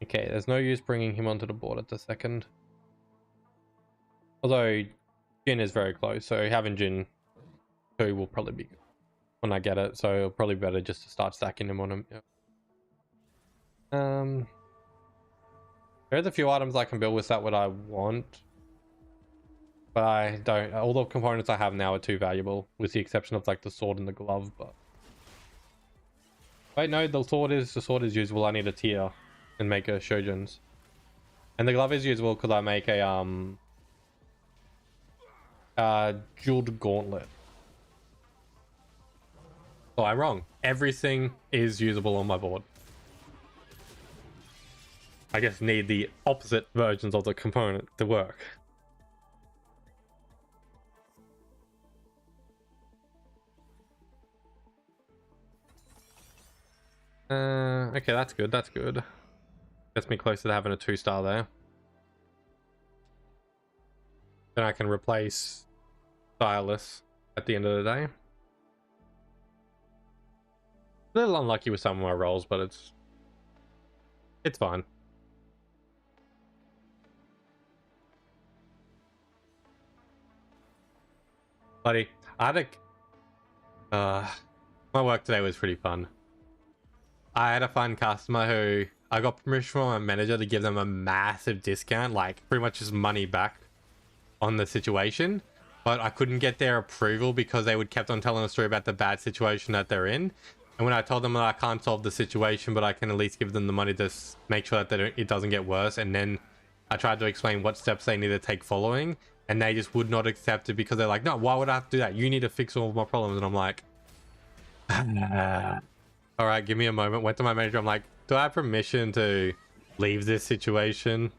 Okay, there's no use bringing him onto the board at the second. Although Jhin is very close, so having Jhin 2 will probably be good when I get it, so it'll probably be better just to start stacking him on him. Yeah. There's a few items I can build with that what I want. But I don't. All the components I have now are too valuable, with the exception of like the sword and the glove, but wait, no, the sword is usable. I need a tier and make a Shojin's. And the glove is usable because I make a jeweled gauntlet. Oh, I'm wrong. Everything is usable on my board. I guess need the opposite versions of the component to work. Okay, that's good, that's good. Gets me closer to having a 2-star there. Then I can replace Stylus at the end of the day. A little unlucky with some of my rolls, but it's fine. Buddy, I had my work today was pretty fun. I had a fun customer who I got permission from my manager to give them a massive discount, like pretty much just money back on the situation, but I couldn't get their approval because they would kept on telling a story about the bad situation that they're in. And when I told them that I can't solve the situation, but I can at least give them the money to make sure that it doesn't get worse, and then I tried to explain what steps they need to take following, and they just would not accept it because they're like, no, why would I have to do that? You need to fix all of my problems. And I'm like, all right, give me a moment. Went to my manager. I'm like, do I have permission to leave this situation?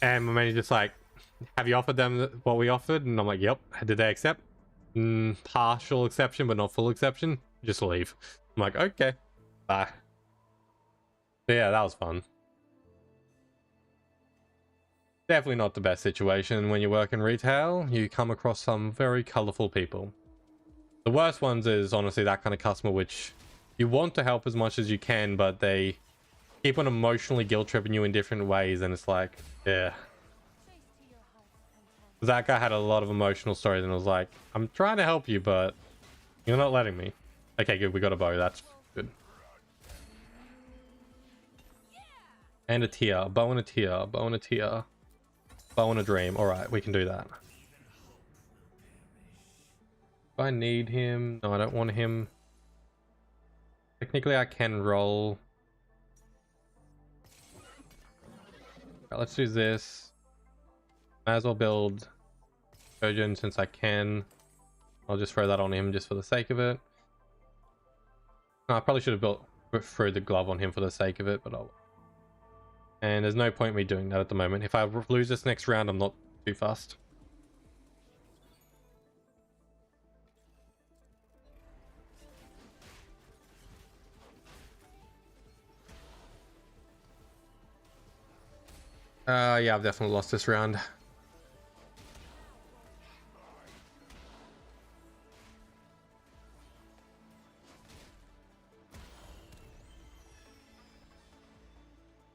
And my manager's just like, have you offered them what we offered? And I'm like, yep. Did they accept? Partial exception, but not full exception. Just leave. I'm like, okay, bye. But yeah, that was fun. Definitely not the best situation when you work in retail. You come across some very colorful people. The worst ones is honestly that kind of customer which you want to help as much as you can, but they keep on emotionally guilt tripping you in different ways, and it's like, yeah. That guy had a lot of emotional stories, and I was like, I'm trying to help you, but you're not letting me. Okay, good, we got a bow, that's good. And a tier, a bow and a tier, a bow and a tier. Bow and a dream. Alright, we can do that. Do I need him? No, I don't want him. Technically, I can roll. Right, let's do this. Might as well build Shojin since I can. I'll just throw that on him just for the sake of it. No, I probably should have threw the glove on him for the sake of it, but I'll... And there's no point me doing that at the moment. If I lose this next round, I'm not too fast. Yeah, I've definitely lost this round.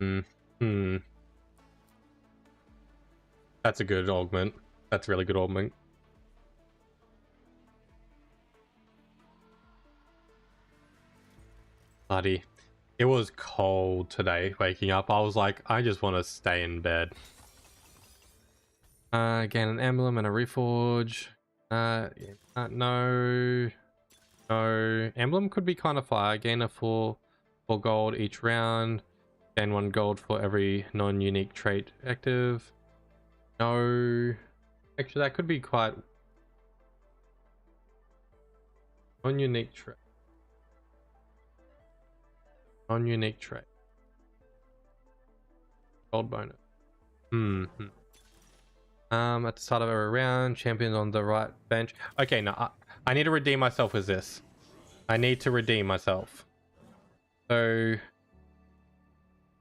Hmm. That's a good augment. That's really good augment. Bloody. It was cold today, waking up. I was like, I just want to stay in bed. Again, an emblem and a reforge. No. No. Emblem could be kind of fire. Gain a 4 gold each round. Gain 1 gold for every non-unique trait active. No. Actually, that could be quite... Non-unique trait. Non-unique trait. Gold bonus. At the start of every round, champion on the right bench. Okay, no, I need to redeem myself with this. I need to redeem myself. So,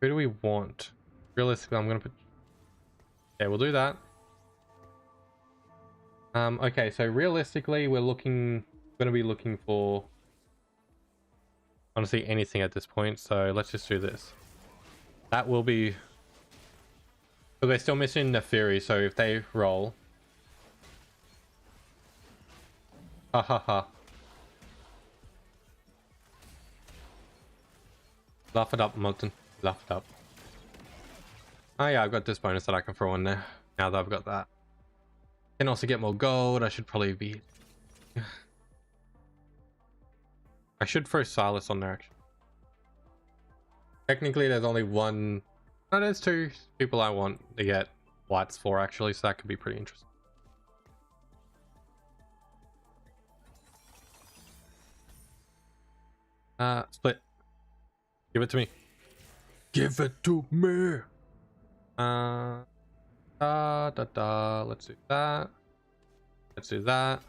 who do we want? Realistically, I'm gonna put... Okay, we'll do that. Okay, so realistically, we're gonna be looking for honestly anything at this point. So let's just do this. That will be... But they're still missing Neferi, so if they roll... Ha ha ha. Laugh it up, Molten. Laugh it up. Oh yeah, I've got this bonus that I can throw in there. Now that I've got that. Can also get more gold. I should probably be... I should throw Silas on there, actually. Technically, there's only one... No, there's 2 people I want to get lights for, actually, so that could be pretty interesting. Split. Give it to me. Give it to me! Let's do that. Let's do that.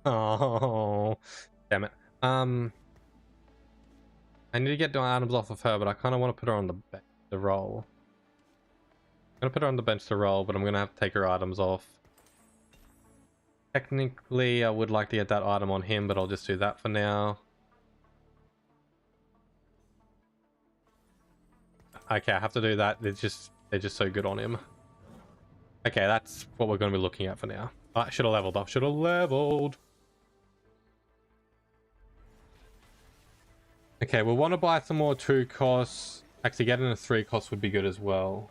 Oh, damn it. I need to get the items off of her, but I kind of want to put her on the bench to roll. I'm gonna put her on the bench to roll, but I'm gonna have to take her items off. Technically, I would like to get that item on him, but I'll just do that for now. Okay, I have to do that. They're just so good on him. Okay, that's what we're going to be looking at for now. I should have leveled up. Should have leveled. Okay, we'll want to buy some more 2 costs. Actually, getting a 3 cost would be good as well.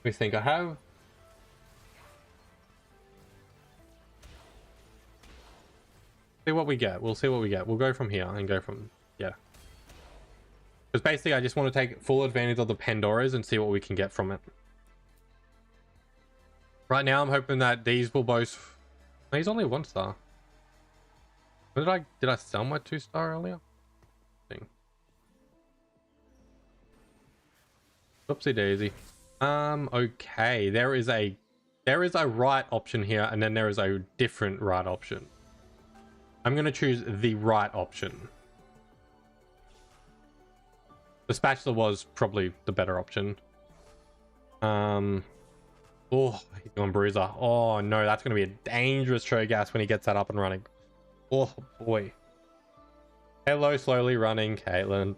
We think I have. See what we get. We'll see what we get. We'll go from here and go from... Yeah. Because basically, I just want to take full advantage of the Pandoras and see what we can get from it. Right now, I'm hoping that these will both... No, he's only 1 star. Did I sell my 2-star earlier? Oopsie daisy. Okay, there is a right option here, and then there is a different right option. I'm gonna choose the right option. The spatula was probably the better option. Oh, he's going bruiser. Oh no, that's gonna be a dangerous Cho'Gath when he gets that up and running. Oh boy. Hello, slowly running Caitlyn.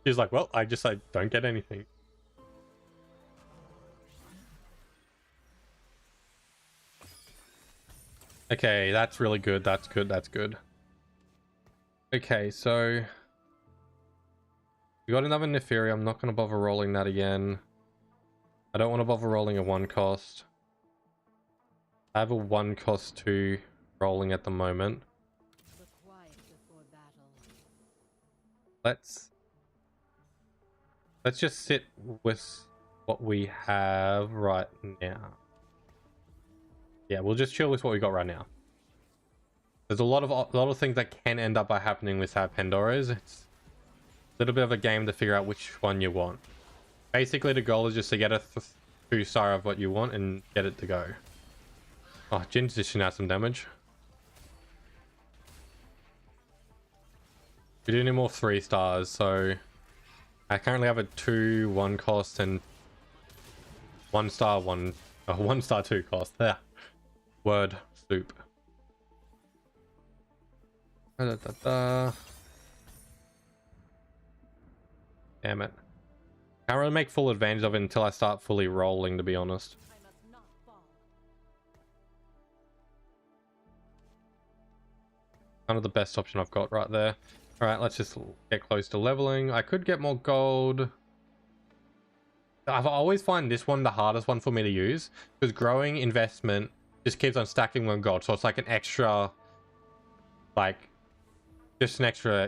She's like, well, I don't get anything. Okay, that's really good. That's good. That's good. Okay, so we got another Neferi. I'm not going to bother rolling that again. I don't want to bother rolling a 1 cost. I have a 1 cost 2 rolling at the moment. Let's just sit with what we have right now. Yeah, we'll just chill with what we got right now. There's a lot of things that can end up by happening with our Pandoras. It's a little bit of a game to figure out which one you want. Basically, the goal is just to get a 2-star of what you want and get it to go. Oh, Jin's dishing out some damage. We do need more 3 stars, so I currently have a 2-1 cost and 1 star 1 star 2 cost. There. Word soup. Damn it. Can't really make full advantage of it until I start fully rolling, to be honest. I must not fall. Kind of the best option I've got right there. Alright, let's just get close to leveling. I could get more gold. I've always find this one the hardest one for me to use, because growing investment just keeps on stacking one gold. So it's like an extra, like, just an extra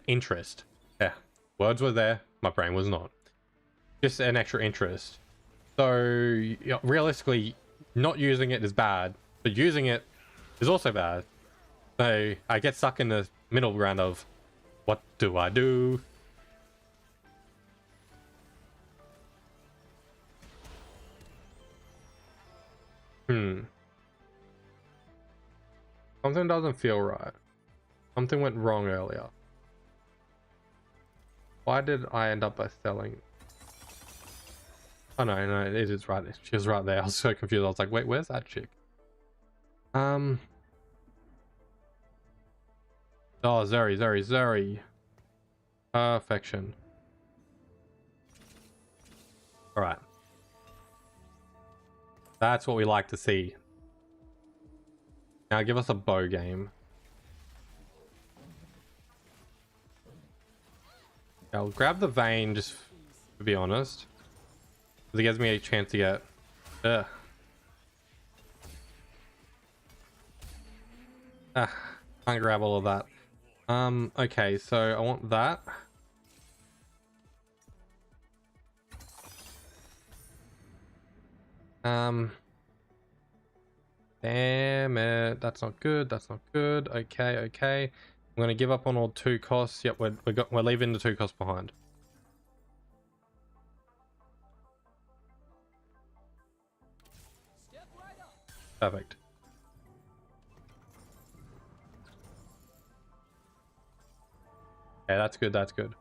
interest. Yeah, words were there, my brain was not. Just an extra interest. So realistically, not using it is bad, but using it is also bad. So I get stuck in the middle ground of what do I do? Something doesn't feel right. Something went wrong earlier. Why did I end up by selling? Oh no, it is right. She was right there. I was so confused. I was like, wait, where's that chick? Oh, Zeri. Perfection. Alright. That's what we like to see. Now give us a bow game. I'll grab the vein, just to be honest, because it gives me a chance to get. Can't grab all of that. Okay, so I want that. Damn it, that's not good. That's not good. Okay. I'm gonna give up on all 2 costs. Yep, we're leaving the 2 costs behind. Step right up. Perfect. Okay, that's good. That's good.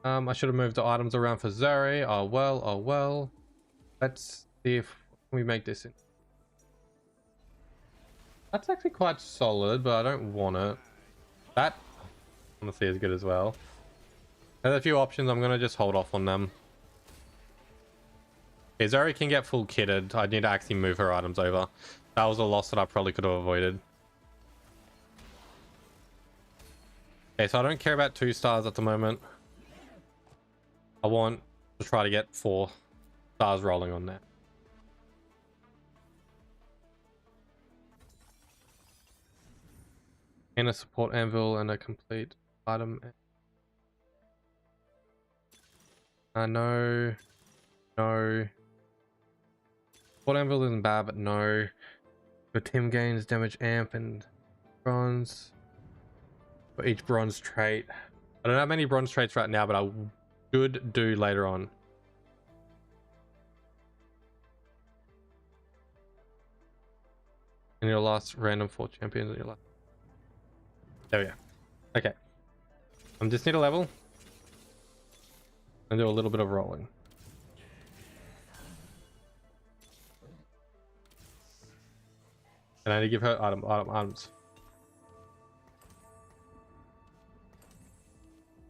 I should have moved the items around for Zeri. Oh well. Let's see if we make this in. That's actually quite solid, but I don't want it. That honestly is good as well. There's a few options. I'm gonna just hold off on them. Okay, Zeri can get full kitted. I need to actually move her items over. That was a loss that I probably could have avoided. Okay, so I don't care about 2 stars at the moment. I want to try to get 4 stars rolling on there. And a support anvil and a complete item. No. Support anvil isn't bad, but no. But Tim gains damage amp and bronze for each bronze trait. I don't have many bronze traits right now, but I should do later on. And your last random 4 champions in your last. There we go. Okay. I just need a level. And do a little bit of rolling. And I need to give her items.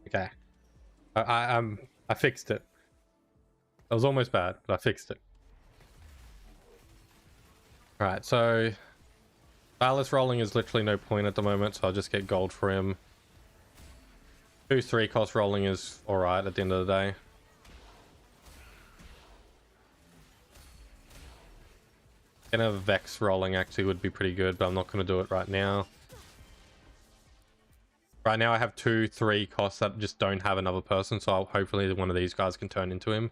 Okay. I fixed it. It was almost bad, but I fixed it. Alright, so Ballas rolling is literally no point at the moment, so I'll just get gold for him. 2-3 cost rolling is alright at the end of the day. Getting a Vex rolling actually would be pretty good, but I'm not going to do it right now. Right now I have 2-3 costs that just don't have another person, so hopefully one of these guys can turn into him.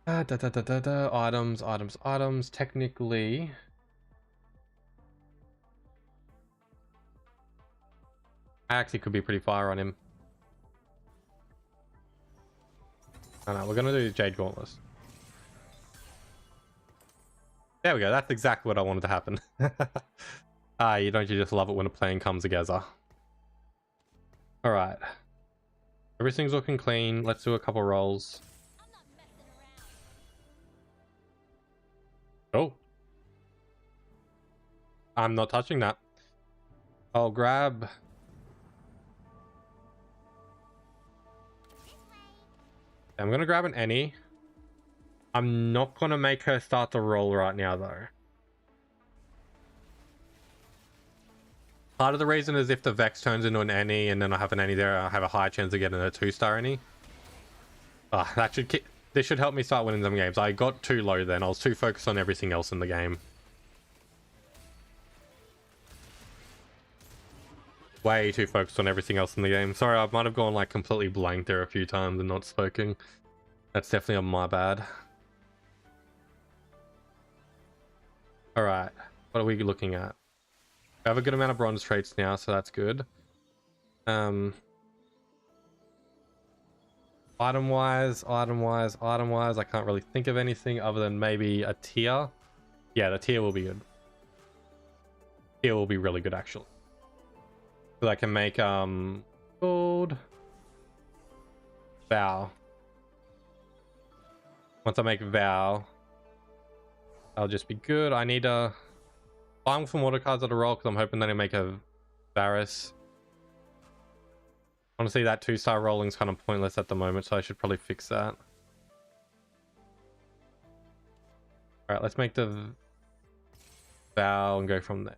Items. Technically, I actually could be pretty fire on him. Oh no, we're gonna do Jade Gauntless. There we go, that's exactly what I wanted to happen. You don't you just love it when a plan comes together? Alright. Everything's looking clean. Let's do a couple rolls. Oh. I'm not touching that. I'll grab... I'm gonna grab an Annie. I'm not gonna make her start the roll right now though. Part of the reason is if the Vex turns into an Annie and then I have an Annie there, I have a high chance of getting a 2-star Annie. This should help me start winning some games. I got too low then. I was too focused on everything else in the game. Way too focused on everything else in the game. Sorry, I might have gone like completely blank there a few times and not spoken. That's definitely on my bad. Alright, what are we looking at? We have a good amount of bronze traits now, so that's good. Item-wise, I can't really think of anything other than maybe a tier. Yeah, the tier will be good. Tier will be really good, actually. So I can make, gold. Vow. Once I make Vow, I'll just be good. I need to... buying some water cards at a roll because I'm hoping that I make a Varus. Honestly, that 2-star rolling is kind of pointless at the moment, so I should probably fix that. Alright, let's make the Vow and go from there.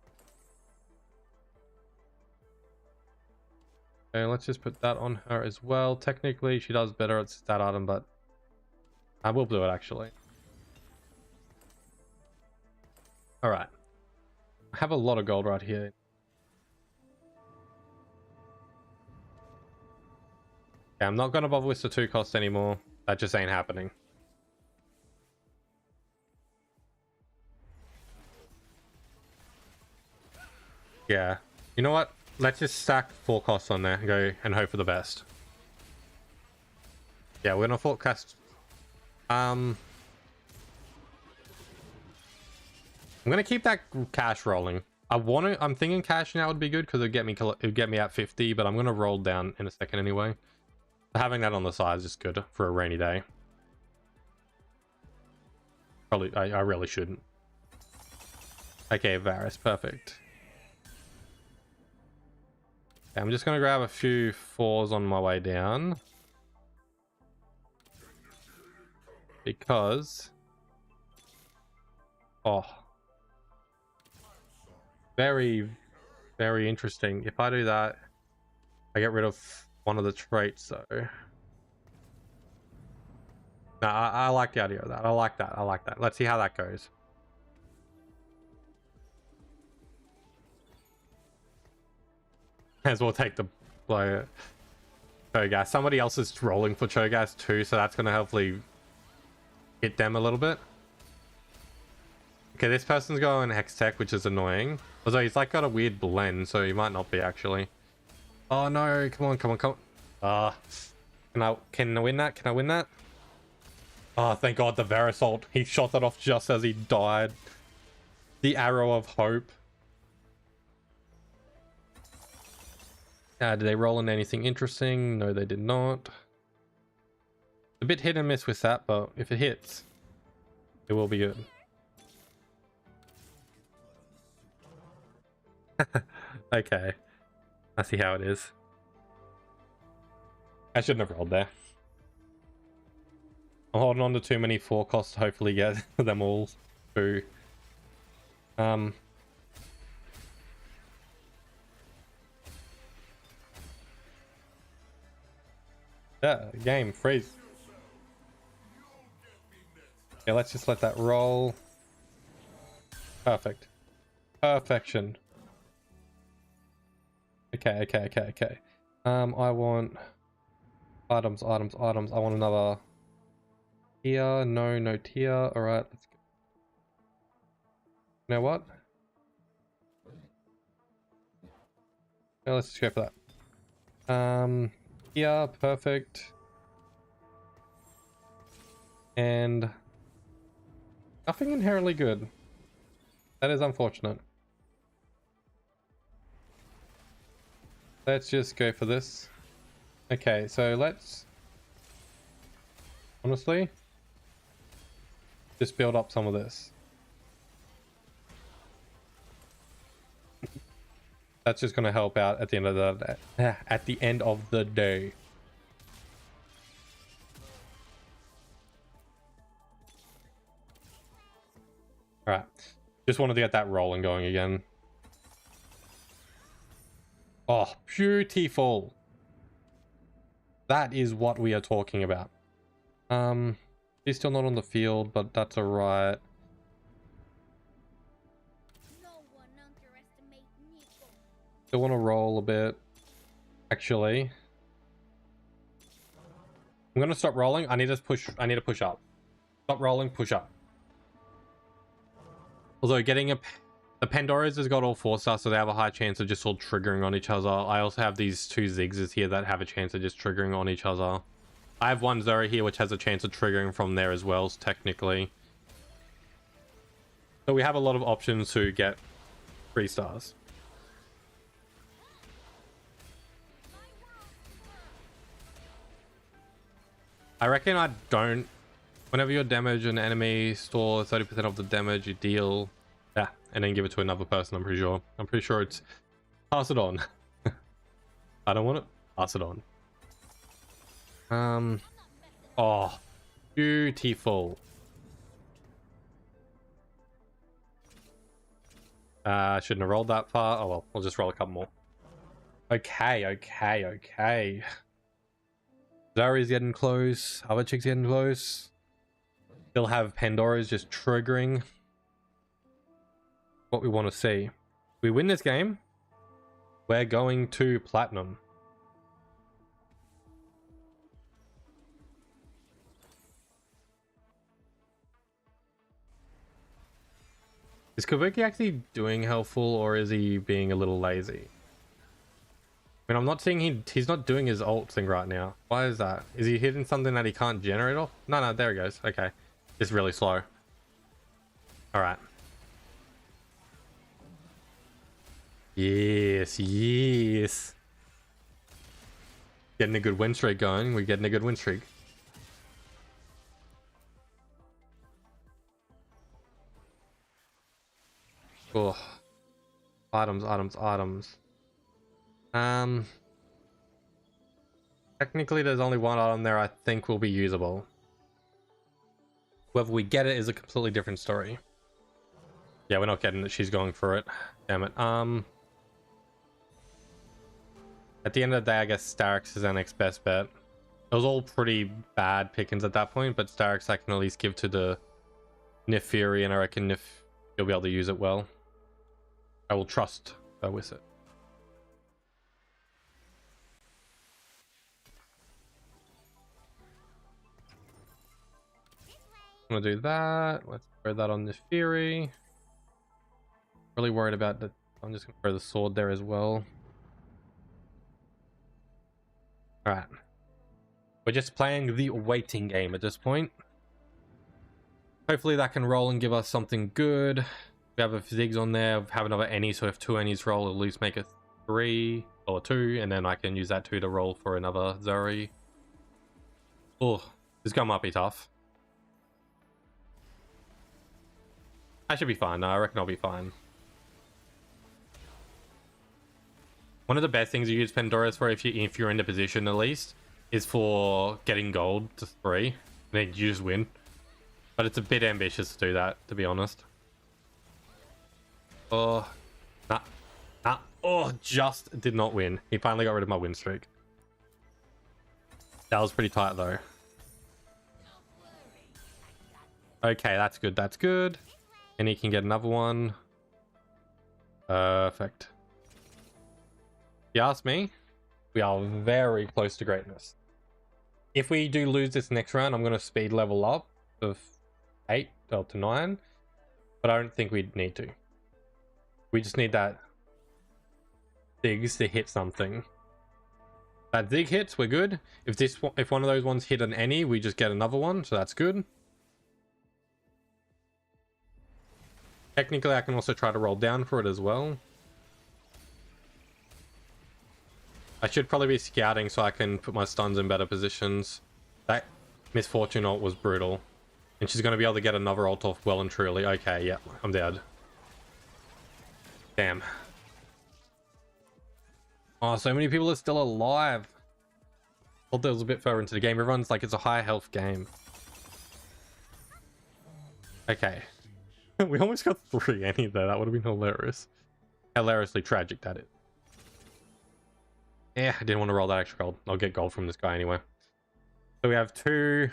Okay, let's just put that on her as well. Technically, she does better at stat item, but I will do it actually. Alright. I have a lot of gold right here. Yeah, I'm not going to bother with the 2 cost anymore. That just ain't happening. Yeah. You know what? Let's just stack 4 costs on there and go and hope for the best. Yeah, we're gonna forecast. I'm gonna keep that cash rolling. I'm thinking cash now would be good because it'd get me at 50, but I'm gonna roll down in a second anyway. Having that on the side is just good for a rainy day. Probably, I really shouldn't. Okay, Varus, perfect. Okay, I'm just gonna grab a few 4s on my way down. Because... oh. Very, very interesting. If I do that, I get rid of one of the traits, though. No, I like the idea of that. I like that. I like that. Let's see how that goes. As well take the blow. Cho'Gath. Somebody else is rolling for Cho'Gath too, so that's going to hopefully hit them a little bit. Okay, this person's going Hextech, which is annoying. Although he's like got a weird blend, so he might not be actually. Oh no, come on, come on, come on. Can I win that? Can I win that? Oh, thank God, the Varus ult. He shot that off just as he died. The arrow of hope. Did they roll in anything interesting? No, they did not. A bit hit and miss with that, but if it hits, it will be good. Okay. I see how it is. I shouldn't have rolled there. I'm holding on to too many 4 costs to hopefully get them all through. Yeah, game, freeze. Yeah, let's just let that roll. Perfect. Perfection. Okay. I want items. I want another tier. No tier. Alright, let's go. You know what? Yeah, let's just go for that. Yeah, perfect. And nothing inherently good. That is unfortunate. Let's just go for this. Okay, so let's honestly just build up some of this. That's just going to help out at the end of the day. At the end of the day. All right, just wanted to get that rolling going again. Oh, beautiful. That is what we are talking about. He's still not on the field, but that's alright. No one underestimate Nico. Still want to roll a bit. Actually, I'm gonna stop rolling. I need to push up. Stop rolling, push up. Although getting the Pandoras has got all 4-star, so they have a high chance of just all triggering on each other. I also have these 2 Ziggs here that have a chance of just triggering on each other. I have 1 Zora here which has a chance of triggering from there as well, technically. So we have a lot of options to get 3 stars. I reckon I don't. Whenever you damage an enemy, store 30% of the damage you deal. Yeah, and then give it to another person, I'm pretty sure. I'm pretty sure it's pass it on. I don't want it. Pass it on. Oh, beautiful. Shouldn't have rolled that far. Oh well, we'll just roll a couple more. Okay. Zari's getting close. Other chicks getting close. Still have Pandora's just triggering. What we want to see. If we win this game, we're going to platinum. Is Kabuki actually doing helpful, or is he being a little lazy? I mean, I'm not seeing he's not doing his ult thing right now. Why is that? Is he hitting something that he can't generate off? No, there he goes. Okay. It's really slow. Alright. Yes. Getting a good win streak going. We're getting a good win streak. Oh. Items. Technically there's only 1 item there I think will be usable. Whether we get it is a completely different story. Yeah, we're not getting it. She's going for it. Damn it. At the end of the day, I guess Starix is our next best bet. It was all pretty bad pickings at that point, but Starix I can at least give to the Nefiri, and I reckon Nif you'll be able to use it well. I will trust with it. I'm gonna do that. Let's throw that on Nefiri. Really worried about the. I'm just gonna throw the sword there as well. All right. We're just playing the waiting game at this point. Hopefully that can roll and give us something good. We have a Ziggs on there. We have another Any, so if 2 Enies roll, at least make it 3 or 2, and then I can use that 2 to roll for another Zori. Oh, this guy might be tough. I should be fine. No, I reckon I'll be fine. One of the best things you use Pandora's for, if you're in the position at least, is for getting gold to 3. And then you just win. But it's a bit ambitious to do that, to be honest. Oh, nah. Oh, just did not win. He finally got rid of my win streak. That was pretty tight though. Okay, that's good. And he can get another one. Perfect. If you ask me, we are very close to greatness. If we do lose this next round, I'm going to speed level up of 8 to 9. But I don't think we need to. We just need that Ziggs to hit something. That Zig hits, we're good. If one of those ones hit an any, we just get another one, so that's good. Technically, I can also try to roll down for it as well. I should probably be scouting so I can put my stuns in better positions. That Misfortune ult was brutal. And she's going to be able to get another ult off well and truly. Okay, yeah, I'm dead. Damn. Oh, so many people are still alive. Thought that was a bit further into the game. Everyone's like, it's a high health game. Okay. We almost got 3 any there. That would have been hilarious. Hilariously tragic, that is. Yeah, I didn't want to roll that extra gold. I'll get gold from this guy anyway. So we have 2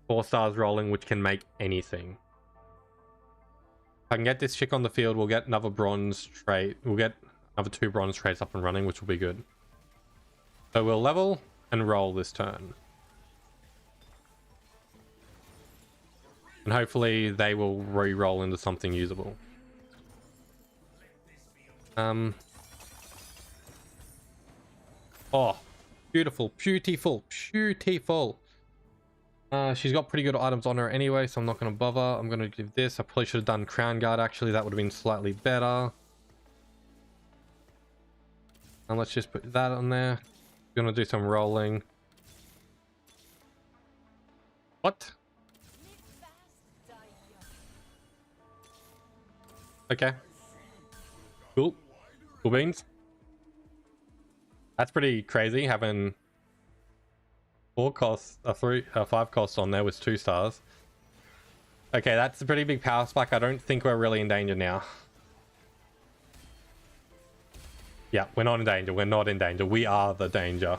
4 stars rolling, which can make anything. If I can get this chick on the field, we'll get another bronze trait. We'll get another 2 bronze traits up and running, which will be good. So we'll level and roll this turn. And hopefully they will re-roll into something usable. Oh, beautiful, beautiful, beautiful. She's got pretty good items on her anyway, so I'm not going to bother. I'm going to give this. I probably should have done Crown Guard, actually. That would have been slightly better. And let's just put that on there. We're going to do some rolling. What? Okay. Cool. Cool beans. That's pretty crazy, having 4 costs, 5 costs on there with 2 stars. Okay, that's a pretty big power spike. I don't think we're really in danger now. Yeah, we're not in danger. We're not in danger. We are the danger.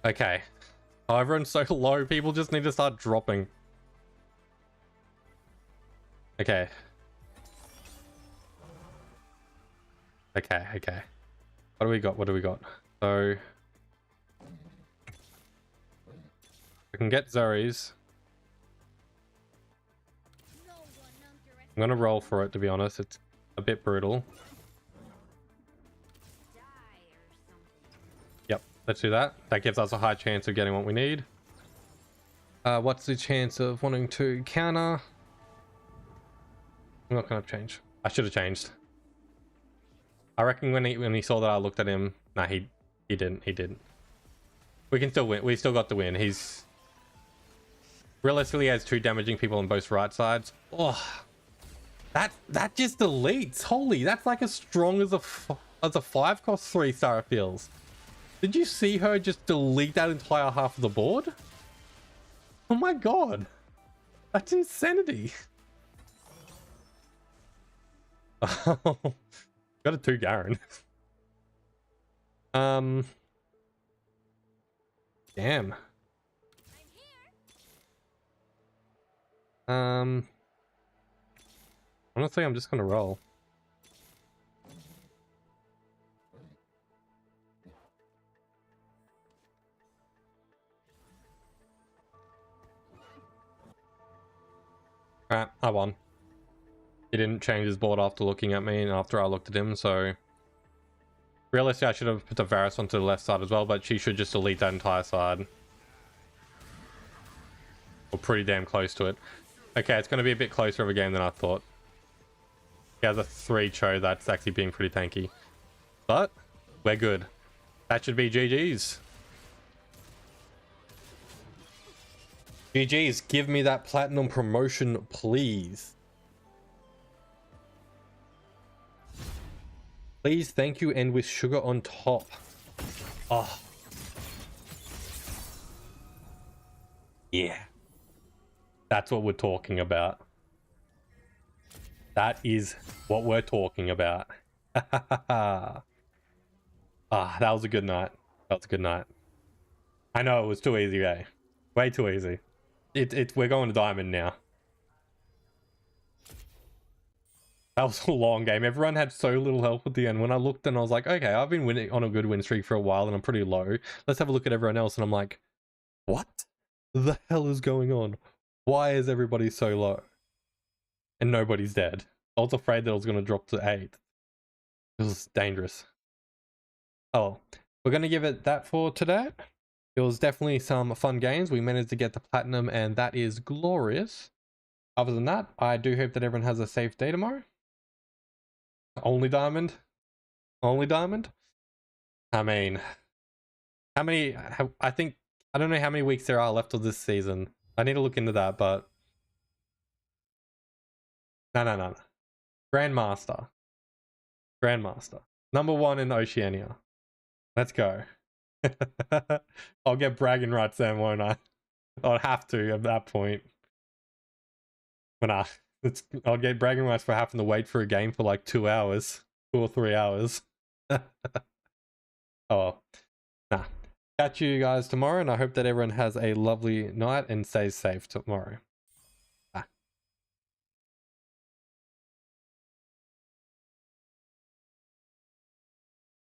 Okay. Oh, everyone's so low. People just need to start dropping. Okay. Okay. What do we got? What do we got? So we can get Zoe's. I'm gonna roll for it, to be honest. It's a bit brutal. Yep, let's do that. That gives us a high chance of getting what we need. What's the chance of wanting to counter? I'm not gonna change. I should have changed. I reckon when he saw that I looked at him, nah, he didn't. He didn't. We can still win. We still got the win. He's realistically has 2 damaging people on both right sides. Oh, that just deletes. Holy, that's like as strong as a 5 cost 3 star it feels. Did you see her just delete that entire half of the board? Oh my god, that's insanity. Oh. Got a 2 Garen. Damn. Honestly, I'm just gonna roll. Alright, I won. He didn't change his board after looking at me and after I looked at him, so realistically I should have put the Varus onto the left side as well, but she should just delete that entire side. We're pretty damn close to it. Okay, it's going to be a bit closer of a game than I thought. He has a 3 Cho that's actually being pretty tanky. But we're good. That should be GG's. GG's, give me that platinum promotion, please. Please, thank you, and with sugar on top. Oh. Yeah. That's what we're talking about. That is what we're talking about. Ah, that was a good night. That was a good night. I know, it was too easy, eh? Way too easy. We're going to diamond now. That was a long game. Everyone had so little help at the end. When I looked and I was like, okay, I've been winning on a good win streak for a while and I'm pretty low. Let's have a look at everyone else. And I'm like, what the hell is going on? Why is everybody so low? And nobody's dead. I was afraid that it was going to drop to 8. It was dangerous. Oh, we're going to give it that for today. It was definitely some fun games. We managed to get the platinum, and that is glorious. Other than that, I do hope that everyone has a safe day tomorrow. Only diamond? Only diamond? I mean, how many? I think, I don't know how many weeks there are left of this season. I need to look into that, but no. Grandmaster. Number 1 in Oceania. Let's go. I'll get bragging rights then, won't I? I'll have to at that point. But nah, I'll get bragging rights for having to wait for a game for like 2 hours. 2 or 3 hours. Oh, nah. Catch you guys tomorrow, and I hope that everyone has a lovely night and stays safe tomorrow.